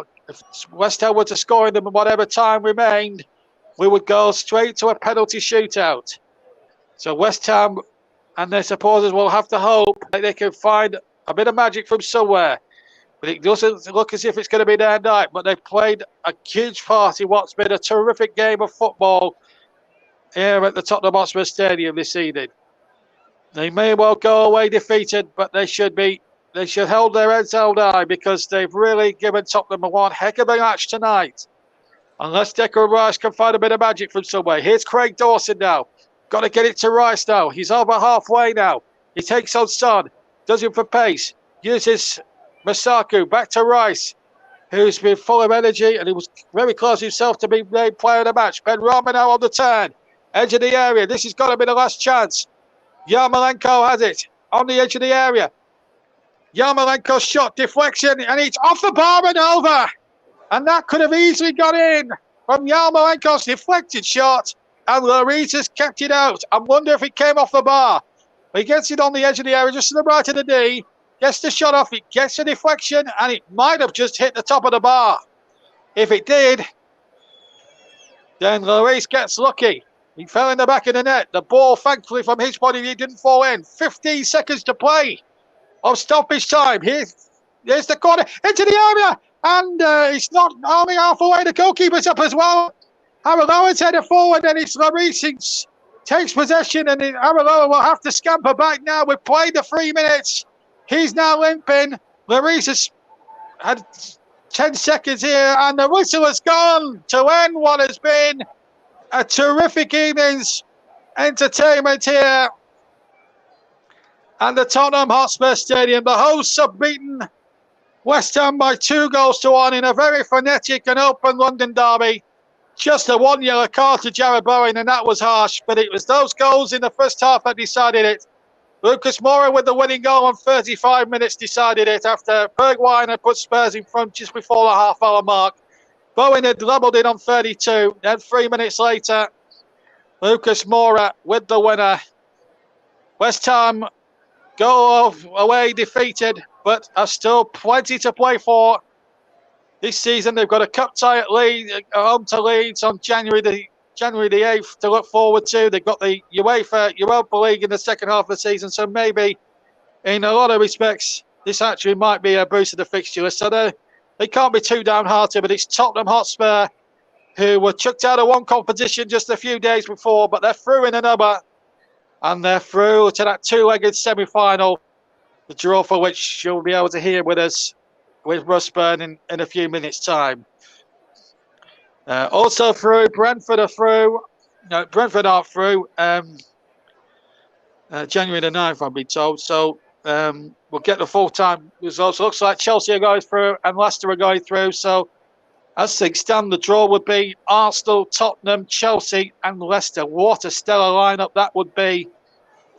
West Ham were to score in them in whatever time remained, we would go straight to a penalty shootout. So West Ham and their supporters will have to hope that they can find a bit of magic from somewhere. But it doesn't look as if it's going to be their night. But they've played a huge part in what's been a terrific game of football here at the Tottenham Hotspur Stadium this evening. They may well go away defeated, but they should hold their heads held high because they've really given Tottenham one heck of a match tonight. Unless Declan Rice can find a bit of magic from somewhere. Here's Craig Dawson now. Got to get it to Rice now. He's over halfway now. He takes on Son. Does it for pace. Uses Masaku. Back to Rice, who's been full of energy and he was very close himself to be made player of the match. Ben Rama now on the turn. Edge of the area. This has got to be the last chance. Yarmolenko has it on the edge of the area. Yarmolenko's shot, deflection, and it's off the bar and over. And that could have easily got in from Yarmolenko's deflected shot. And Lloris has kept it out. I wonder if it came off the bar. He gets it on the edge of the area, just to the right of the D. Gets the shot off, it gets a deflection, and it might have just hit the top of the bar. If it did, then Lloris gets lucky. He fell in the back of the net. The ball, thankfully, from his point of view, didn't fall in. 15 seconds to play of stoppage time. Here's the corner into the area, and it's not only halfway. The goalkeeper's up as well. Araroa's headed forward, and it's Lloris takes possession, and Araroa will have to scamper back now. We've played the 3 minutes. He's now limping. Lloris has had 10 seconds here, and the whistle has gone to end what has been a terrific evening's entertainment here at the Tottenham Hotspur Stadium. The hosts have beaten West Ham by 2-1 in a very frenetic and open London derby. Just a 1 yellow card to Jarrod Bowen, and that was harsh, but it was those goals in the first half that decided it. Lucas Moura with the winning goal on 35 minutes decided it after Bergwijn had put Spurs in front just before the half-hour mark. Bowen had doubled it on 32. Then 3 minutes later, Lucas Moura with the winner. West Ham go away defeated, but are still plenty to play for this season. They've got a cup tie at home to Leeds on January the 8th to look forward to. They've got the Europa League in the second half of the season, so maybe in a lot of respects this actually might be a boost of the fixture list. So they can't be too downhearted, but it's Tottenham Hotspur who were chucked out of one competition just a few days before, but they're through in another, and they're through to that two-legged semi-final, the draw for which you'll be able to hear with us with Russ Byrne in a few minutes' time. Also through, Brentford are through. No, Brentford aren't through. January the 9th, I've been told. So we'll get the full-time results. Looks like Chelsea are going through and Leicester are going through. So as things stand, the draw would be Arsenal, Tottenham, Chelsea and Leicester. What a stellar lineup that would be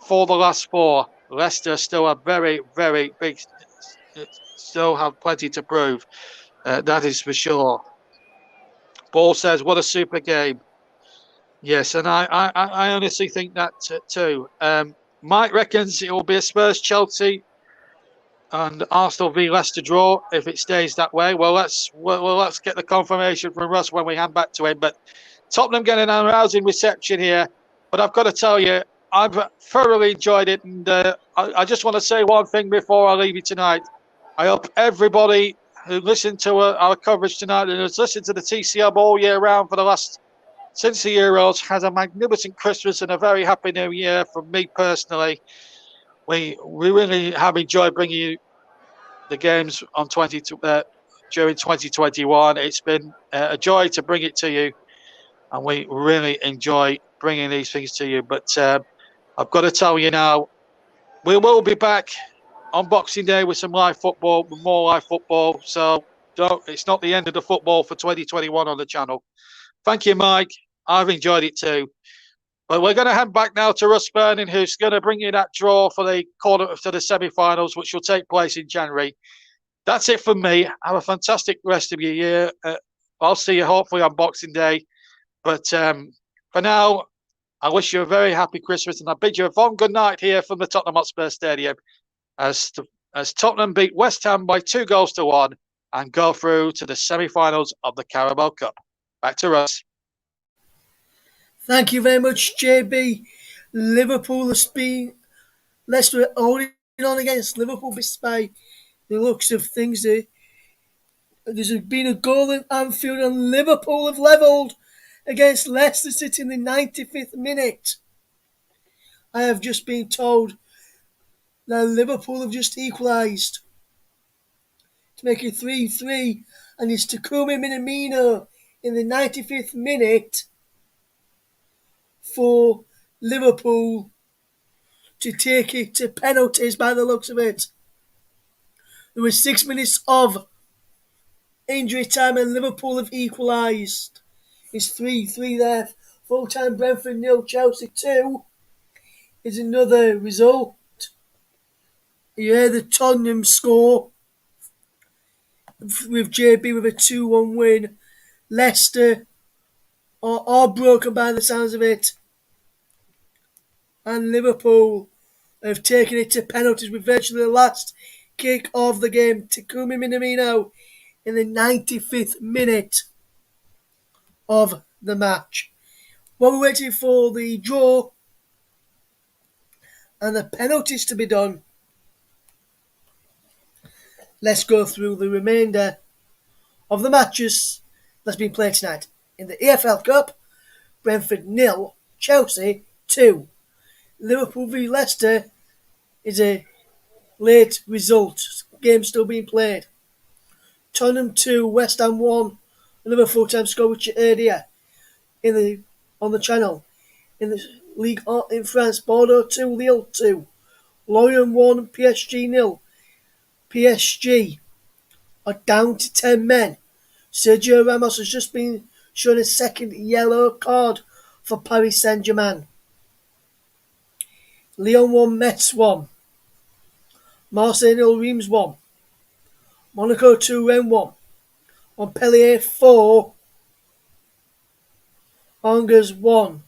for the last four. Leicester still a very, very big, still have plenty to prove. That is for sure. Ball says, what a super game. Yes, and I honestly think that too. Mike reckons it will be a Spurs-Chelsea and Arsenal v Leicester draw if it stays that way. Well, let's get the confirmation from Russ when we hand back to him. But Tottenham getting an rousing reception here. But I've got to tell you, I've thoroughly enjoyed it. And I just want to say one thing before I leave you tonight. I hope everybody who listened to our coverage tonight and has listened to the TCM all year round since the Euros has a magnificent Christmas and a very happy New Year from me personally. We really have enjoyed bringing you the games on during 2021. It's been a joy to bring it to you, and we really enjoy bringing these things to you. But I've got to tell you now, we will be back on Boxing Day with some live football, with more live football. So it's not the end of the football for 2021 on the channel. Thank you, Mike. I've enjoyed it too. But we're going to head back now to Russ Byrne, who's going to bring you that draw for the semi-finals, which will take place in January. That's it from me. Have a fantastic rest of your year. I'll see you hopefully on Boxing Day. But for now, I wish you a very happy Christmas, and I bid you a fond good night here from the Tottenham Hotspur Stadium as Tottenham beat West Ham by 2-1 and go through to the semi-finals of the Carabao Cup. Back to Russ. Thank you very much, JB. Liverpool has been Leicester holding on against Liverpool despite the looks of things. There's been a goal in Anfield and Liverpool have levelled against Leicester City in the 95th minute. I have just been told Now Liverpool have just equalised to make it 3-3, and it's Takumi Minamino in the 95th minute for Liverpool to take it to penalties by the looks of it. There was 6 minutes of injury time and Liverpool have equalised. It's 3-3 there. Full time Brentford 0, Chelsea 2 is another result. You hear the Tottenham score with JB with a 2-1 win. Leicester are broken by the sounds of it. And Liverpool have taken it to penalties with virtually the last kick of the game. Takumi Minamino in the 95th minute of the match. While we're waiting for the draw and the penalties to be done, let's go through the remainder of the matches that's been played tonight. In the EFL Cup, Brentford 0, Chelsea 2. Liverpool v Leicester is a late result. Game still being played. Tottenham 2, West Ham 1. Another full-time score which you heard here on the channel. In the League in France, Bordeaux 2, Lille 2. Lorient 1, PSG 0. PSG are down to 10 men. Sergio Ramos has just been shown a second yellow card for Paris Saint-Germain. Lyon 1, Metz 1. Marseille 0, Reims 1. Monaco 2, Rennes 1. Montpellier 4. Angers 1.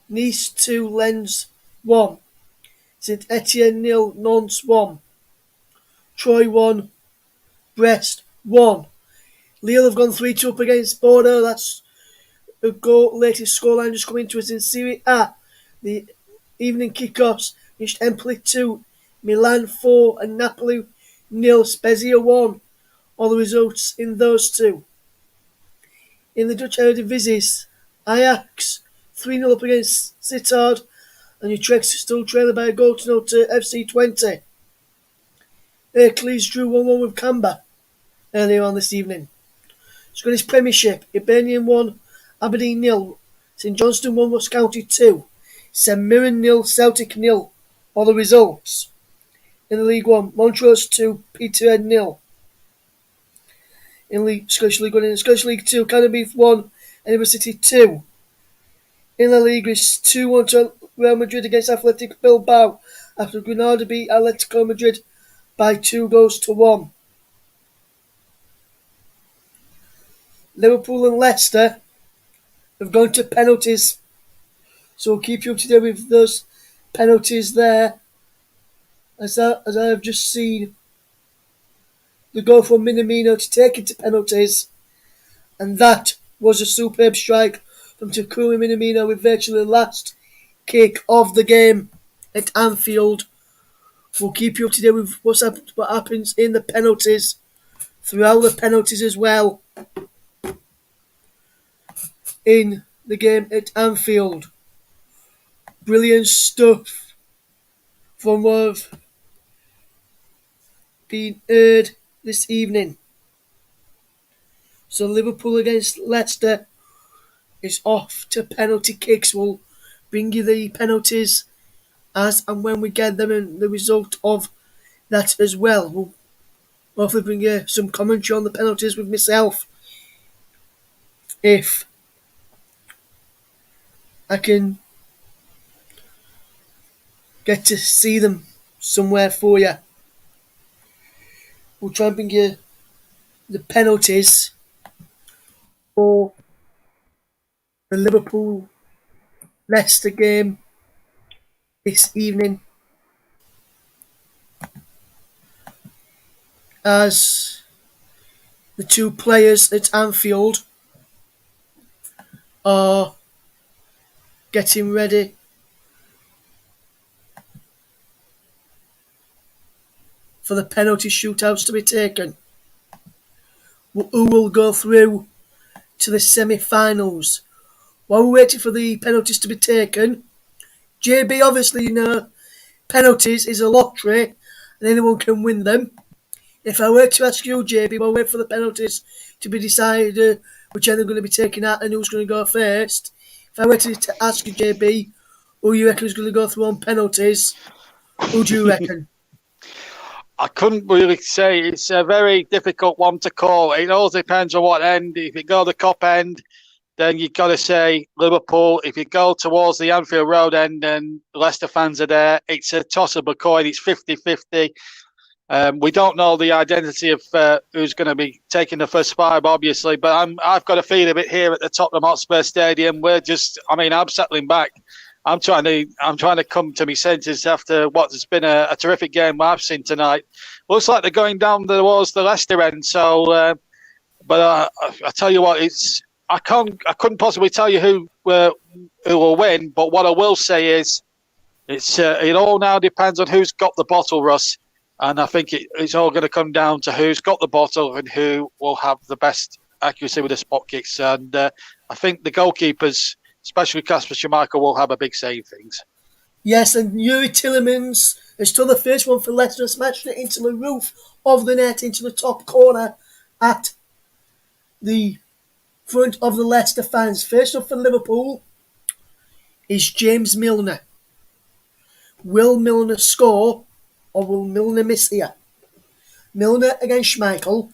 Nice 2, Lens 1. Saint Etienne 0, Nantes 1. Troyes 1. Brest 1. Lille have gone 3-2 up against Bordeaux. That's the latest scoreline just coming to us in Serie A. The evening kickoffs reached Empoli 2, Milan 4 and Napoli 0, Spezia 1. All the results in those two. In the Dutch Eredivisie, Ajax 3-0 up against Sittard and Utrecht still trailing by a goal to 0 to FC Twente. Hercules drew 1-1 with Canberra earlier on this evening. Scottish Premiership, Hibernian 1, Aberdeen 0, St Johnstone 1, Ross County 2, St Mirren 0, Celtic 0. All the results. In the League 1, Montrose 2, Peterhead 0. In the Scottish League 1, in the Scottish League 2, Cardiff 1, Edinburgh City 2. In La Liga, it's 2-1 to Real Madrid against Athletic Bilbao after Granada beat Atletico Madrid by 2-1. Liverpool and Leicester have gone to penalties, so we'll keep you up to date with those penalties there. As I have just seen the goal from Minamino to take it to penalties, and that was a superb strike from Takumi Minamino with virtually the last kick of the game at Anfield. We'll keep you up to date with what happens in the penalties, throughout the penalties as well, in the game at Anfield. Brilliant stuff from what have been heard this evening. So Liverpool against Leicester is off to penalty kicks. We'll bring you the penalties as and when we get them and the result of that as well. We'll hopefully bring you some commentary on the penalties with myself if I can get to see them somewhere for you. We'll try and bring you the penalties for the Liverpool Leicester game this evening, as the two players at Anfield are getting ready for the penalty shootouts to be taken. Who will go through to the semi-finals? While we're waiting for the penalties to be taken, JB, obviously, penalties is a lottery and anyone can win them. If I were to ask you, JB, we'll wait for the penalties to be decided, which end are going to be taken out and who's going to go first. If I were to ask you, JB, who you reckon is going to go through on penalties, who do you reckon? I couldn't really say. It's a very difficult one to call. It all depends on what end. If you go the Cup end, then you've got to say Liverpool. If you go towards the Anfield Road end and Leicester fans are there, it's a toss of a coin. It's 50-50. We don't know the identity of who's going to be taking the first five, obviously, but I've got a feel of it here at the Tottenham Hotspur Stadium. I'm settling back. I'm trying to come to my senses after what has been a terrific game I've seen tonight. Looks like they're going down towards the Leicester end. So, but I tell you what, I couldn't possibly tell you who will win. But what I will say is, it all now depends on who's got the bottle, Russ. And I think it's all going to come down to who's got the bottle and who will have the best accuracy with the spot kicks. And I think the goalkeepers, especially Kasper Schmeichel, will have a big say in things. Yes, and Yuri Tillemans is still the first one for Leicester, smashed it into the roof of the net, into the top corner at the front of the Leicester fans. First up for Liverpool is James Milner. Will Milner score or will Milner miss here? Milner against Schmeichel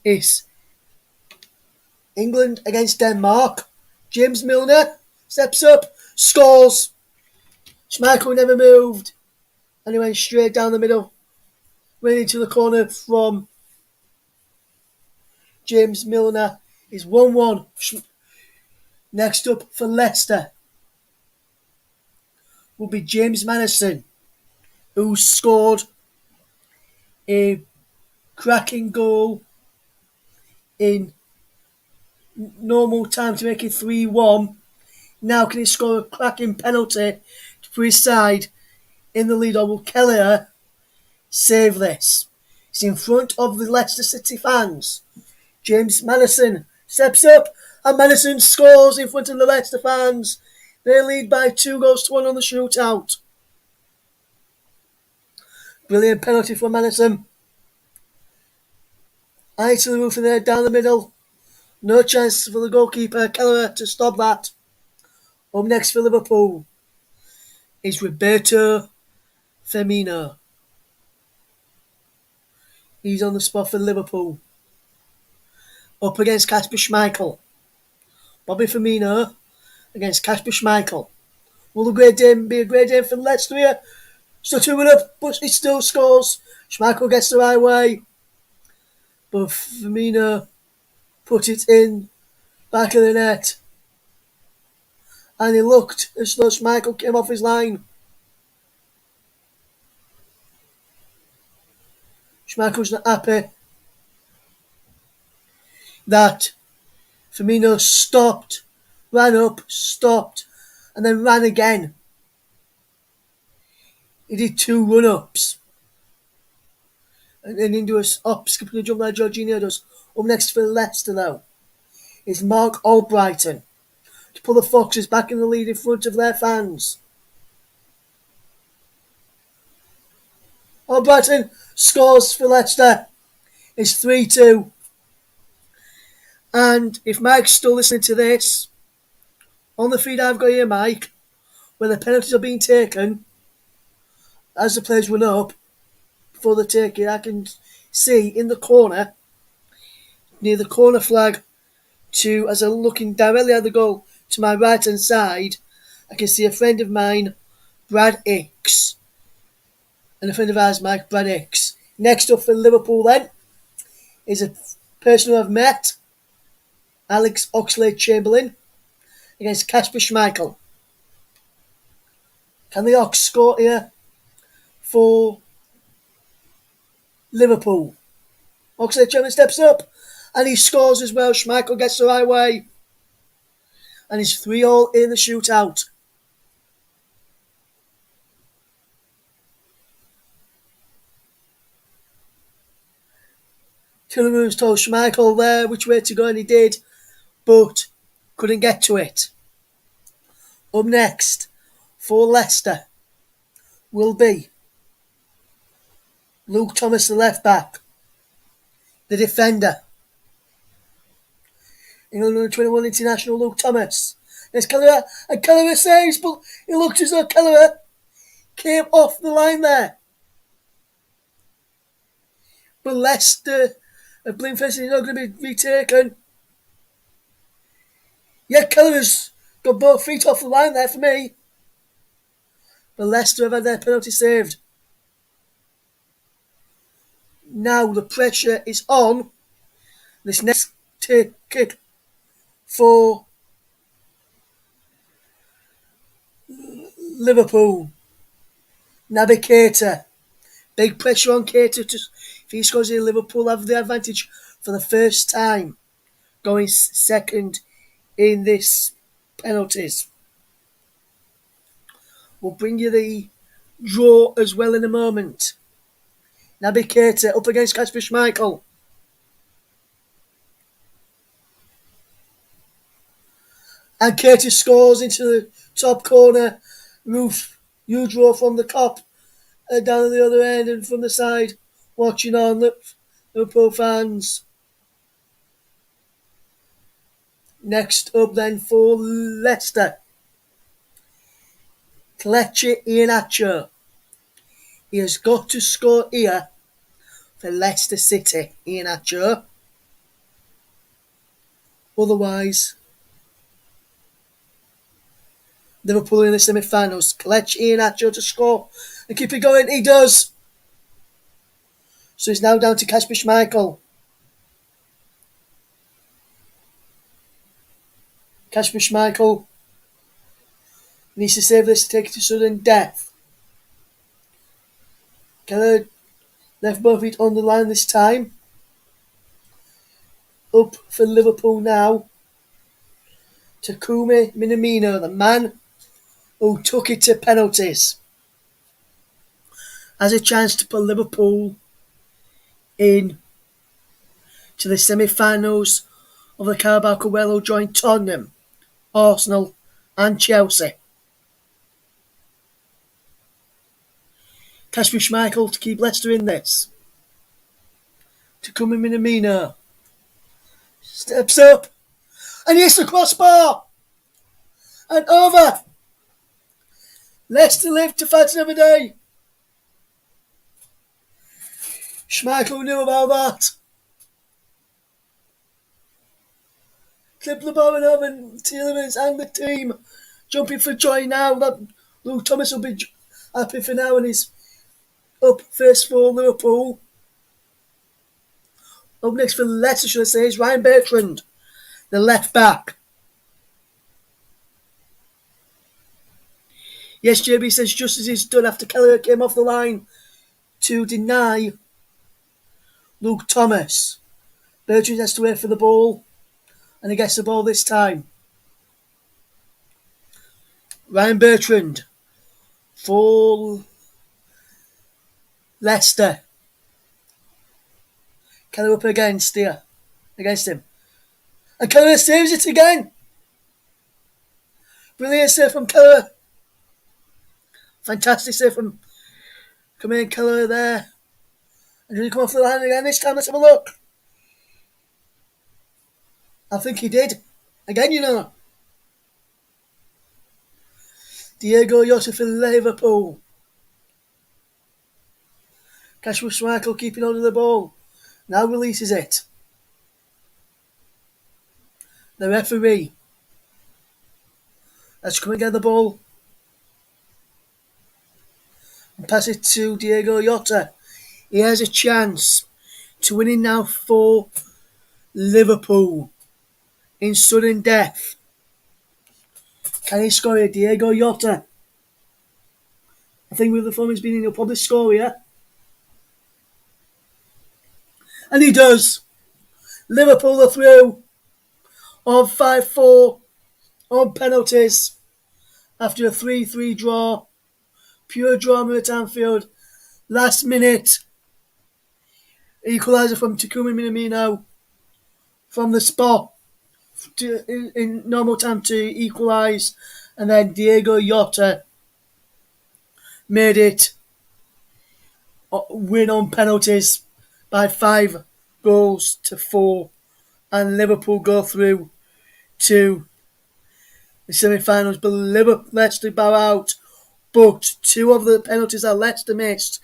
is England against Denmark. James Milner steps up, scores. Schmeichel never moved and he went straight down the middle, went into the corner from James Milner. Is 1-1. Next up for Leicester will be James Maddison, who scored a cracking goal in normal time to make it 3-1. Now can he score a cracking penalty for his side in the lead, or will Kelleher save this? He's in front of the Leicester City fans. James Maddison steps up and Maddison scores in front of the Leicester fans. They lead by 2-1 on the shootout. Brilliant penalty for Maddison. Eye to the roof and there down the middle. No chance for the goalkeeper Kelleher to stop that. Up next for Liverpool is Roberto Firmino. He's on the spot for Liverpool. Up against Kasper Schmeichel. Bobby Firmino against Kasper Schmeichel. Will the great game be a great game for Leicester here? Still 2-1 up, but he still scores. Schmeichel gets the right way, but Firmino put it in back of the net. And he looked as though Schmeichel came off his line. Schmeichel's not happy that Firmino stopped, ran up, stopped, and then ran again. He did 2 run-ups. And then into a skipping a jump like Jorginho does. Up next for Leicester though is Mark Albrighton to pull the Foxes back in the lead in front of their fans. Albrighton scores for Leicester. It's 3-2. And if Mike's still listening to this, on the feed I've got here, Mike, where the penalties are being taken, as the players run up before they take it, I can see in the corner, near the corner flag, as I'm looking directly at the goal to my right hand side, I can see a friend of mine, Brad Hicks, and a friend of ours, Mike, Brad Hicks. Next up for Liverpool then is a person who I've met, Alex Oxlade-Chamberlain, against Kasper Schmeichel. Can the Ox score here for Liverpool? Oxlade-Chamberlain steps up and he scores as well. Schmeichel gets the right way. And it's 3-3 in the shootout. Tillemans told Schmeichel there which way to go and he did, but couldn't get to it. Up next for Leicester will be Luke Thomas, the left back, the defender, England under 21 international Luke Thomas. There's Kelleher, and Kelleher saves, but it looks as though Kelleher came off the line there. But Leicester have Bloomfest is not going to be retaken. Yeah, Kelleher's got both feet off the line there for me. But Leicester have had their penalty saved. Now the pressure is on this next kick for Liverpool. Naby Keita. Big pressure on Keita. If he scores here, Liverpool have the advantage for the first time, going second in this penalties. We'll bring you the draw as well in a moment. Naby Keita up against Kasper Schmeichel. And Keita scores into the top corner. Roof, you draw from the Kop. Down at the other end and from the side, watching on Liverpool fans. Next up then for Leicester, Kelechi Iheanacho. He has got to score here for Leicester City, Iheanacho. Otherwise, Liverpool in the semi-finals. Kelechi Iheanacho to score and keep it going. He does. So it's now down to Kasper Schmeichel. Kasper Schmeichel needs to save this to take it to sudden death. Keller left both feet on the line this time. Up for Liverpool now. Takumi Minamino, the man who took it to penalties, has a chance to put Liverpool in to the semi-finals of the Carabao Cup, where they'll join Tottenham, Arsenal and Chelsea. Kasper Schmeichel to keep Leicester in this. Takumi Minamino steps up and hits the crossbar and over. Leicester live to fight another day. Schmeichel knew about that. Clip the ball over and Tielemans and the team jumping for joy now. That Luke Thomas will be happy for now and he's up first for Liverpool. Up next for Leicester, should I say, is Ryan Bertrand, the left back. Yes, JB says just as he's done after Kelleher came off the line to deny Luke Thomas. Bertrand has to wait for the ball and he gets the ball this time. Ryan Bertrand for Leicester. Kelleher up against him. And Kelleher saves it again. Brilliant save from Kelleher. Fantastic save from Kelleher there. And did he come off the line again this time? Let's have a look. I think he did. Again, you know. Diego Jota for Liverpool. Kasper Schmeichel keeping hold of the ball. Now releases it. The referee. Let's come and get the ball. And pass it to Diego Jota. He has a chance to win it now for Liverpool in sudden death. Can he score here? Diego Jota. I think with the form he's been in, he'll probably score here. And he does. Liverpool are through on 5-4 on penalties after a 3-3 draw. Pure drama at Anfield. Last minute equaliser from Takumi Minamino from the spot in normal time to equalise, and then Diego Jota made it win on penalties by 5 goals to 4, and Liverpool go through to the semi-finals. But Leicester bow out. But 2 of the penalties that Leicester missed,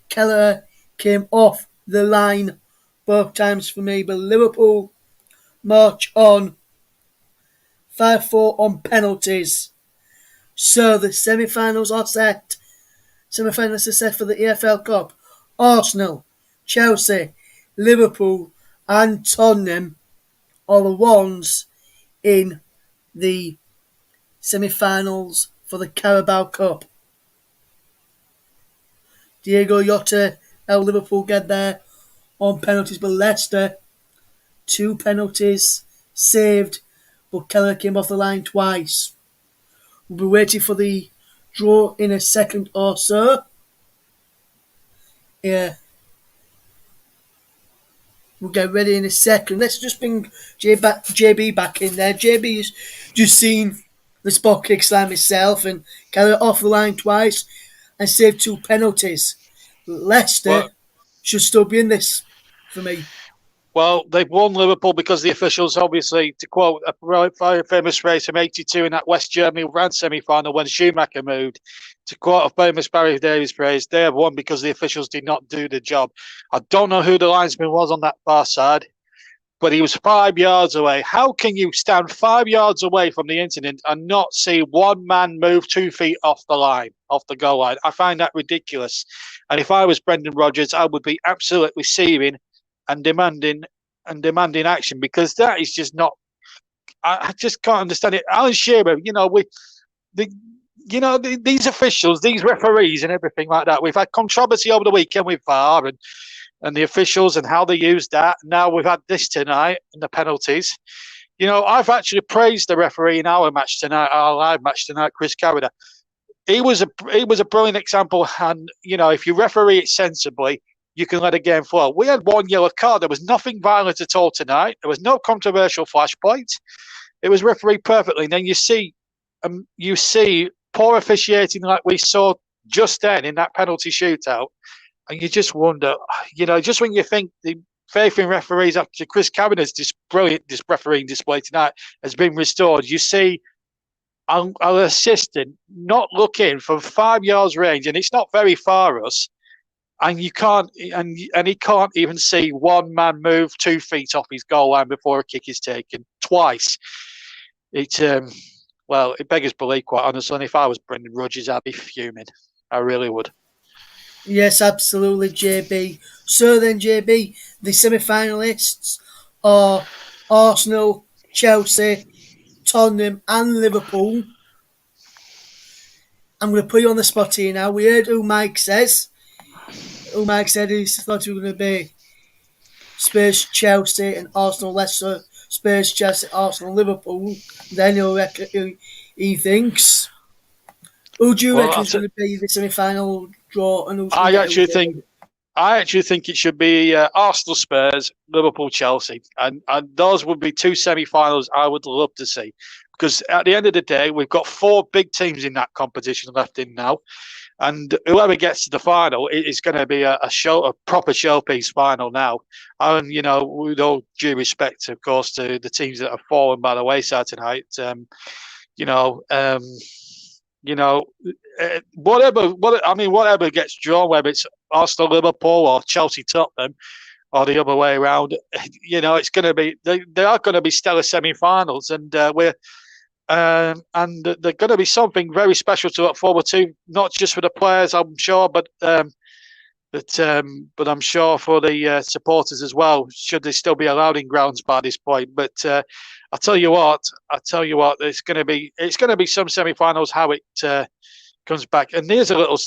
Keller came off the line both times for me. But Liverpool march on 5-4 on penalties. So the semi-finals are set. Semi-finals are set for the EFL Cup. Arsenal, Chelsea, Liverpool and Tottenham are the ones in the semi-finals for the Carabao Cup. Diego Jota helped Liverpool get there on penalties, but Leicester, 2 penalties saved, but Keller came off the line twice. We'll be waiting for the draw in a second or so. Yeah. We'll get ready in a second. Let's just bring JB back in there. JB's just seen the spot kick slam himself and Keller off the line twice and saved 2 penalties. Leicester should still be in this for me. Well, they've won Liverpool because the officials, obviously, to quote a very famous phrase from '82 in that West Germany round semi-final when Schumacher moved, to quote a famous Barry Davies phrase, they have won because the officials did not do the job. I don't know who the linesman was on that far side, but he was 5 yards away. How can you stand 5 yards away from the incident and not see one man move 2 feet off the line, off the goal line? I find that ridiculous. And if I was Brendan Rodgers, I would be absolutely seething and demanding action, because that is just not. I just can't understand it. Alan Shearer, these officials, these referees, and everything like that. We've had controversy over the weekend with VAR and the officials and how they used that. Now we've had this tonight and the penalties. I've actually praised the referee in our live match tonight, Chris Carragher. He was a brilliant example, and if you referee it sensibly, you can let a game flow. We had 1 yellow card. There was nothing violent at all tonight. There was no controversial flashpoint. It was refereed perfectly. And then you see poor officiating like we saw just then in that penalty shootout, and you just wonder, just when you think the faith in referees after Chris Carragher's brilliant refereeing display tonight has been restored, you see an assistant not looking from 5 yards range, and it's not very far us. And you can't, and he can't even see one man move 2 feet off his goal line before a kick is taken twice. It beggars belief, quite honestly. And if I was Brendan Rodgers, I'd be fuming. I really would. Yes, absolutely, JB. So then, JB, the semi-finalists are Arsenal, Chelsea, Tottenham, and Liverpool. I'm going to put you on the spot here now. We heard who Mike says. Mike said he thought it was going to be Spurs, Chelsea, and Arsenal, Leicester. Spurs, Chelsea, Arsenal, Liverpool. Then he'll reckon who he thinks. Who do you reckon is going to be the semi-final draw? And who's I actually think it should be Arsenal, Spurs, Liverpool, Chelsea, and those would be 2 semi-finals I would love to see, because at the end of the day, we've got 4 big teams in that competition left in now. And whoever gets to the final is going to be a proper showpiece final now. And, with all due respect, of course, to the teams that have fallen by the wayside tonight, whatever gets drawn, whether it's Arsenal, Liverpool, or Chelsea, Tottenham, or the other way around, it's going to be, they are going to be stellar semi-finals, and and they're going to be something very special to look forward to, not just for the players, I'm sure, but I'm sure for the supporters as well, should they still be allowed in grounds by this point. But I'll tell you what, it's going to be some semi-finals how it comes back. And here's another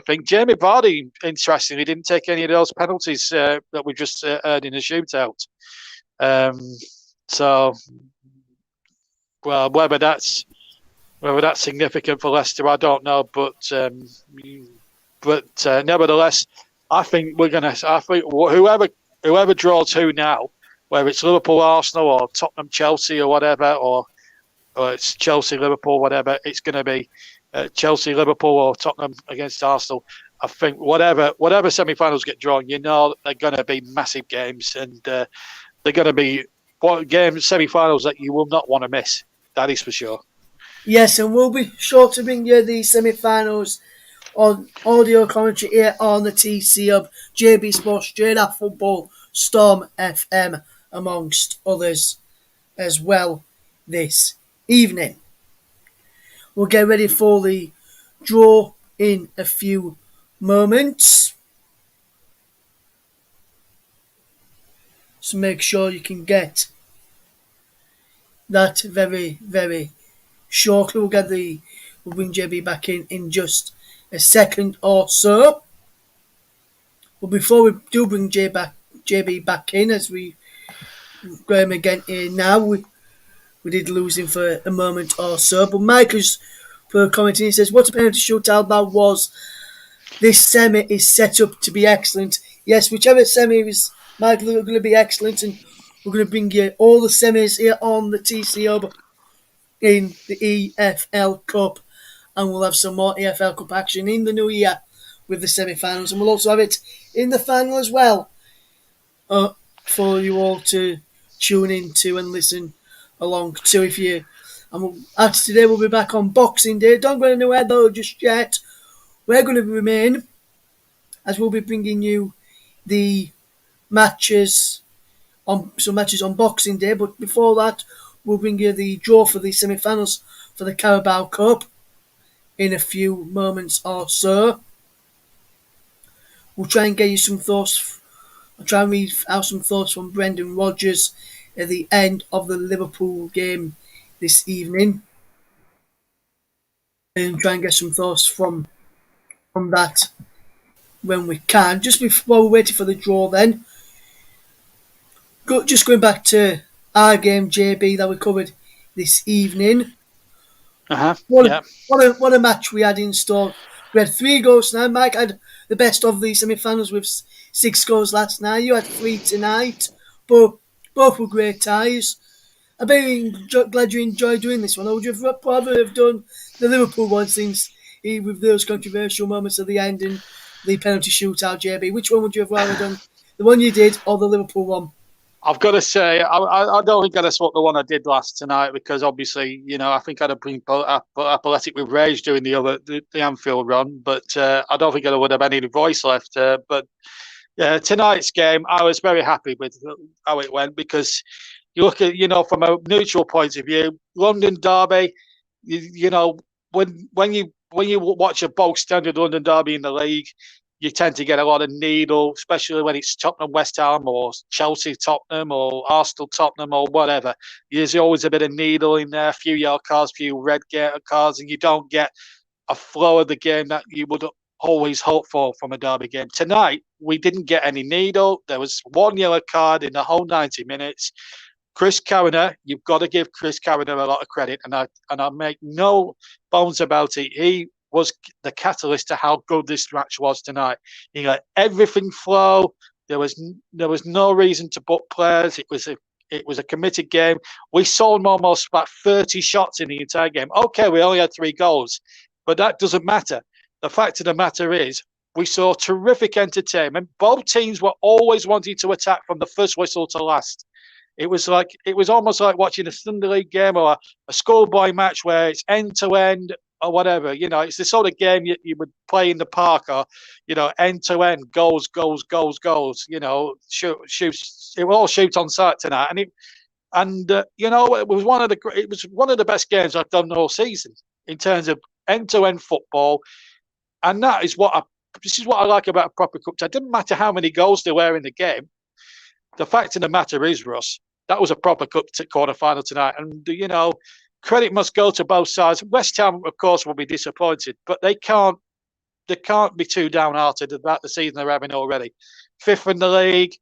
thing. Jamie Vardy, interestingly, didn't take any of those penalties that we just heard in the shootout. Well, whether that's significant for Leicester, I don't know. But nevertheless, I think whoever draws who now, whether it's Liverpool, Arsenal, or Tottenham, Chelsea, or whatever, or it's Chelsea, Liverpool, whatever, it's going to be Chelsea, Liverpool, or Tottenham against Arsenal. I think whatever semi-finals get drawn, they're going to be massive games, and they're going to be semi-finals that you will not want to miss. That is for sure. Yes, and we'll be sure to bring you the semi-finals on audio commentary here on the TC Hub, JB Sports, Straight Football, Storm FM, amongst others as well this evening. We'll get ready for the draw in a few moments. So make sure you can get that very, very shortly. We'll bring JB back in just a second or so. But before we do bring JB back in, as we grab him again here now, we did lose him for a moment or so. But Michael's per commenting, he says, "What a penalty shootout that was. This semi is set up to be excellent." Yes, whichever semi is, Michael, are going to be excellent, and we're going to bring you all the semis here on the TC Hub in the EFL Cup, and we'll have some more EFL Cup action in the new year with the semi-finals, and we'll also have it in the final as well for you all to tune into and listen along to. If you after today, we'll be back on Boxing Day. Don't go anywhere though just yet. We're going to remain, as we'll be bringing you the matches on Boxing Day. But before that, we'll bring you the draw for the semi-finals for the Carabao Cup in a few moments or so. We'll try and get you some thoughts. I'll try and read out some thoughts from Brendan Rodgers at the end of the Liverpool game this evening, and try and get some thoughts from that when we can. Just while we're waiting for the draw, then just going back to our game, JB, that we covered this evening. What a match we had in store. We had 3 goals tonight. Mike had the best of the semi-finals with 6 goals last night. You had 3 tonight, but both were great ties. I'm very glad you enjoyed doing this one. Or would you rather have done the Liverpool one, since with those controversial moments at the end and the penalty shootout, JB? Which one would you have rather done? The one you did or the Liverpool one? I've got to say, I don't think I'd swap the one I did last tonight, because obviously, I think I'd have been apathetic with rage doing the Anfield run, but I don't think I would have any voice left. But tonight's game, I was very happy with how it went, because you look at, from a neutral point of view, London derby, when you watch a bog standard London derby in the league, you tend to get a lot of needle, especially when it's Tottenham West Ham or Chelsea Tottenham or Arsenal Tottenham or whatever. There's always a bit of needle in there, a few yellow cards, a few red cards, and you don't get a flow of the game that you would always hope for from a derby game. Tonight, we didn't get any needle. There was 1 yellow card in the whole 90 minutes. Chris Carragher, you've got to give Chris Carragher a lot of credit, and I make no bones about it. He was the catalyst to how good this match was tonight. He let everything flow. There was no reason to book players. It was a committed game. We sold almost about 30 shots in the entire game. Okay, we only had 3 goals, but that doesn't matter. The fact of the matter is, we saw terrific entertainment. Both teams were always wanting to attack from the first whistle to last. It was almost like watching a Sunday League game or a schoolboy match where it's end to end or whatever. It's the sort of game you would play in the park, or end to end, goals. Shoots. It will all shoot on sight tonight, it was one of the best games I've done all season in terms of end to end football, and this is what I like about a proper cup. It didn't matter how many goals there were in the game. The fact of the matter is, Russ, that was a proper cup quarter final tonight, and credit must go to both sides. West Ham, of course, will be disappointed, but they can't be too downhearted about the season they're having already. 5th in the league,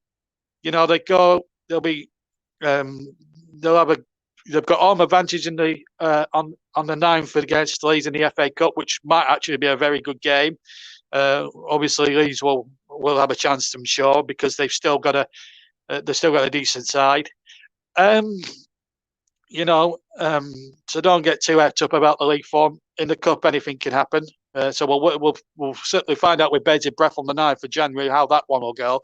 they've got home advantage in the on the 9th against Leeds in the FA Cup, which might actually be a very good game. Obviously, Leeds will have a chance, I'm sure, because they've still got a decent side. So don't get too hepped up about the league form. In the cup, anything can happen. So we'll certainly find out with bated breath on the 9th of January how that one will go.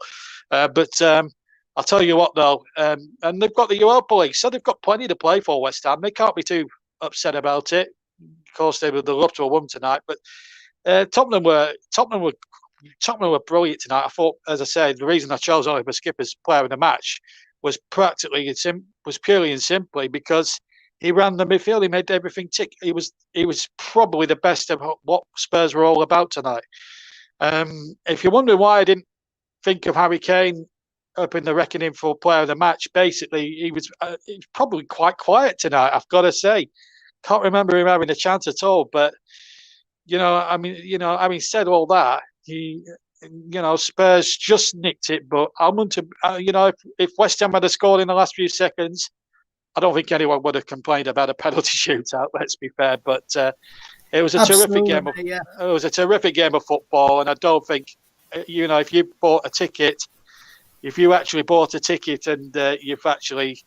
But I'll tell you what, though, and they've got the Europa League, so they've got plenty to play for. West Ham, they can't be too upset about it. Of course, they'd love to have won tonight, but Tottenham were brilliant tonight. I thought, as I said, the reason I chose Oliver Skipper's player of the match was purely and simply because he ran the midfield. He made everything tick. He was probably the best of what Spurs were all about tonight. If you're wondering why I didn't think of Harry Kane up in the reckoning for player of the match, basically he was probably quite quiet tonight. I've got to say, can't remember him having a chance at all. But having said all that, Spurs just nicked it. But I'm going to, if West Ham had scored in the last few seconds, I don't think anyone would have complained about a penalty shootout. Let's be fair, but it was a terrific game. It was a terrific game of football, and I don't think, if you actually bought a ticket and you've actually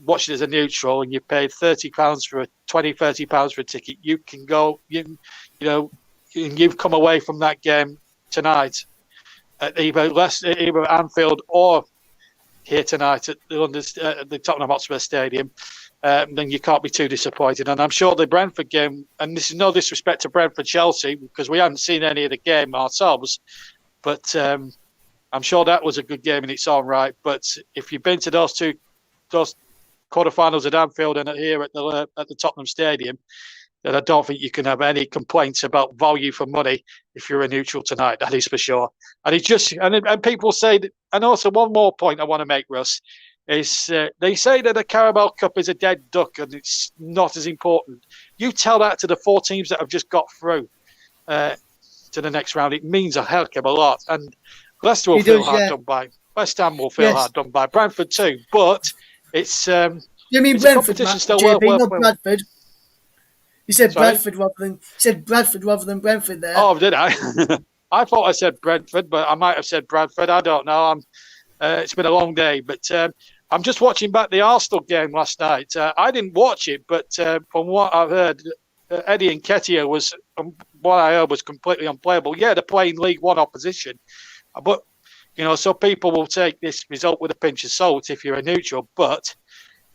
watched it as a neutral and you paid £30 for £30 for a ticket, you can go. You've come away from that game tonight at either Anfield or here tonight at the Tottenham Hotspur Stadium, then you can't be too disappointed. And I'm sure the Brentford game, and this is no disrespect to Brentford Chelsea because we haven't seen any of the game ourselves, but I'm sure that was a good game in its own right. But if you've been to those quarterfinals at Anfield and here at the Tottenham Stadium, then I don't think you can have any complaints about value for money if you're a neutral tonight. That is for sure. And it's just and people say that, and also one more point I want to make, Russ, is they say that the Carabao Cup is a dead duck and it's not as important. You tell that to the 4 teams that have just got through to the next round. It means a heck of a lot. And Leicester will feel hard done by. West Ham will feel hard done by. Brentford too. But it's you mean Brentford, still not Bradford? You said Bradford rather than Brentford there. Oh, did I? I thought I said Brentford, but I might have said Bradford. I don't know. It's been a long day, but I'm just watching back the Arsenal game last night. I didn't watch it, but from what I've heard, Eddie Nketiah was completely unplayable. Yeah, they're playing League One opposition, but so people will take this result with a pinch of salt if you're a neutral, but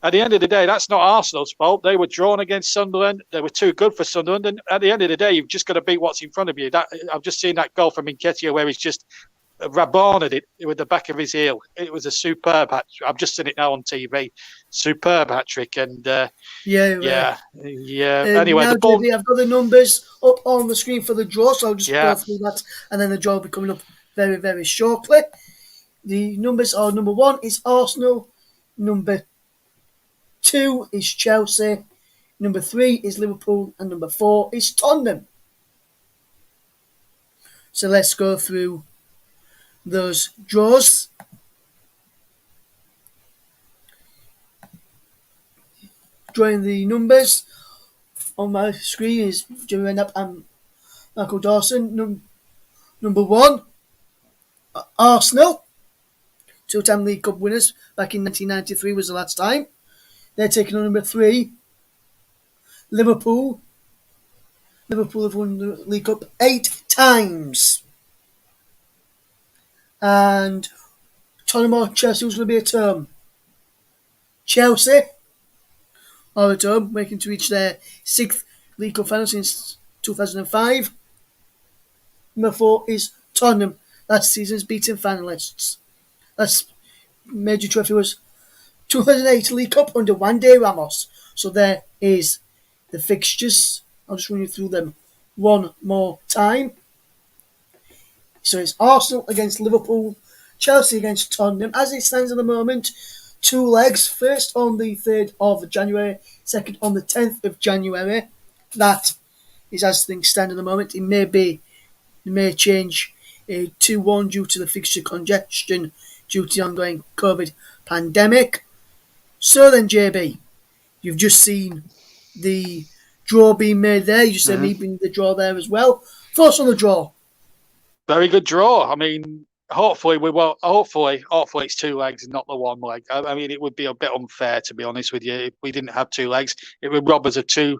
at the end of the day, that's not Arsenal's fault. They were drawn against Sunderland. They were too good for Sunderland. And at the end of the day, you've just got to beat what's in front of you. I've just seen that goal from Nketiah where he's just raboned it with the back of his heel. It was a superb hat trick. I've just seen it now on TV. Superb hat trick. And yeah. Anyway, now, JB, I've got the numbers up on the screen for the draw, so I'll just go through that, and then the draw will be coming up very, very shortly. The numbers are: number 1 is Arsenal, number 2 is Chelsea, number 3 is Liverpool, and number 4 is Tottenham. So let's go through those draws. Drawing the numbers on my screen is Jimmy Redknapp and Michael Dawson. Number 1, Arsenal, 2-time League Cup winners back in 1993 was the last time. They're taking on number 3, Liverpool. Liverpool have won the League Cup 8 times. And Tottenham or Chelsea was going to be at home. Chelsea are at home, making to reach their 6th League Cup final since 2005. Number 4 is Tottenham, last season's beaten finalists. Last major trophy was 2008 League Cup under Juande Ramos. So there is the fixtures. I'll just run you through them one more time. So it's Arsenal against Liverpool, Chelsea against Tottenham. As it stands at the moment, 2 legs. First on the 3rd of January, second on the 10th of January. That is as things stand at the moment. It may change 2-1 due to the fixture congestion due to the ongoing COVID pandemic. So then, JB, you've just seen the draw being made there. You just said me being the draw there as well. Thoughts on the draw? Very good draw. I mean, hopefully we will. Hopefully it's 2 legs and not the 1 leg. I mean, it would be a bit unfair, to be honest with you, if we didn't have 2 legs. It would rob us of 2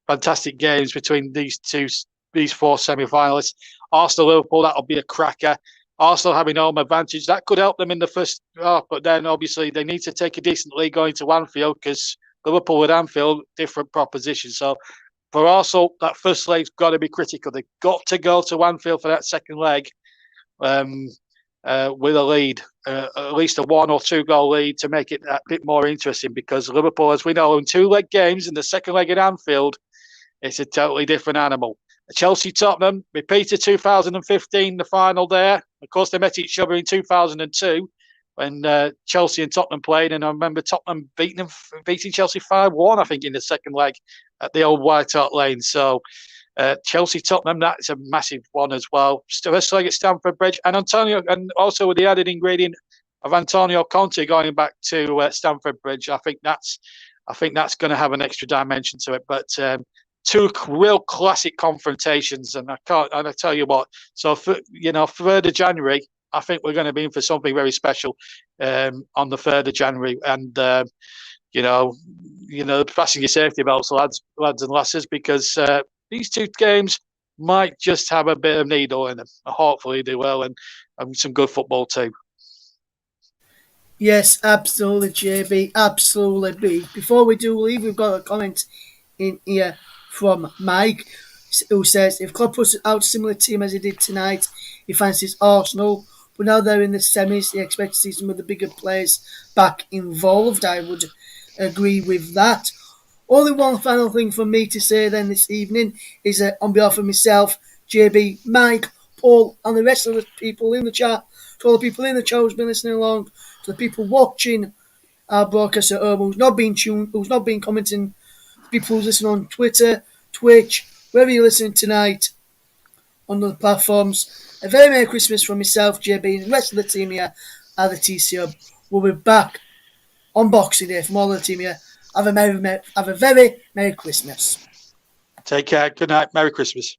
fantastic games between these 4 semi-finalists. Arsenal Liverpool, that'll be a cracker. Arsenal having home advantage, that could help them in the first half, but then obviously they need to take a decent lead going to Anfield, because Liverpool at Anfield, different proposition. So for Arsenal, that first leg's got to be critical. They've got to go to Anfield for that second leg with a lead, at least a 1 or 2 goal lead, to make it a bit more interesting, because Liverpool, as we know, in 2-leg games, in the second leg at Anfield, it's a totally different animal. Chelsea-Tottenham, repeated 2015, the final there. Of course, they met each other in 2002 when Chelsea and Tottenham played, and I remember Tottenham beating Chelsea 5-1, I think, in the second leg at the old White Hart Lane. So Chelsea-Tottenham, that's a massive one as well. First leg at Stamford Bridge, and also with the added ingredient of Antonio Conte going back to Stamford Bridge, I think that's going to have an extra dimension to it. But 2 real classic confrontations, and I tell you what. So 3rd of January, I think we're going to be in for something very special on the 3rd of January, and fasten your safety belts, lads and lasses, because these 2 games might just have a bit of needle in them. Hopefully they will, and some good football too. Yes, absolutely, JB. Absolutely. Before we do leave, we've got a comment in here from Mike, who says, if Klopp puts out a similar team as he did tonight, he fancies Arsenal, but now they're in the semis, he expects to see some of the bigger players back involved. I would agree with that. Only one final thing for me to say then this evening is on behalf of myself, JB, Mike, Paul, and the rest of the people in the chat, to all the people in the chat who's been listening along, to the people watching our broadcast at home who's not been commenting, people who's listening on Twitter, Twitch, wherever you're listening tonight on the platforms. A very Merry Christmas from myself, JB, and the rest of the team here at the TC Hub. We'll be back on Boxing Day from all the team here. Have a very Merry Christmas. Take care. Good night. Merry Christmas.